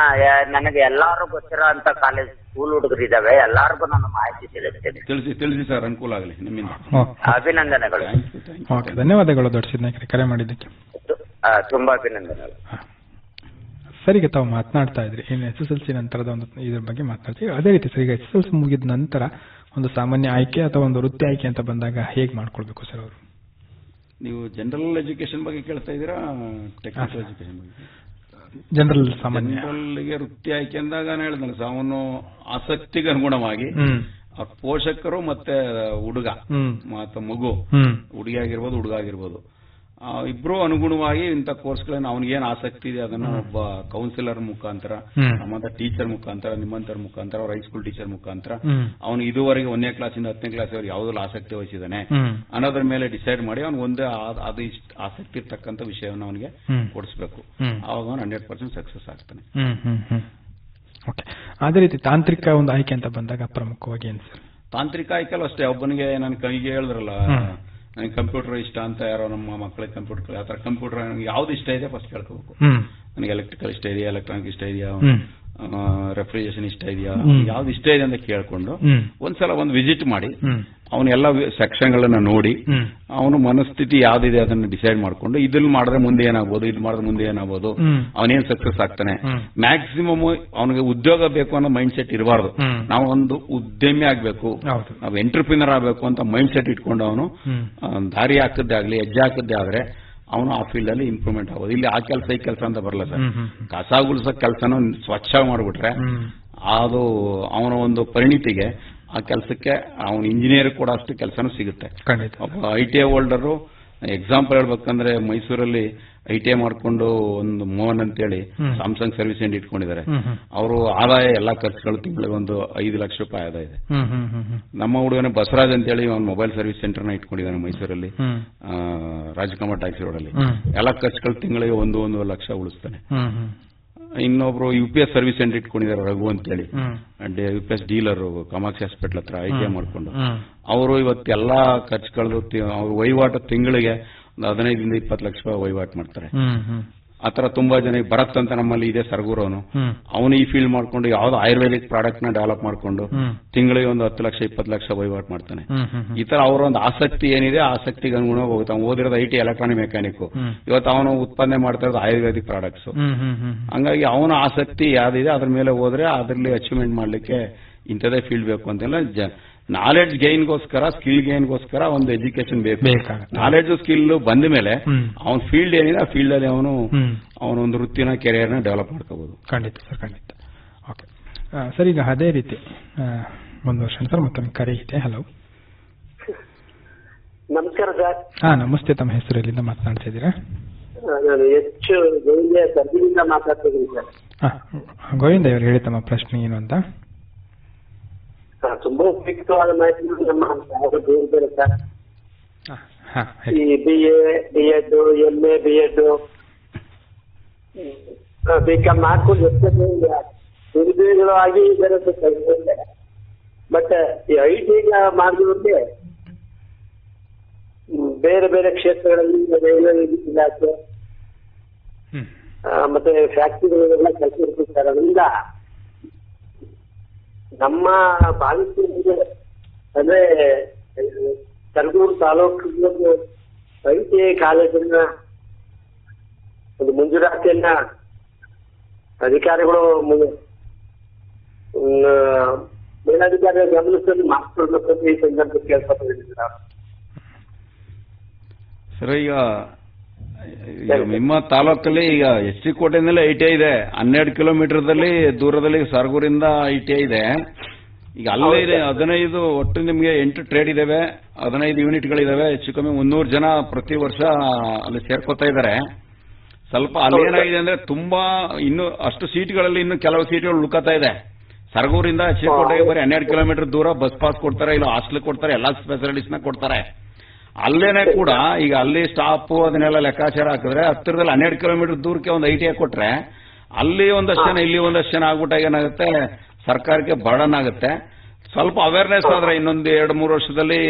ನನಗೆ ಎಲ್ಲಾರು ಗೊತ್ತಿರೋ ಅಂತ ಕಾಲೇಜ್ ಸ್ಕೂಲ್ ಹುಡುಗರಿದ್ದಾವೆ, ಎಲ್ಲಾರ್ಗು ನಾನು ಮಾಹಿತಿ ತಿಳಿಸಿ ಸರ್, ಅನುಕೂಲ ಆಗಲಿ ನಿಮ್ಮಿಂದ. ಅಭಿನಂದನೆಗಳು. ಧನ್ಯವಾದಗಳು ದೊಡ್ಡ ಸಿದ್ನಾಯ್ಕರೇ ಕರೆ ಮಾಡಿದ್ದಕ್ಕೆ. ತುಂಬಾ ಅಭಿನಂದನೆಗಳು. ಸರಿಗೆ ತಾವು ಮಾತನಾಡ್ತಾ ಇದ್ರಿ ಇನ್ನು SSLC ನಂತರದ ಒಂದು ಇದ್ರ ಬಗ್ಗೆ ಮಾತನಾಡ್ತೀವಿ. ಅದೇ ರೀತಿ ಸರ್, ಈಗ SSLC ಮುಗಿದ ನಂತರ ಒಂದು ಸಾಮಾನ್ಯ ಆಯ್ಕೆ ಅಥವಾ ಒಂದು ವೃತ್ತಿ ಆಯ್ಕೆ ಅಂತ ಬಂದಾಗ ಹೇಗೆ ಮಾಡ್ಕೊಳ್ಬೇಕು ಸರ್ ಅವರು? ನೀವು ಜನರಲ್ ಎಜುಕೇಶನ್ ಬಗ್ಗೆ ಕೇಳ್ತಾ ಇದ್ದೀರಾ, ಟೆಕ್ನಿಕಲ್ ಎಜುಕೇಶನ್ ಬಗ್ಗೆ? ಜನರಲ್ ಸಾಮಾನ್ಯ. ಜನರಲ್ಗೆ ವೃತ್ತಿ ಆಯ್ಕೆ ಅಂದಾಗ ನಾನು ಹೇಳಿದ್ನಲ್ಲ, ಅವನು ಆಸಕ್ತಿಗೆ ಅನುಗುಣವಾಗಿ ಅವ್ರ ಪೋಷಕರು ಮತ್ತೆ ಹುಡುಗ ಮತ್ತು ಮಗು, ಹುಡುಗಿ ಆಗಿರ್ಬೋದು ಹುಡುಗ ಆಗಿರ್ಬೋದು, ಇಬ್ರು ಅನುಗುಣವಾಗಿ ಇಂಥ ಕೋರ್ಸ್ಗಳನ್ನ ಅವನಿಗೇನು ಆಸಕ್ತಿ ಇದೆ ಅದನ್ನು ಒಬ್ಬ ಕೌನ್ಸಿಲರ್ ಮುಖಾಂತರ, ನಮ್ಮಂತ ಟೀಚರ್ ಮುಖಾಂತರ, ನಿಮ್ಮಂತರ ಮುಖಾಂತರ, ಅವ್ರ ಹೈಸ್ಕೂಲ್ ಟೀಚರ್ ಮುಖಾಂತರ ಅವನು ಇದುವರೆಗೆ 1ನೇ ಕ್ಲಾಸಿಂದ 10ನೇ ಕ್ಲಾಸ್ವರೆಗೆ ಯಾವುದ್ರಲ್ಲಿ ಆಸಕ್ತಿ ವಹಿಸಿದಾನೆ ಅನ್ನೋದ್ರ ಮೇಲೆ ಡಿಸೈಡ್ ಮಾಡಿ ಅವ್ನಿಗೆ ಒಂದೇ ಅದು ಇಷ್ಟ ಆಸಕ್ತಿ ಇರ್ತಕ್ಕಂಥ ವಿಷಯವನ್ನು ಅವನಿಗೆ ಕೊಡಿಸ್ಬೇಕು. ಆವಾಗ ಅವನು 100% ಸಕ್ಸಸ್ ಆಗ್ತಾನೆ. ಅದೇ ರೀತಿ ತಾಂತ್ರಿಕ ಒಂದು ಆಯ್ಕೆ ಅಂತ ಬಂದಾಗ ಪ್ರಮುಖವಾಗಿ ಏನು ಸರ್? ತಾಂತ್ರಿಕ ಆಯ್ಕೆಲ್ಲ ಅಷ್ಟೇ. ಒಬ್ಬನಿಗೆ ನನ್ನ ಕೈಗೆ ಹೇಳಿದ್ರಲ್ಲ, ನನಗೆ ಕಂಪ್ಯೂಟರ್ ಇಷ್ಟ ಅಂತ, ಯಾರೋ ನಮ್ಮ ಮಕ್ಕಳಿಗೆ ಕಂಪ್ಯೂಟರ್, ಆ ಥರ ಕಂಪ್ಯೂಟರ್ ನನಗೆ ಯಾವ್ದು ಇಷ್ಟ ಇದೆ ಫಸ್ಟ್ ಕೇಳ್ಕೋಬೇಕು. ನನಗೆ ಎಲೆಕ್ಟ್ರಿಕಲ್ ಇಷ್ಟ ಇದೆಯಾ, ಎಲೆಕ್ಟ್ರಾನಿಕ್ ಇಷ್ಟ ಇದೆಯಾ, ರೆಫ್ರಿಜರೇಷನ್ ಇಷ್ಟ ಇದೆಯಾ, ಯಾವ್ದು ಇಷ್ಟ ಇದೆ ಅಂತ ಕೇಳ್ಕೊಂಡು ಒಂದ್ಸಲ ಒಂದು ವಿಸಿಟ್ ಮಾಡಿ ಅವನ್ನೆಲ್ಲ ಸೆಕ್ಷನ್ಗಳನ್ನ ನೋಡಿ ಅವನು ಮನಸ್ಥಿತಿ ಯಾವ್ದಿದೆ ಅದನ್ನ ಡಿಸೈಡ್ ಮಾಡ್ಕೊಂಡು ಇದ್ರಲ್ಲಿ ಮಾಡಿದ್ರೆ ಮುಂದೆ ಏನಾಗ್ಬೋದು, ಇದು ಮಾಡಿದ್ರೆ ಮುಂದೆ ಏನಾಗ್ಬೋದು, ಅವನೇನ್ ಸಕ್ಸಸ್ ಆಗ್ತಾನೆ. ಮ್ಯಾಕ್ಸಿಮಮ್ ಅವನಿಗೆ ಉದ್ಯೋಗ ಬೇಕು ಅನ್ನೋ ಮೈಂಡ್ ಸೆಟ್ ಇರಬಾರ್ದು. ನಾವು ಒಂದು ಉದ್ಯಮಿ ಆಗ್ಬೇಕು, ನಾವು ಎಂಟರ್ಪ್ರಿನರ್ ಆಗ್ಬೇಕು ಅಂತ ಮೈಂಡ್ ಸೆಟ್ ಇಟ್ಕೊಂಡು ಅವನು ದಾರಿ ಹಾಕದ್ದೇ ಆಗ್ಲಿ, ಹೆಜ್ಜೆ ಹಾಕದ್ದೇ ಆದ್ರೆ ಅವನು ಆ ಫೀಲ್ಡ್ ಅಲ್ಲಿ ಇಂಪ್ರೂವ್ಮೆಂಟ್ ಆಗೋದು. ಇಲ್ಲಿ ಆ ಕೆಲಸ ಈ ಕೆಲಸ ಅಂತ ಬರಲ್ಲ ಸರ್. ಕಸ ಗುಲ್ಸೋ ಕೆಲಸನ ಸ್ವಚ್ಛ ಮಾಡ್ಬಿಟ್ರೆ ಅದು ಅವನ ಒಂದು ಪರಿಣಿತಿಗೆ ಆ ಕೆಲಸಕ್ಕೆ ಅವನು ಇಂಜಿನಿಯರ್ ಕೂಡ ಅಷ್ಟು ಕೆಲಸನೂ ಸಿಗುತ್ತೆ. ITI ಹೋಲ್ಡರು ಎಕ್ಸಾಂಪಲ್ ಹೇಳ್ಬೇಕಂದ್ರೆ ಮೈಸೂರಲ್ಲಿ ITI ಮಾಡ್ಕೊಂಡು ಒಂದು ಮೋಹನ್ ಅಂತೇಳಿ ಸ್ಯಾಮ್ಸಂಗ್ ಸರ್ವಿಸ್ ಸೆಂಟರ್ ಇಟ್ಕೊಂಡಿದ್ದಾರೆ. ಅವರು ಆದಾಯ ಎಲ್ಲಾ ಖರ್ಚುಗಳು ತಿಂಗಳಿಗೆ ಒಂದು 5 ಲಕ್ಷ ರೂಪಾಯಿ ಆದಾಯ ಇದೆ. ನಮ್ಮ ಹುಡುಗನೇ ಬಸವರಾಜ್ ಅಂತೇಳಿ ಒಂದು ಮೊಬೈಲ್ ಸರ್ವಿಸ್ ಸೆಂಟರ್ನ ಇಟ್ಕೊಂಡಿದ್ದಾನೆ ಮೈಸೂರಲ್ಲಿ, ರಾಜಕುಮಾರ್ ಟ್ಯಾಕ್ಸಿ ರೋಡಲ್ಲಿ. ಎಲ್ಲಾ ಖರ್ಚುಗಳು ತಿಂಗಳಿಗೆ 1 ಲಕ್ಷ ಉಳಿಸ್ತಾನೆ. ಇನ್ನೊಬ್ರು UPS ಸರ್ವಿಸ್ ಸೆಂಟರ್ ಇಟ್ಕೊಂಡಿದ್ದಾರೆ ರಘು ಅಂತೇಳಿ, UPS ಡೀಲರ್, ಕಾಮಾಕ್ಷಿ ಹಾಸ್ಪಿಟಲ್ ಹತ್ರ ITI ಮಾಡ್ಕೊಂಡು. ಅವರು ಇವತ್ತೆಲ್ಲಾ ಖರ್ಚುಗಳು ಅವ್ರ ವಹಿವಾಟು ತಿಂಗಳಿಗೆ 15 ರಿಂದ 20 ಲಕ್ಷ ರೂಪಾಯಿ ವಹಿವಾಟು ಮಾಡ್ತಾರೆ. ಆತರ ತುಂಬಾ ಜನ. ಭರತ್ ಅಂತ ನಮ್ಮಲ್ಲಿ ಇದೆ ಸರ್ಗೂರ್, ಅವನು ಈ ಫೀಲ್ಡ್ ಮಾಡ್ಕೊಂಡು ಯಾವ್ದು ಆಯುರ್ವೇದಿಕ್ ಪ್ರಾಡಕ್ಟ್ ನ ಡೆವಲಪ್ ಮಾಡ್ಕೊಂಡು ತಿಂಗಳಿಗೆ ಒಂದು 10 ಲಕ್ಷ 20 ಲಕ್ಷ ವಹಿವಾಟು ಮಾಡ್ತಾನೆ. ಈ ತರ ಅವರ ಒಂದು ಆಸಕ್ತಿ ಏನಿದೆ ಆಸಕ್ತಿಗೆ ಅನುಗುಣವಾಗಿ ಹೋಗುತ್ತೆ. ಅವ್ನು ಓದಿರೋದು IT ಎಲೆಕ್ಟ್ರಾನಿಕ್ ಮೆಕ್ಯಾನಿಕ್, ಇವತ್ತು ಅವನು ಉತ್ಪಾದನೆ ಮಾಡ್ತಾ ಇರೋದು ಆಯುರ್ವೇದಿಕ್ ಪ್ರಾಡಕ್ಟ್ಸ್. ಹಂಗಾಗಿ ಅವನ ಆಸಕ್ತಿ ಯಾವ್ದಿದೆ ಅದ್ರ ಮೇಲೆ ಹೋದ್ರೆ ಅದರಲ್ಲಿ ಅಚೀವ್ಮೆಂಟ್ ಮಾಡ್ಲಿಕ್ಕೆ ಇಂಥದೇ ಫೀಲ್ಡ್ ಬೇಕು ಅಂತೆಲ್ಲ. ನಾಲೆಡ್ಜ್ ಗೈನ್ಗೋಸ್ಕರ, ಸ್ಕಿಲ್ ಗೈನ್ಗೋಸ್ಕರ ಒಂದು ಎಜುಕೇಶನ್ ಬೇಕು. ನಾಲೆಡ್ಜ್ ಸ್ಕಿಲ್ ಬಂದ ಮೇಲೆ ಅವನ ಫೀಲ್ಡ್ ಏನಿದೆ ಆ ಫೀಲ್ಡ್ ಅಲ್ಲಿ ಅವನೊಂದು ವೃತ್ತಿನ ಕೆರಿಯರ್ನ ಡೆವಲಪ್ ಮಾಡ್ಕೋಬಹುದು. ಖಂಡಿತ ಸರ್, ಖಂಡಿತ. ಓಕೆ ಸರ್, ಈಗ ಅದೇ ರೀತಿ ಒಂದು ವರ್ಷ ಸರ್ ಮತ್ತೊಂದು ಕರೆ ಇದೆ. ಹಲೋ, ನಮಸ್ಕಾರ ಸರ್. ನಮಸ್ತೆ. ತಮ್ಮ ಹೆಸರು ಎಲ್ಲಿಂದ ಮಾತನಾಡ್ತಾ ಇದ್ದೀರಾ? ನಾನು ಹೆಚ್ಚು ಗೋವಿಂದ ಮಾತಾಡ್ತಾ ಇದ್ದೀನಿ ಸರ್. ಗೋವಿಂದ ಅವರು ಹೇಳಿ ತಮ್ಮ ಪ್ರಶ್ನೆ ಏನು ಅಂತ. ತುಂಬಾ ಉಪಯುಕ್ತವಾದ ಮಾಹಿತಿ ನಮ್ಮ ಬೇರೆ ಸರ್. ಈ BA, B.Ed, MA, B.Ed, B.Com ಮಾಡ್ಕೊಂಡು ನಿರುದ್ಯೋಗಿಗಳು ಆಗಿ ಇದ್ದಾರೆ. ಬಟ್ ಈ ITI ಮಾಡಿದವ್ರಿಗೆ ಬೇರೆ ಬೇರೆ ಕ್ಷೇತ್ರಗಳಲ್ಲಿ ರೈಲ್ವೆ ಇಲಾಖೆ ಮತ್ತೆ ಫ್ಯಾಕ್ಟರಿಗಳೆಲ್ಲ ಕೆಲಸ ಇರ್ತಾರೆ ಸರ್. ಅದರಿಂದ ನಮ್ಮ ಬಾಲಕಿಯರಿಗೆ ಅಂದ್ರೆ ಸರಗೂರು ತಾಲೂಕು ITI ಕಾಲೇಜನ್ನ ಒಂದು ಮಂಜೂರಾತಿಯನ್ನ ಅಧಿಕಾರಿಗಳು ಮೇಲಾಧಿಕಾರಿಗಳ ಗಮನಿಸಲು ಮಾತನಾಡಬೇಕು ಈ ಸಂದರ್ಭದಲ್ಲಿ ಕೇಳ್ಕೊತಾ ಸರ್. ಈಗ ನಿಮ್ಮ ತಾಲೂಕಲ್ಲಿ ಈಗ SC ಕೋಟೆಯಿಂದಲೇ ITI ಇದೆ. 12 ಕಿಲೋಮೀಟರ್ದಲ್ಲಿ ದೂರದಲ್ಲಿ ಸರಗೂರಿಂದ ITI ಇದೆ. ಈಗ ಅಲ್ಲೇ ಇದೆ 15, ಒಟ್ಟು ನಿಮಗೆ 8 ಟ್ರೇಡ್ ಇದಾವೆ, 15 ಯೂನಿಟ್ಗಳಿದಾವೆ. ಹೆಚ್ಚು ಕಮ್ಮಿ 300 ಜನ ಪ್ರತಿ ವರ್ಷ ಅಲ್ಲಿ ಸೇರ್ಕೋತಾ ಇದ್ದಾರೆ. ಸ್ವಲ್ಪ ಅಲ್ಲಿ ಏನಾಗಿದೆ ಅಂದ್ರೆ ತುಂಬಾ ಇನ್ನು ಅಷ್ಟು ಸೀಟ್ಗಳಲ್ಲಿ ಇನ್ನು ಕೆಲವು ಸೀಟ್ಗಳು ಉಳ್ಕೋತಾ ಇದೆ. ಸರಗೂರಿಂದ SC ಕೋಟೆಗೆ ಬರೀ 12 ಕಿಲೋಮೀಟರ್ ದೂರ ಬಸ್ ಪಾಸ್ ಕೊಡ್ತಾರೆ, ಇಲ್ಲ ಹಾಸ್ಟೆಲ್ ಕೊಡ್ತಾರೆ, ಎಲ್ಲಾ ಫೆಸಿಲಿಟೀಸ್ನ ಕೊಡ್ತಾರೆ. ಅಲ್ಲೇನೆ ಕೂಡ ಈಗ ಅಲ್ಲಿ ಸ್ಟಾಪ್ ಅದನ್ನೆಲ್ಲ ಲೆಕ್ಕಾಚಾರ ಹಾಕಿದ್ರೆ ಹತ್ತಿರದಲ್ಲಿ 12 ಕಿಲೋಮೀಟರ್ ದೂರಕ್ಕೆ ಒಂದು ITI ಕೊಟ್ರೆ ಅಲ್ಲಿ ಒಂದಷ್ಟು ಜನ ಇಲ್ಲಿ ಒಂದಷ್ಟು ಜನ ಆಗ್ಬಿಟ್ಟಾಗ ಏನಾಗುತ್ತೆ, ಸರ್ಕಾರಕ್ಕೆ ಬರ್ಡನ್ ಆಗುತ್ತೆ. ಸ್ವಲ್ಪ ಅವೇರ್ನೆಸ್ ಆದ್ರೆ ಇನ್ನೊಂದು 2-3 ವರ್ಷದಲ್ಲಿ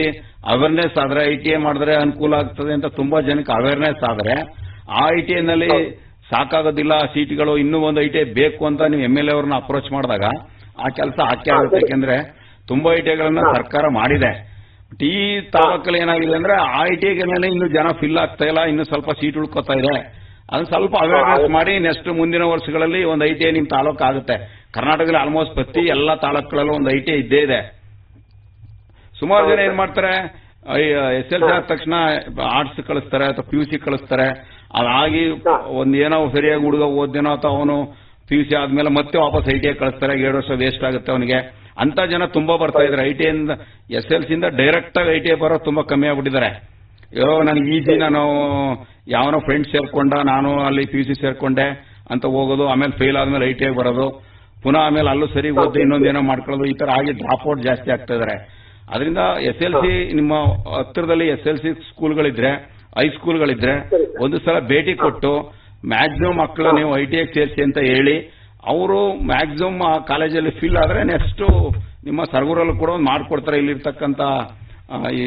ಅವೇರ್ನೆಸ್ ಆದ್ರೆ ITI ಮಾಡಿದ್ರೆ ಅನುಕೂಲ ಆಗ್ತದೆ ಅಂತ ತುಂಬಾ ಜನಕ್ಕೆ ಅವೇರ್ನೆಸ್ ಆದ್ರೆ ಆ ITI ನಲ್ಲಿ ಸಾಕಾಗೋದಿಲ್ಲ ಸೀಟ್ಗಳು, ಇನ್ನೂ ಒಂದು ITI ಬೇಕು ಅಂತ ನೀವು MLA ಅವ್ರನ್ನ ಅಪ್ರೋಚ್ ಮಾಡಿದಾಗ ಆ ಕೆಲಸ ಹಾಕಿ ಆಗುತ್ತೆ. ಯಾಕೆಂದ್ರೆ ತುಂಬಾ ITIಗಳನ್ನ ಸರ್ಕಾರ ಮಾಡಿದೆ. ಈ ತಾಲೂಕಲ್ಲಿ ಏನಾಗಿದೆ ಅಂದ್ರೆ ಆ ITIಗಳಲ್ಲಿ ಇನ್ನು ಜನ ಫಿಲ್ ಆಗ್ತಾ ಇಲ್ಲ, ಇನ್ನು ಸ್ವಲ್ಪ ಸೀಟ್ ಉಳ್ಕೋತಾ ಇದೆ. ಅದನ್ನ ಸ್ವಲ್ಪ ಅವೇರ್ನೆಸ್ ಮಾಡಿ ನೆಕ್ಸ್ಟ್ ಮುಂದಿನ ವರ್ಷಗಳಲ್ಲಿ ಒಂದು ITI ನಿಮ್ ತಾಲೂಕು ಆಗುತ್ತೆ. ಕರ್ನಾಟಕದಲ್ಲಿ ಆಲ್ಮೋಸ್ಟ್ ಪ್ರತಿ ಎಲ್ಲಾ ತಾಲೂಕುಗಳಲ್ಲೂ ಒಂದು ITI ಇದ್ದೇ ಇದೆ. ಸುಮಾರು ಜನ ಏನ್ ಮಾಡ್ತಾರೆ, SLC ಆದ ತಕ್ಷಣ ಆರ್ಟ್ಸ್ ಕಳಿಸ್ತಾರೆ ಅಥವಾ PUC ಕಳಿಸ್ತಾರೆ. ಅದಾಗಿ ಏನೋ ಸರಿಯಾಗಿ ಹುಡುಗ ಓದ್ದೇನೋ ಅಥವಾ ಅವನು PUC ಆದ್ಮೇಲೆ ಮತ್ತೆ ವಾಪಸ್ ITI ಕಳಿಸ್ತಾರೆ. 7 ವರ್ಷ ವೇಸ್ಟ್ ಆಗುತ್ತೆ ಅವನಿಗೆ. ಅಂತ ಜನ ತುಂಬಾ ಬರ್ತಾ ಇದ್ದಾರೆ. ITI ಇಂದ SLC ಇಂದ ಡೈರೆಕ್ಟ್ ಆಗಿ ITI ಬರೋದು ತುಂಬಾ ಕಮ್ಮಿ ಆಗ್ಬಿಟ್ಟಿದ್ದಾರೆ. ನನಗೆ ಈಸಿ, ನಾನು ಯಾವನೋ ಫ್ರೆಂಡ್ಸ್ ಸೇರ್ಕೊಂಡ, ನಾನು ಅಲ್ಲಿ PUC ಸೇರ್ಕೊಂಡೆ ಅಂತ ಹೋಗೋದು, ಆಮೇಲೆ ಫೇಲ್ ಆದ್ಮೇಲೆ ITI ಬರೋದು, ಪುನಃ ಆಮೇಲೆ ಅಲ್ಲೂ ಸರಿ ಓದಿ ಇನ್ನೊಂದೇನೋ ಮಾಡ್ಕೊಳ್ಳೋದು, ಈ ತರ ಆಗಿ ಡ್ರಾಪ್ ಔಟ್ ಜಾಸ್ತಿ ಆಗ್ತಾ ಇದಾರೆ. ಅದರಿಂದ SLC ನಿಮ್ಮ ಹತ್ತಿರದಲ್ಲಿ SLC ಸ್ಕೂಲ್ಗಳಿದ್ರೆ, ಹೈಸ್ಕೂಲ್ಗಳಿದ್ರೆ ಒಂದು ಸಲ ಭೇಟಿ ಕೊಟ್ಟು ಮ್ಯಾಕ್ಸಿಮಮ್ ಮಕ್ಕಳು ನೀವು ITI ಸೇರಿಸಿ ಅಂತ ಹೇಳಿ, ಅವರು ಮ್ಯಾಕ್ಸಿಮಮ್ ಆ ಕಾಲೇಜಲ್ಲಿ ಫಿಲ್ ಆದ್ರೆ ನೆಕ್ಸ್ಟ್ ನಿಮ್ಮ ಸರ್ಗೂರಲ್ಲೂ ಕೂಡ ಒಂದು ಮಾಡ್ಕೊಡ್ತಾರೆ. ಇಲ್ಲಿರ್ತಕ್ಕಂಥ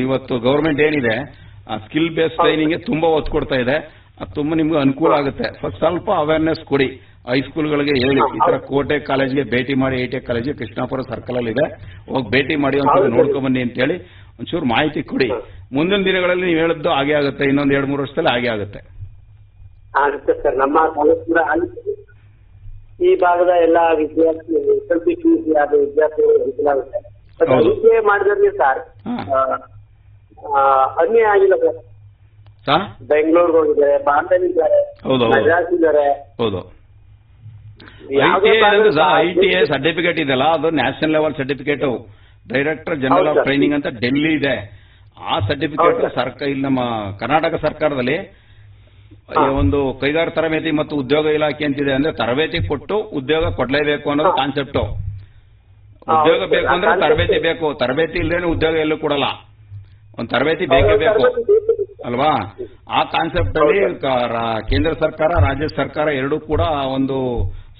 ಇವತ್ತು ಗವರ್ಮೆಂಟ್ ಏನಿದೆ ಸ್ಕಿಲ್ ಬೇಸ್ಡ್ ಟ್ರೈನಿಂಗ್ ತುಂಬಾ ಒತ್ತು ಕೊಡ್ತಾ ಇದೆ. ಅದು ತುಂಬಾ ನಿಮ್ಗೆ ಅನುಕೂಲ ಆಗುತ್ತೆ. ಸ್ವಲ್ಪ ಅವೇರ್ನೆಸ್ ಕೊಡಿ ಹೈಸ್ಕೂಲ್ಗಳಿಗೆ ಹೇಳಿ, ಈ ತರ ಕೋಟೆ ಕಾಲೇಜ್ಗೆ ಭೇಟಿ ಮಾಡಿ, ITI ಕಾಲೇಜ್ ಕೃಷ್ಣಾಪುರ ಸರ್ಕಲ್ ಅಲ್ಲಿ ಇದೆ, ಹೋಗಿ ಭೇಟಿ ಮಾಡಿ ಒಂದ್ಸಲ ನೋಡ್ಕೊಂಡ್ ಬನ್ನಿ ಅಂತ ಹೇಳಿ ಒಂಚೂರು ಮಾಹಿತಿ ಕೊಡಿ. ಮುಂದಿನ ದಿನಗಳಲ್ಲಿ ನೀವು ಹೇಳಿದ್ದು ಹಾಗೆ ಆಗುತ್ತೆ, ಇನ್ನೊಂದು 2-3 ವರ್ಷದಲ್ಲಿ ಹಾಗೆ ಆಗುತ್ತೆ. ಆಗುತ್ತೆ ಸರ್. ನಮ್ಮ ತಾಲೂಕಿನ ಈ ಭಾಗದ ಎಲ್ಲ ವಿದ್ಯಾರ್ಥಿ PUC ಆದ ವಿದ್ಯಾರ್ಥಿಗಳು ಅನುಕೂಲಾಗುತ್ತೆ. ITI ಮಾಡಿದ್ರೆ ಸರ್ ಅನ್ಯ ಆಗಿಲ್ಲ ಸರ್. ಬೆಂಗಳೂರಿಗೆ ಹೋಗಿದ್ದಾರೆ, ಬಾಂಬೆ ಇದ್ದಾರೆ, ಮದ್ರಾಸ್ ಇದ್ದಾರೆ. ಹೌದು, ITI ಸರ್ಟಿಫಿಕೇಟ್ ಇದೆಲ್ಲ ಅದು national level certificate, director general of training ಅಂತ ಡೆಲ್ಲಿ ಇದೆ. ಆ ಸರ್ಟಿಫಿಕೇಟ್ ಸರ್ಕಾರ ಇಲ್ಲಿ ನಮ್ಮ ಕರ್ನಾಟಕ ಸರ್ಕಾರದಲ್ಲಿ ಒಂದು ಕೈಗಾರಿಕಾ ತರಬೇತಿ ಮತ್ತು ಉದ್ಯೋಗ ಇಲಾಖೆ ಅಂತಿದೆ. ಅಂದ್ರೆ ತರಬೇತಿ ಕೊಟ್ಟು ಉದ್ಯೋಗ ಕೊಡ್ಲೇಬೇಕು ಅನ್ನೋದು ಕಾನ್ಸೆಪ್ಟ್. ಉದ್ಯೋಗ ಬೇಕು ಅಂದ್ರೆ ತರಬೇತಿ ಬೇಕು, ತರಬೇತಿ ಇಲ್ಲದೇನೆ ಉದ್ಯೋಗ ಎಲ್ಲೂ ಕೊಡಲ್ಲ. ಒಂದು ತರಬೇತಿ ಬೇಕೇ ಬೇಕು ಅಲ್ವಾ? ಆ ಕಾನ್ಸೆಪ್ಟ್ ಅಲ್ಲಿ ಕೇಂದ್ರ ಸರ್ಕಾರ, ರಾಜ್ಯ ಸರ್ಕಾರ ಎರಡೂ ಕೂಡ ಒಂದು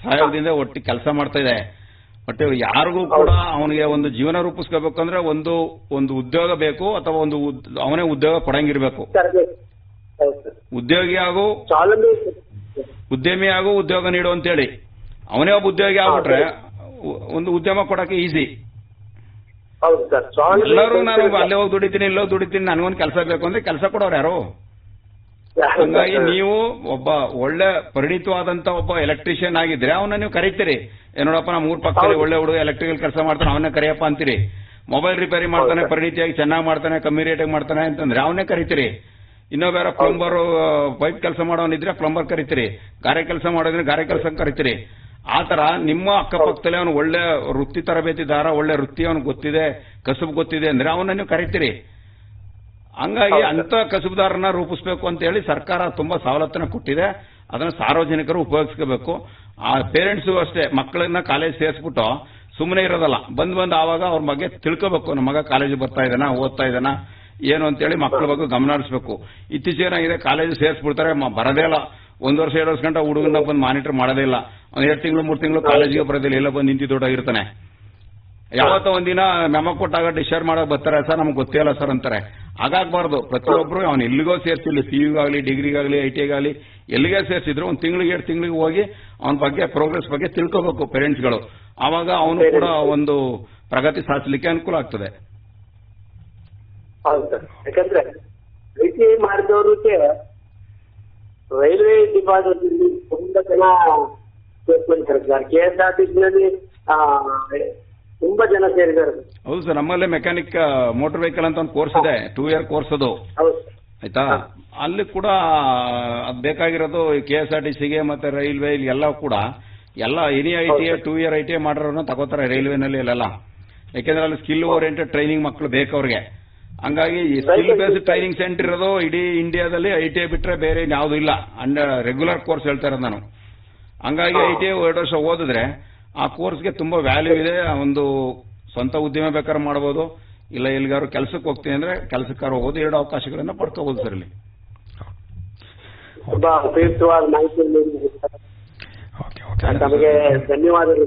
ಸಹಯೋಗದಿಂದ ಒಟ್ಟಿಗೆ ಕೆಲಸ ಮಾಡ್ತಾ ಇದೆ. ಬಟ್ ಯಾರಿಗೂ ಕೂಡ ಅವನಿಗೆ ಒಂದು ಜೀವನ ರೂಪಿಸ್ಕೋಬೇಕಂದ್ರೆ ಒಂದು ಉದ್ಯೋಗ ಬೇಕು, ಅಥವಾ ಅವನೇ ಉದ್ಯೋಗ ಕೊಡಂಗಿರ್ಬೇಕು. ಉದ್ಯೋಗಿ ಆಗು, ಉದ್ಯಮಿ ಆಗು, ಉದ್ಯೋಗ ನೀಡು ಅಂತೇಳಿ ಅವನೇ ಒಬ್ಬ ಉದ್ಯೋಗಿ ಆಗ್ಬಿಟ್ರೆ ಒಂದು ಉದ್ಯಮ ಕೊಡಕ್ಕೆ ಈಸಿ. ಎಲ್ಲರೂ ನಾನು ಅಲ್ಲೇ ಹೋಗಿ ದುಡಿತೀನಿ, ಇಲ್ಲೋ ದುಡಿತೀನಿ, ನನಗೊಂದು ಕೆಲಸ ಬೇಕು ಅಂದ್ರೆ ಕೆಲಸ ಕೊಡೋರು ಯಾರು? ಹಂಗಾಗಿ ನೀವು ಒಬ್ಬ ಒಳ್ಳೆ ಪರಿಣಿತವಾದಂತ ಒಬ್ಬ ಎಲೆಕ್ಟ್ರಿಷಿಯನ್ ಆಗಿದ್ರೆ ಅವನ್ನ ನೀವು ಕರೀತೀರಿ. ನೋಡಪ್ಪ, ನಮ್ಮ ಊರ್ ಪಕ್ಕದಲ್ಲಿ ಒಳ್ಳೆ ಹುಡುಗ ಎಲೆಕ್ಟ್ರಿಕಲ್ ಕೆಲಸ ಮಾಡ್ತಾನೆ, ಅವನ್ನೇ ಕರೆಯಪ್ಪ ಅಂತೀರಿ. ಮೊಬೈಲ್ ರಿಪೇರಿ ಮಾಡ್ತಾನೆ, ಪರಿಣಿತಿಯಾಗಿ ಚೆನ್ನಾಗಿ ಮಾಡ್ತಾನೆ, ಕಮ್ಮಿ ರೇಟಾಗಿ ಮಾಡ್ತಾನೆ ಅಂತಂದ್ರೆ ಅವನ್ನೇ ಕರಿತೀರಿ. ಇನ್ನೂ ಬೇರೆ ಪ್ಲಂಬರ್ ಪೈಪ್ ಕೆಲಸ ಮಾಡೋನಿದ್ರೆ ಪ್ಲಂಬರ್ ಕರಿತೀರಿ, ಗಾರೆ ಕೆಲಸ ಮಾಡೋದ್ರೆ ಗಾರೆ ಕೆಲಸ ಕರಿತೀರಿ. ಆ ತರ ನಿಮ್ಮ ಅಕ್ಕಪಕ್ಕದಲ್ಲಿ ಅವನು ಒಳ್ಳೆ ವೃತ್ತಿ ತರಬೇತಿದಾರ, ಒಳ್ಳೆ ವೃತ್ತಿ ಅವನು ಗೊತ್ತಿದೆ, ಕಸುಬು ಗೊತ್ತಿದೆ ಅಂದ್ರೆ ಅವನ್ನ ನೀವು ಕರಿತೀರಿ. ಹಂಗಾಗಿ ಅಂತ ಕಸುಬುದಾರನ ರೂಪಿಸಬೇಕು ಅಂತ ಹೇಳಿ ಸರ್ಕಾರ ತುಂಬಾ ಸವಲತ್ತನ್ನ ಕೊಟ್ಟಿದೆ. ಅದನ್ನ ಸಾರ್ವಜನಿಕರು ಉಪಯೋಗಿಸ್ಕೋಬೇಕು. ಆ ಪೇರೆಂಟ್ಸು ಅಷ್ಟೇ, ಮಕ್ಕಳನ್ನ ಕಾಲೇಜ್ ಸೇರಿಸ್ಬಿಟ್ಟು ಸುಮ್ಮನೆ ಇರೋದಲ್ಲ, ಬಂದ್ ಆವಾಗ ಅವ್ರ ಬಗ್ಗೆ ತಿಳ್ಕೋಬೇಕು. ನಮ್ಮ ಮಗ ಕಾಲೇಜ್ ಬರ್ತಾ ಇದ್ದಾನ, ಓದ್ತಾ ಇದ್ದಾನ ಏನು ಅಂತೇಳಿ ಮಕ್ಕಳ ಬಗ್ಗೆ ಗಮನ ಹರಿಸಬೇಕು. ಇತ್ತೀಚೆನಾಗಿದೆ ಕಾಲೇಜ್ ಸೇರಿಸ್ಬಿಡ್ತಾರೆ, ಬರದೇ ಇಲ್ಲ. 1 ವರ್ಷ 2 ವರ್ಷ ಗಂಟೆ ಹುಡುಗನ ಬಂದು ಮಾನಿಟರ್ ಮಾಡೋದೇ ಇಲ್ಲ. 2 ತಿಂಗಳು 3 ತಿಂಗಳು ಕಾಲೇಜಿಗೆ ಬರೋದಿಲ್ಲ, ಎಲ್ಲ ಬಂದು ನಿಂತಿ ದೊಡ್ಡಾಗಿರ್ತಾನೆ. ಯಾವತ್ತೋ ಒಂದಿನ ಮೆಮೊ ಕೊಟ್ಟಾಗ ಡಿಸ್ಚಾರ್ಜ್ ಮಾಡಕ್ ಬರ್ತಾರೆ, ಸರ್ ನಮ್ಗೆ ಗೊತ್ತಿಲ್ಲ ಸರ್ ಅಂತಾರೆ. ಹಾಗಾಗಬಾರ್ದು. ಪ್ರತಿಯೊಬ್ಬರು ಅವನು ಎಲ್ಲಿಗೋ ಸೇರಿಸಿಲ್ಲ, PU-ಗಾಗಲಿ ಡಿಗ್ರಿಗಾಗಲಿ ITI-ಗಾಗಲಿ ಎಲ್ಲಿಗೆ ಸೇರಿಸಿದ್ರು 1 ತಿಂಗಳಿಗೆ 2 ತಿಂಗಳಿಗೆ ಹೋಗಿ ಅವನ ಬಗ್ಗೆ ಪ್ರೋಗ್ರೆಸ್ ಬಗ್ಗೆ ತಿಳ್ಕೋಬೇಕು ಪೇರೆಂಟ್ಸ್ಗಳು. ಆವಾಗ ಅವನು ಕೂಡ ಒಂದು ಪ್ರಗತಿ ಸಾಧಿಸಲಿಕ್ಕೆ ಅನುಕೂಲ ಆಗ್ತದೆ. ಹೌದು ಸರ್. ಯಾಕಂದ್ರೆ ITI ಮಾಡಿದವ್ರಿಗೆ ರೈಲ್ವೆ ಡಿಪಾರ್ಟ್ಮೆಂಟ್ ತುಂಬಾ ಜನ ಸೇರ್ಕೊಂಡಿದ್ದಾರೆ ಸರ್. KSRTC-ನಲ್ಲಿ ತುಂಬಾ ಜನ ಸೇರಿದ್ದಾರೆ. ಹೌದು ಸರ್, ನಮ್ಮಲ್ಲೇ ಮೆಕ್ಯಾನಿಕ್ ಮೋಟರ್ ವೆಹಿಕಲ್ ಅಂತ ಒಂದು ಕೋರ್ಸ್ ಇದೆ, 2 year ಕೋರ್ಸ್ ಅದು. ಆಯ್ತಾ, ಅಲ್ಲಿ ಕೂಡ ಅದು ಬೇಕಾಗಿರೋದು KSRTC-ಗೆ ಮತ್ತೆ ರೈಲ್ವೆ ಎಲ್ಲ ಕೂಡ ಎಲ್ಲ ಎನಿ ITI 2 year ITI ಮಾಡೋರನ್ನ ತಗೋತಾರೆ ರೈಲ್ವೆನಲ್ಲಿ ಅಲ್ಲೆಲ್ಲ. ಯಾಕೆಂದ್ರೆ ಅಲ್ಲಿ ಸ್ಕಿಲ್ ಓರಿಯೆಂಟೆಡ್ ಟ್ರೈನಿಂಗ್ ಮಕ್ಕಳು ಬೇಕು ಅವ್ರಿಗೆ. ಹಂಗಾಗಿ ಸ್ಕಿಲ್ ಬೇಸ್ಡ್ ಟ್ರೈನಿಂಗ್ ಸೆಂಟರ್ ಇರೋದು ಇಡೀ ಇಂಡಿಯಾದಲ್ಲಿ ITI ಬಿಟ್ರೆ ಬೇರೆ ಯಾವ್ದು ಇಲ್ಲ. ರೆಗ್ಯುಲರ್ ಕೋರ್ಸ್ ಹೇಳ್ತಾ ಇರೋದು ನಾನು. ಹಂಗಾಗಿ ITI 2 ವರ್ಷ ಓದಿದ್ರೆ ಆ ಕೋರ್ಸ್ಗೆ ತುಂಬಾ ವ್ಯಾಲ್ಯೂ ಇದೆ. ಒಂದು ಸ್ವಂತ ಉದ್ಯಮ ಬೇಕಾದ್ರೆ ಮಾಡಬಹುದು, ಇಲ್ಲ ಎಲ್ಲಿಗಾರು ಕೆಲಸಕ್ಕೆ ಹೋಗ್ತೀನಿ ಅಂದ್ರೆ ಕೆಲಸಕ್ಕಾರು ಹೋಗೋದು, 2 ಅವಕಾಶಗಳನ್ನ ಪಡ್ಕೋಬಹುದು ಸರ್ ಇಲ್ಲಿ. ತುಂಬಾ ಉಪಯುಕ್ತವಾದ ಮಾಹಿತಿ ನಮಗೆ ಧನ್ಯವಾದಗಳು.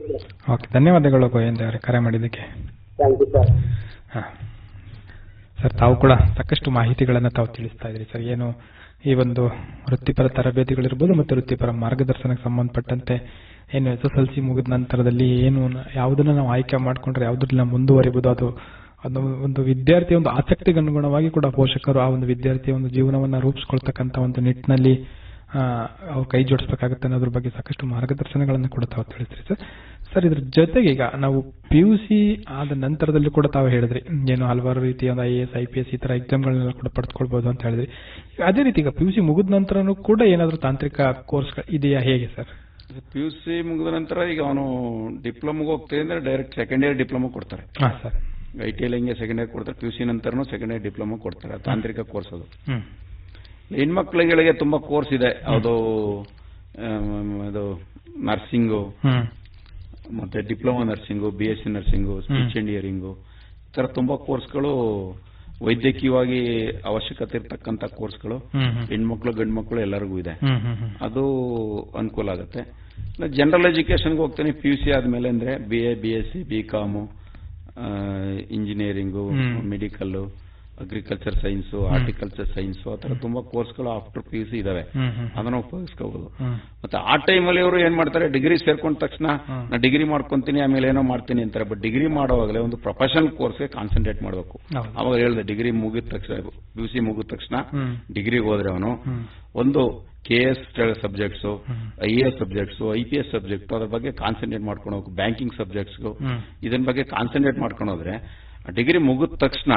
ಧನ್ಯವಾದಗಳು ಗೋವಿಂದ ಅವರೇ ಕರೆ ಮಾಡಿದ್ದಕ್ಕೆ. Thank you sir. ಸರ್, ತಾವು ಕೂಡ ಸಾಕಷ್ಟು ಮಾಹಿತಿಗಳನ್ನು ತಾವು ತಿಳಿಸ್ತಾ ಇದ್ರಿ ಸರ್. ಏನು ಈ ಒಂದು ವೃತ್ತಿಪರ ತರಬೇತಿಗಳಿರ್ಬೋದು ಮತ್ತು ವೃತ್ತಿಪರ ಮಾರ್ಗದರ್ಶನಕ್ಕೆ ಸಂಬಂಧಪಟ್ಟಂತೆ ಏನು SSLC ಮುಗಿದ ನಂತರದಲ್ಲಿ ಏನು ಯಾವುದನ್ನ ನಾವು ಆಯ್ಕೆ ಮಾಡ್ಕೊಂಡ್ರೆ ಯಾವುದ್ರನ್ನ ಮುಂದುವರಿಬಹುದು, ಅದು ಒಂದು ವಿದ್ಯಾರ್ಥಿಯ ಒಂದು ಆಸಕ್ತಿಗೆ ಅನುಗುಣವಾಗಿ ಕೂಡ ಪೋಷಕರು ಆ ಒಂದು ವಿದ್ಯಾರ್ಥಿಯ ಒಂದು ಜೀವನವನ್ನ ರೂಪಿಸ್ಕೊಳ್ತಕ್ಕಂಥ ಒಂದು ನಿಟ್ಟಿನಲ್ಲಿ ಅವ್ರು ಕೈ ಜೋಡಿಸಬೇಕಾಗುತ್ತೆ ಅನ್ನೋದ್ರ ಬಗ್ಗೆ ಸಾಕಷ್ಟು ಮಾರ್ಗದರ್ಶನಗಳನ್ನು ಕೂಡ ತಾವು ತಿಳಿಸ್ರಿ ಸರ್. ಸರ್, ಇದ್ರ ಜೊತೆಗೆ ಈಗ ನಾವು PUC ಆದ ನಂತರದಲ್ಲಿ ಕೂಡ ತಾವು ಹೇಳಿದ್ರಿ ಏನು ಹಲವಾರು ರೀತಿಯ ಒಂದು IAS IPS ಈ ತರ ಎಕ್ಸಾಮ್ಗಳನ್ನೆಲ್ಲ ಕೂಡ ಪಡೆದುಕೊಳ್ಬಹುದು ಅಂತ ಹೇಳಿದ್ರಿ. ಅದೇ ರೀತಿ ಈಗ PUC ಮುಗಿದ ನಂತರನೂ ಕೂಡ ಏನಾದರೂ ತಾಂತ್ರಿಕ ಕೋರ್ಸ್ಗಳು ಇದೆಯಾ, ಹೇಗೆ ಸರ್? PUC ಮುಗಿದ ನಂತರ ಈಗ ಅವನು ಡಿಪ್ಲೊಮಾಗೆ ಹೋಗ್ತೇವೆ ಅಂದ್ರೆ ಡೈರೆಕ್ಟ್ ಸೆಕೆಂಡ್ ಇಯರ್ ಡಿಪ್ಲೊಮಾ ಕೊಡ್ತಾರೆ. ಸರ್, ITL ಹಿಂಗೆ ಸೆಕೆಂಡ್ ಇಯರ್ ಕೊಡ್ತಾರೆ, PUC ನಂತರನೂ ಸೆಕೆಂಡ್ ಇಯರ್ ಡಿಪ್ಲೊಮಾ ಕೊಡ್ತಾರೆ. ತಾಂತ್ರಿಕ ಕೋರ್ಸ್ ಅದು. ಹೆಣ್ಮಕ್ಳಿಗೆ ತುಂಬಾ ಕೋರ್ಸ್ ಇದೆ. ಅದು ನರ್ಸಿಂಗು, ಮತ್ತೆ diploma nursing, BSc nursing, speech engineering, ಈ ತರ ತುಂಬಾ ಕೋರ್ಸ್ಗಳು ವೈದ್ಯಕೀಯವಾಗಿ ಅವಶ್ಯಕತೆ ಇರತಕ್ಕಂತ ಕೋರ್ಸ್ಗಳು ಹೆಣ್ಮಕ್ಳು ಗಂಡು ಮಕ್ಕಳು ಎಲ್ಲರಿಗೂ ಇದೆ. ಅದು ಅನುಕೂಲ ಆಗುತ್ತೆ. ಜನರಲ್ ಎಜುಕೇಶನ್ಗೆ ಹೋಗ್ತಾನೆ PUC ಆದ್ಮೇಲೆ ಅಂದ್ರೆ BA BSc BCom, engineering, medical, agriculture science, horticulture science, ಆ ತರ ತುಂಬಾ ಕೋರ್ಸ್ಗಳು ಆಫ್ಟರ್ PUC ಇದಾವೆ. ಅದನ್ನ ಉಪಯೋಗಿಸ್ಕೋಬಹುದು. ಮತ್ತೆ ಆ ಟೈಮಲ್ಲಿ ಅವರು ಏನ್ ಮಾಡ್ತಾರೆ, ಡಿಗ್ರಿ ಸೇರ್ಕೊಂಡ ತಕ್ಷಣ ನಾ ಡಿಗ್ರಿ ಮಾಡ್ಕೊಂತೀನಿ ಆಮೇಲೆ ಏನೋ ಮಾಡ್ತೀನಿ ಅಂತಾರೆ. ಬಟ್ ಡಿಗ್ರಿ ಮಾಡೋವಾಗಲೇ ಒಂದು ಪ್ರೊಫೆಷನಲ್ ಕೋರ್ಸ್ಗೆ ಕಾನ್ಸಂಟ್ರೇಟ್ ಮಾಡಬೇಕು. ಅವಾಗ ಹೇಳಿದೆ, ಡಿಗ್ರಿ ಮುಗಿದ ತಕ್ಷಣ PUC ಮುಗಿದ ತಕ್ಷಣ ಡಿಗ್ರಿಗೆ ಹೋದ್ರೆ ಅವನು ಒಂದು KS subjects, IAS subjects, IPS subject ಅದ್ರ ಬಗ್ಗೆ ಕಾನ್ಸಂಟ್ರೇಟ್ ಮಾಡ್ಕೊಂಡು ಹೋಗ್ಬೇಕು. ಬ್ಯಾಂಕಿಂಗ್ ಸಬ್ಜೆಕ್ಟ್ಸ್ ಇದನ್ನ ಬಗ್ಗೆ ಕಾನ್ಸಂಟ್ರೇಟ್ ಮಾಡ್ಕೊಂಡು ಹೋದ್ರೆ ಡಿಗ್ರಿ ಮುಗಿದ ತಕ್ಷಣ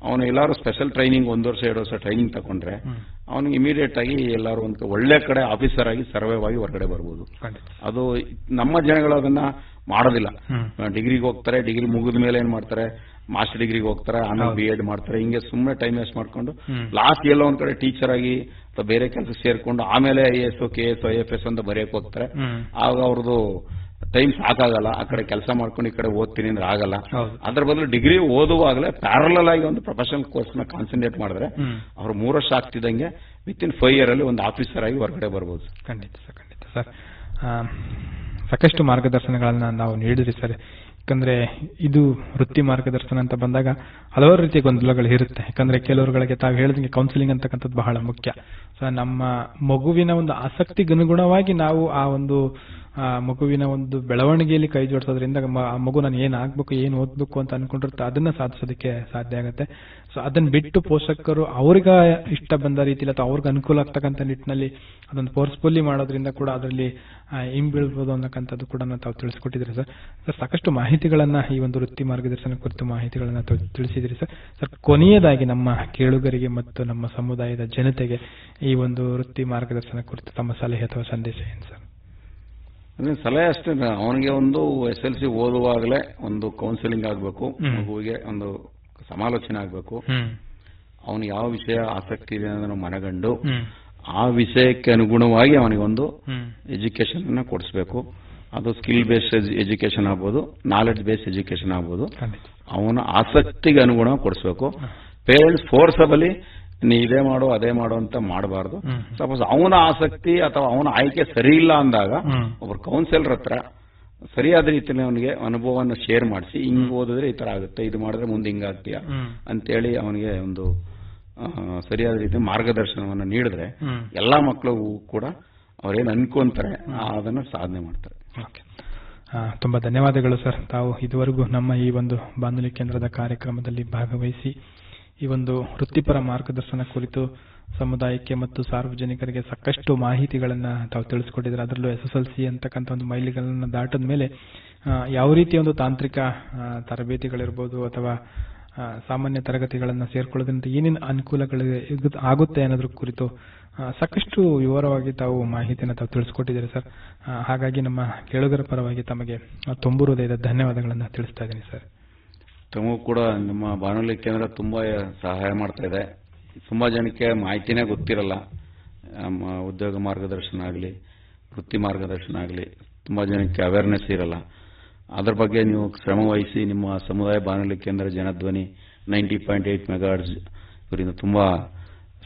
ಅವನು ಎಲ್ಲಾರು ಸ್ಪೆಷಲ್ ಟ್ರೈನಿಂಗ್ 1 ವರ್ಷ 2 ವರ್ಷ ಟ್ರೈನಿಂಗ್ ತಗೊಂಡ್ರೆ ಅವನಿಗೆ ಇಮಿಡಿಯೇಟ್ ಆಗಿ ಎಲ್ಲಾರು ಒಂದು ಒಳ್ಳೆ ಕಡೆ ಆಫೀಸರ್ ಆಗಿ ಸರ್ವೈವ್ ಆಗಿ ಹೊರಗಡೆ ಬರ್ಬೋದು. ಅದು ನಮ್ಮ ಜನಗಳು ಅದನ್ನ ಮಾಡೋದಿಲ್ಲ. ಡಿಗ್ರಿಗೆ ಹೋಗ್ತಾರೆ, ಡಿಗ್ರಿ ಮುಗಿದ ಮೇಲೆ ಏನ್ ಮಾಡ್ತಾರೆ, ಮಾಸ್ಟರ್ ಡಿಗ್ರಿಗೆ ಹೋಗ್ತಾರೆ, ಆಮೇಲೆ B.Ed ಮಾಡ್ತಾರೆ. ಹಿಂಗೆ ಸುಮ್ಮನೆ ಟೈಮ್ ವೇಸ್ಟ್ ಮಾಡ್ಕೊಂಡು ಲಾಸ್ಟ್ ಎಲ್ಲೋ ಒಂದ್ ಕಡೆ ಟೀಚರ್ ಆಗಿ ಅಥವಾ ಬೇರೆ ಕೆಲಸ ಸೇರ್ಕೊಂಡು ಆಮೇಲೆ IAS KS IFS ಅಂತ ಬರೆಯಕ್ ಹೋಗ್ತಾರೆ. ಆಗ ಅವ್ರದ್ದು ಟೈಮ್ ಸಾಕಾಗಲ್ಲ. ಆ ಕಡೆ ಕೆಲಸ ಮಾಡ್ಕೊಂಡು ಈ ಕಡೆ ಓದ್ತೀನಿ ಅಂದ್ರೆ ಆಗಲ್ಲ. ಅದ್ರ ಬದಲು ಡಿಗ್ರಿ ಓದುವಾಗಲೇ ಪ್ಯಾರಲಲ್ ಆಗಿ ಒಂದು ಪ್ರೊಫೆಷನಲ್ ಕೋರ್ಸ್ ನ ಕಾನ್ಸಂಟ್ರೇಟ್ ಮಾಡಿದ್ರೆ ಅವ್ರು 3 ವರ್ಷ ಆಗ್ತಿದ್ದಂಗೆ ವಿತಿನ್ 5 year ಅಲ್ಲಿ ಒಂದು ಆಫೀಸರ್ ಆಗಿ ಹೊರಗಡೆ ಬರ್ಬೋದು. ಖಂಡಿತ ಸರ್. ಸಾಕಷ್ಟು ಮಾರ್ಗದರ್ಶನಗಳನ್ನ ನಾವು ನೀಡಿದ್ರಿ ಸರ್. ಯಾಕಂದ್ರೆ ಇದು ವೃತ್ತಿ ಮಾರ್ಗದರ್ಶನ ಅಂತ ಬಂದಾಗ ಹಲವಾರು ರೀತಿಯ ಗೊಂದಲಗಳು ಇರುತ್ತೆ. ಯಾಕಂದ್ರೆ ಕೆಲವರುಗಳಿಗೆ ತಾವು ಹೇಳಿದಂಗೆ ಕೌನ್ಸಿಲಿಂಗ್ ಅಂತಕ್ಕಂಥದ್ದು ಬಹಳ ಮುಖ್ಯ. ಸೊ ನಮ್ಮ ಮಗುವಿನ ಒಂದು ಆಸಕ್ತಿಗೆ ಅನುಗುಣವಾಗಿ ನಾವು ಆ ಒಂದು ಮಗುವಿನ ಒಂದು ಬೆಳವಣಿಗೆಯಲ್ಲಿ ಕೈ ಜೋಡಿಸೋದ್ರಿಂದ ಆ ಮಗು ನಾನು ಏನ್ ಆಗ್ಬೇಕು, ಏನ್ ಓದ್ಬೇಕು ಅಂತ ಅನ್ಕೊಂಡಿರುತ್ತೆ ಅದನ್ನ ಸಾಧಿಸೋದಕ್ಕೆ ಸಾಧ್ಯ ಆಗುತ್ತೆ. ಸೊ ಅದನ್ನ ಬಿಟ್ಟು ಪೋಷಕರು ಅವ್ರಿಗೆ ಇಷ್ಟ ಬಂದ ರೀತಿಯಲ್ಲಿ ಅಥವಾ ಅವ್ರಿಗೆ ಅನುಕೂಲ ಆಗ್ತಕ್ಕಂಥ ನಿಟ್ಟಿನಲ್ಲಿ ಅದನ್ನು ಫೋರ್ಸ್ಫುಲ್ಲಿ ಮಾಡೋದ್ರಿಂದ ಕೂಡ ಅದರಲ್ಲಿ ಹಿಂಬೀಳ್ಬೋದು ಅನ್ನಕ್ಕಂಥದ್ದು ಕೂಡ ತಾವು ತಿಳಿಸ್ಕೊಟ್ಟಿದ್ರಿ ಸರ್. ಸಾಕಷ್ಟು ಮಾಹಿತಿಗಳನ್ನ ಈ ಒಂದು ವೃತ್ತಿ ಮಾರ್ಗದರ್ಶನ ಕುರಿತು ಮಾಹಿತಿಗಳನ್ನ ತಿಳಿಸಿದ್ರಿ ಸರ್. ಕೊನೆಯದಾಗಿ ನಮ್ಮ ಕೇಳುಗರಿಗೆ ಮತ್ತು ನಮ್ಮ ಸಮುದಾಯದ ಜನತೆಗೆ ಈ ಒಂದು ವೃತ್ತಿ ಮಾರ್ಗದರ್ಶನ ಕುರಿತು ತಮ್ಮ ಸಲಹೆ ಅಥವಾ ಸಂದೇಶ ಏನು ಸರ್? ಅಂದ್ರೆ ಸಲಹೆ ಅಷ್ಟೇ, ಅವನಿಗೆ ಒಂದು SSLC ಓದುವಾಗಲೇ ಒಂದು ಕೌನ್ಸಿಲಿಂಗ್ ಆಗಬೇಕು, ಮಗುವಿಗೆ ಒಂದು ಸಮಾಲೋಚನೆ ಆಗಬೇಕು. ಅವನು ಯಾವ ವಿಷಯ ಆಸಕ್ತಿ ಇದೆ ಅನ್ನೋದನ್ನು ಮನಗಂಡು ಆ ವಿಷಯಕ್ಕೆ ಅನುಗುಣವಾಗಿ ಅವನಿಗೆ ಒಂದು ಎಜುಕೇಶನ್ ಅನ್ನ ಕೊಡಿಸ್ಬೇಕು. ಅದು ಸ್ಕಿಲ್ ಬೇಸ್ಡ್ ಎಜುಕೇಶನ್ ಆಗ್ಬೋದು, ನಾಲೆಡ್ಜ್ ಬೇಸ್ಡ್ ಎಜುಕೇಶನ್ ಆಗ್ಬೋದು. ಅವನ ಆಸಕ್ತಿಗೆ ಅನುಗುಣವಾಗಿ ಕೊಡಿಸ್ಬೇಕು. ಪೇರೆಂಟ್ಸ್ ಫೋರ್ಸಬಲಿ ನೀ ಇದೇ ಮಾಡು ಅದೇ ಮಾಡು ಅಂತ ಮಾಡಬಾರ್ದು. ಸಪೋಸ್ ಅವನ ಆಸಕ್ತಿ ಅಥವಾ ಅವನ ಆಯ್ಕೆ ಸರಿ ಇಲ್ಲ ಅಂದಾಗ ಒಬ್ಬರು ಕೌನ್ಸಿಲರ್ ಹತ್ರ ಸರಿಯಾದ ರೀತಿಯಲ್ಲಿ ಅವನಿಗೆ ಅನುಭವವನ್ನು ಶೇರ್ ಮಾಡಿಸಿ, ಹಿಂಗ್ ಓದಿದ್ರೆ ಈ ತರ ಆಗುತ್ತೆ, ಇದು ಮಾಡಿದ್ರೆ ಮುಂದೆ ಹಿಂಗಾಗ್ತೀಯ ಅಂತೇಳಿ ಅವನಿಗೆ ಒಂದು ಸರಿಯಾದ ರೀತಿ ಮಾರ್ಗದರ್ಶನವನ್ನು ನೀಡಿದ್ರೆ ಎಲ್ಲಾ ಮಕ್ಕಳಿಗೂ ಕೂಡ ಅವ್ರೇನು ಅನ್ಕೊಂತಾರೆ ಅದನ್ನ ಸಾಧನೆ ಮಾಡ್ತಾರೆ. ತುಂಬಾ ಧನ್ಯವಾದಗಳು ಸರ್. ತಾವು ಇದುವರೆಗೂ ನಮ್ಮ ಈ ಒಂದು ಬಾನುಲಿ ಕೇಂದ್ರದ ಕಾರ್ಯಕ್ರಮದಲ್ಲಿ ಭಾಗವಹಿಸಿ ಈ ಒಂದು ವೃತ್ತಿಪರ ಮಾರ್ಗದರ್ಶನ ಕುರಿತು ಸಮುದಾಯಕ್ಕೆ ಮತ್ತು ಸಾರ್ವಜನಿಕರಿಗೆ ಸಾಕಷ್ಟು ಮಾಹಿತಿಗಳನ್ನ ತಾವು ತಿಳಿಸ್ಕೊಟ್ಟಿದ್ರೆ. ಅದರಲ್ಲೂ SSLC ಅಂತಕ್ಕಂಥ ಒಂದು ಮೈಲಿಗಲ್ಲನ್ನು ದಾಟದ ಮೇಲೆ ಯಾವ ರೀತಿಯ ಒಂದು ತಾಂತ್ರಿಕ ತರಬೇತಿಗಳಿರ್ಬೋದು ಅಥವಾ ಸಾಮಾನ್ಯ ತರಗತಿಗಳನ್ನು ಸೇರ್ಕೊಳ್ಳೋದ್ರಿಂದ ಏನೇನು ಅನುಕೂಲಗಳು ಆಗುತ್ತೆ ಅನ್ನೋದ್ರ ಕುರಿತು ಸಾಕಷ್ಟು ವಿವರವಾಗಿ ತಾವು ಮಾಹಿತಿಯನ್ನು ತಾವು ತಿಳಿಸ್ಕೊಟ್ಟಿದ್ದೀರಿ ಸರ್. ಹಾಗಾಗಿ ನಮ್ಮ ಕೇಳುಗರ ಪರವಾಗಿ ತಮಗೆ ತುಂಬು ಹೃದಯದ ಧನ್ಯವಾದಗಳನ್ನು ತಿಳಿಸ್ತಾ ಇದ್ದೀನಿ ಸರ್. ತಮಗೂ ಕೂಡ ನಮ್ಮ ಬಾನುಲಿ ಕೇಂದ್ರ ತುಂಬಾ ಸಹಾಯ ಮಾಡ್ತಾ ಇದೆ. ತುಂಬಾ ಜನಕ್ಕೆ ಮಾಹಿತಿನೇ ಗೊತ್ತಿರಲ್ಲ. ಉದ್ಯೋಗ ಮಾರ್ಗದರ್ಶನ ಆಗಲಿ, ವೃತ್ತಿ ಮಾರ್ಗದರ್ಶನ ಆಗಲಿ, ತುಂಬಾ ಜನಕ್ಕೆ ಅವೇರ್ನೆಸ್ ಇರಲ್ಲ. ಅದ್ರ ಬಗ್ಗೆ ನೀವು ಶ್ರಮ ವಹಿಸಿ ನಿಮ್ಮ ಸಮುದಾಯ ಬಾನುಲಿ ಕೇಂದ್ರ ಜನಧ್ವನಿ 90.8 ಮೆಗಾಹರ್ಟ್ಜ್ ಇವರಿಂದ ತುಂಬಾ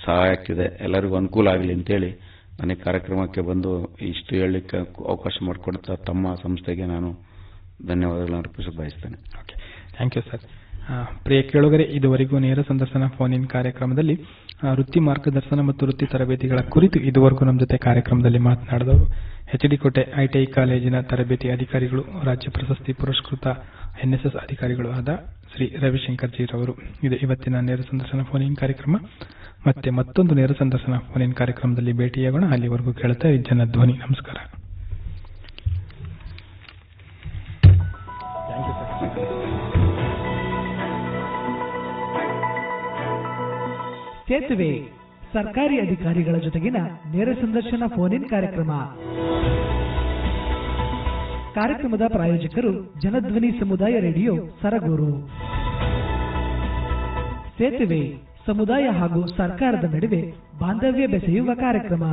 ಸಹಾಯ ಆಗ್ತಿದೆ. ಎಲ್ಲರಿಗೂ ಅನುಕೂಲ ಆಗಲಿ ಅಂತೇಳಿ ನನಗೆ ಕಾರ್ಯಕ್ರಮಕ್ಕೆ ಬಂದು ಇಷ್ಟು ಹೇಳಲಿಕ್ಕೆ ಅವಕಾಶ ಮಾಡಿಕೊಡ್ತಾ ತಮ್ಮ ಸಂಸ್ಥೆಗೆ ನಾನು ಧನ್ಯವಾದಗಳನ್ನು ಅರ್ಪಿಸ ಬಯಸ್ತೇನೆ. Thank you sir. ಪ್ರಿಯ ಕೇಳುಗರೆ, ಇದುವರೆಗೂ ನೇರ ಸಂದರ್ಶನ ಫೋನ್ ಇನ್ ಕಾರ್ಯಕ್ರಮದಲ್ಲಿ ವೃತ್ತಿ ಮಾರ್ಗದರ್ಶನ ಮತ್ತು ವೃತ್ತಿ ತರಬೇತಿಗಳ ಕುರಿತು ಇದುವರೆಗೂ ನಮ್ಮ ಜೊತೆ ಕಾರ್ಯಕ್ರಮದಲ್ಲಿ ಮಾತನಾಡಿದವರು HDಕೋಟೆ ಕೋಟೆ ITI ಕಾಲೇಜಿನ ತರಬೇತಿ ಅಧಿಕಾರಿಗಳು, ರಾಜ್ಯ ಪ್ರಶಸ್ತಿ ಪುರಸ್ಕೃತ NSS ಅಧಿಕಾರಿಗಳು ಆದ ಶ್ರೀ ರವಿಶಂಕರ್ ಜೀರವರು. ಇದು ಇವತ್ತಿನ ನೇರ ಸಂದರ್ಶನ ಫೋನ್ ಇನ್ ಕಾರ್ಯಕ್ರಮ. ಮತ್ತೆ ಮತ್ತೊಂದು ನೇರ ಸಂದರ್ಶನ ಫೋನ್ ಇನ್ ಕಾರ್ಯಕ್ರಮದಲ್ಲಿ ಭೇಟಿಯಾಗೋಣ. ಅಲ್ಲಿವರೆಗೂ ಕೇಳ್ತಾ ಜನಧ್ವನಿ. ನಮಸ್ಕಾರ. ಸೇತುವೆ ಸರ್ಕಾರಿ ಅಧಿಕಾರಿಗಳ ಜೊತೆಗಿನ ನೇರ ಸಂದರ್ಶನ ಫೋನ್ ಇನ್ ಕಾರ್ಯಕ್ರಮ. ಕಾರ್ಯಕ್ರಮದ ಪ್ರಾಯೋಜಕರು ಜನಧ್ವನಿ ಸಮುದಾಯ ರೇಡಿಯೋ ಸರಗೂರು. ಸೇತುವೆ ಸಮುದಾಯ ಹಾಗೂ ಸರ್ಕಾರದ ನಡುವೆ ಬಾಂಧವ್ಯ ಬೆಸೆಯುವ ಕಾರ್ಯಕ್ರಮ.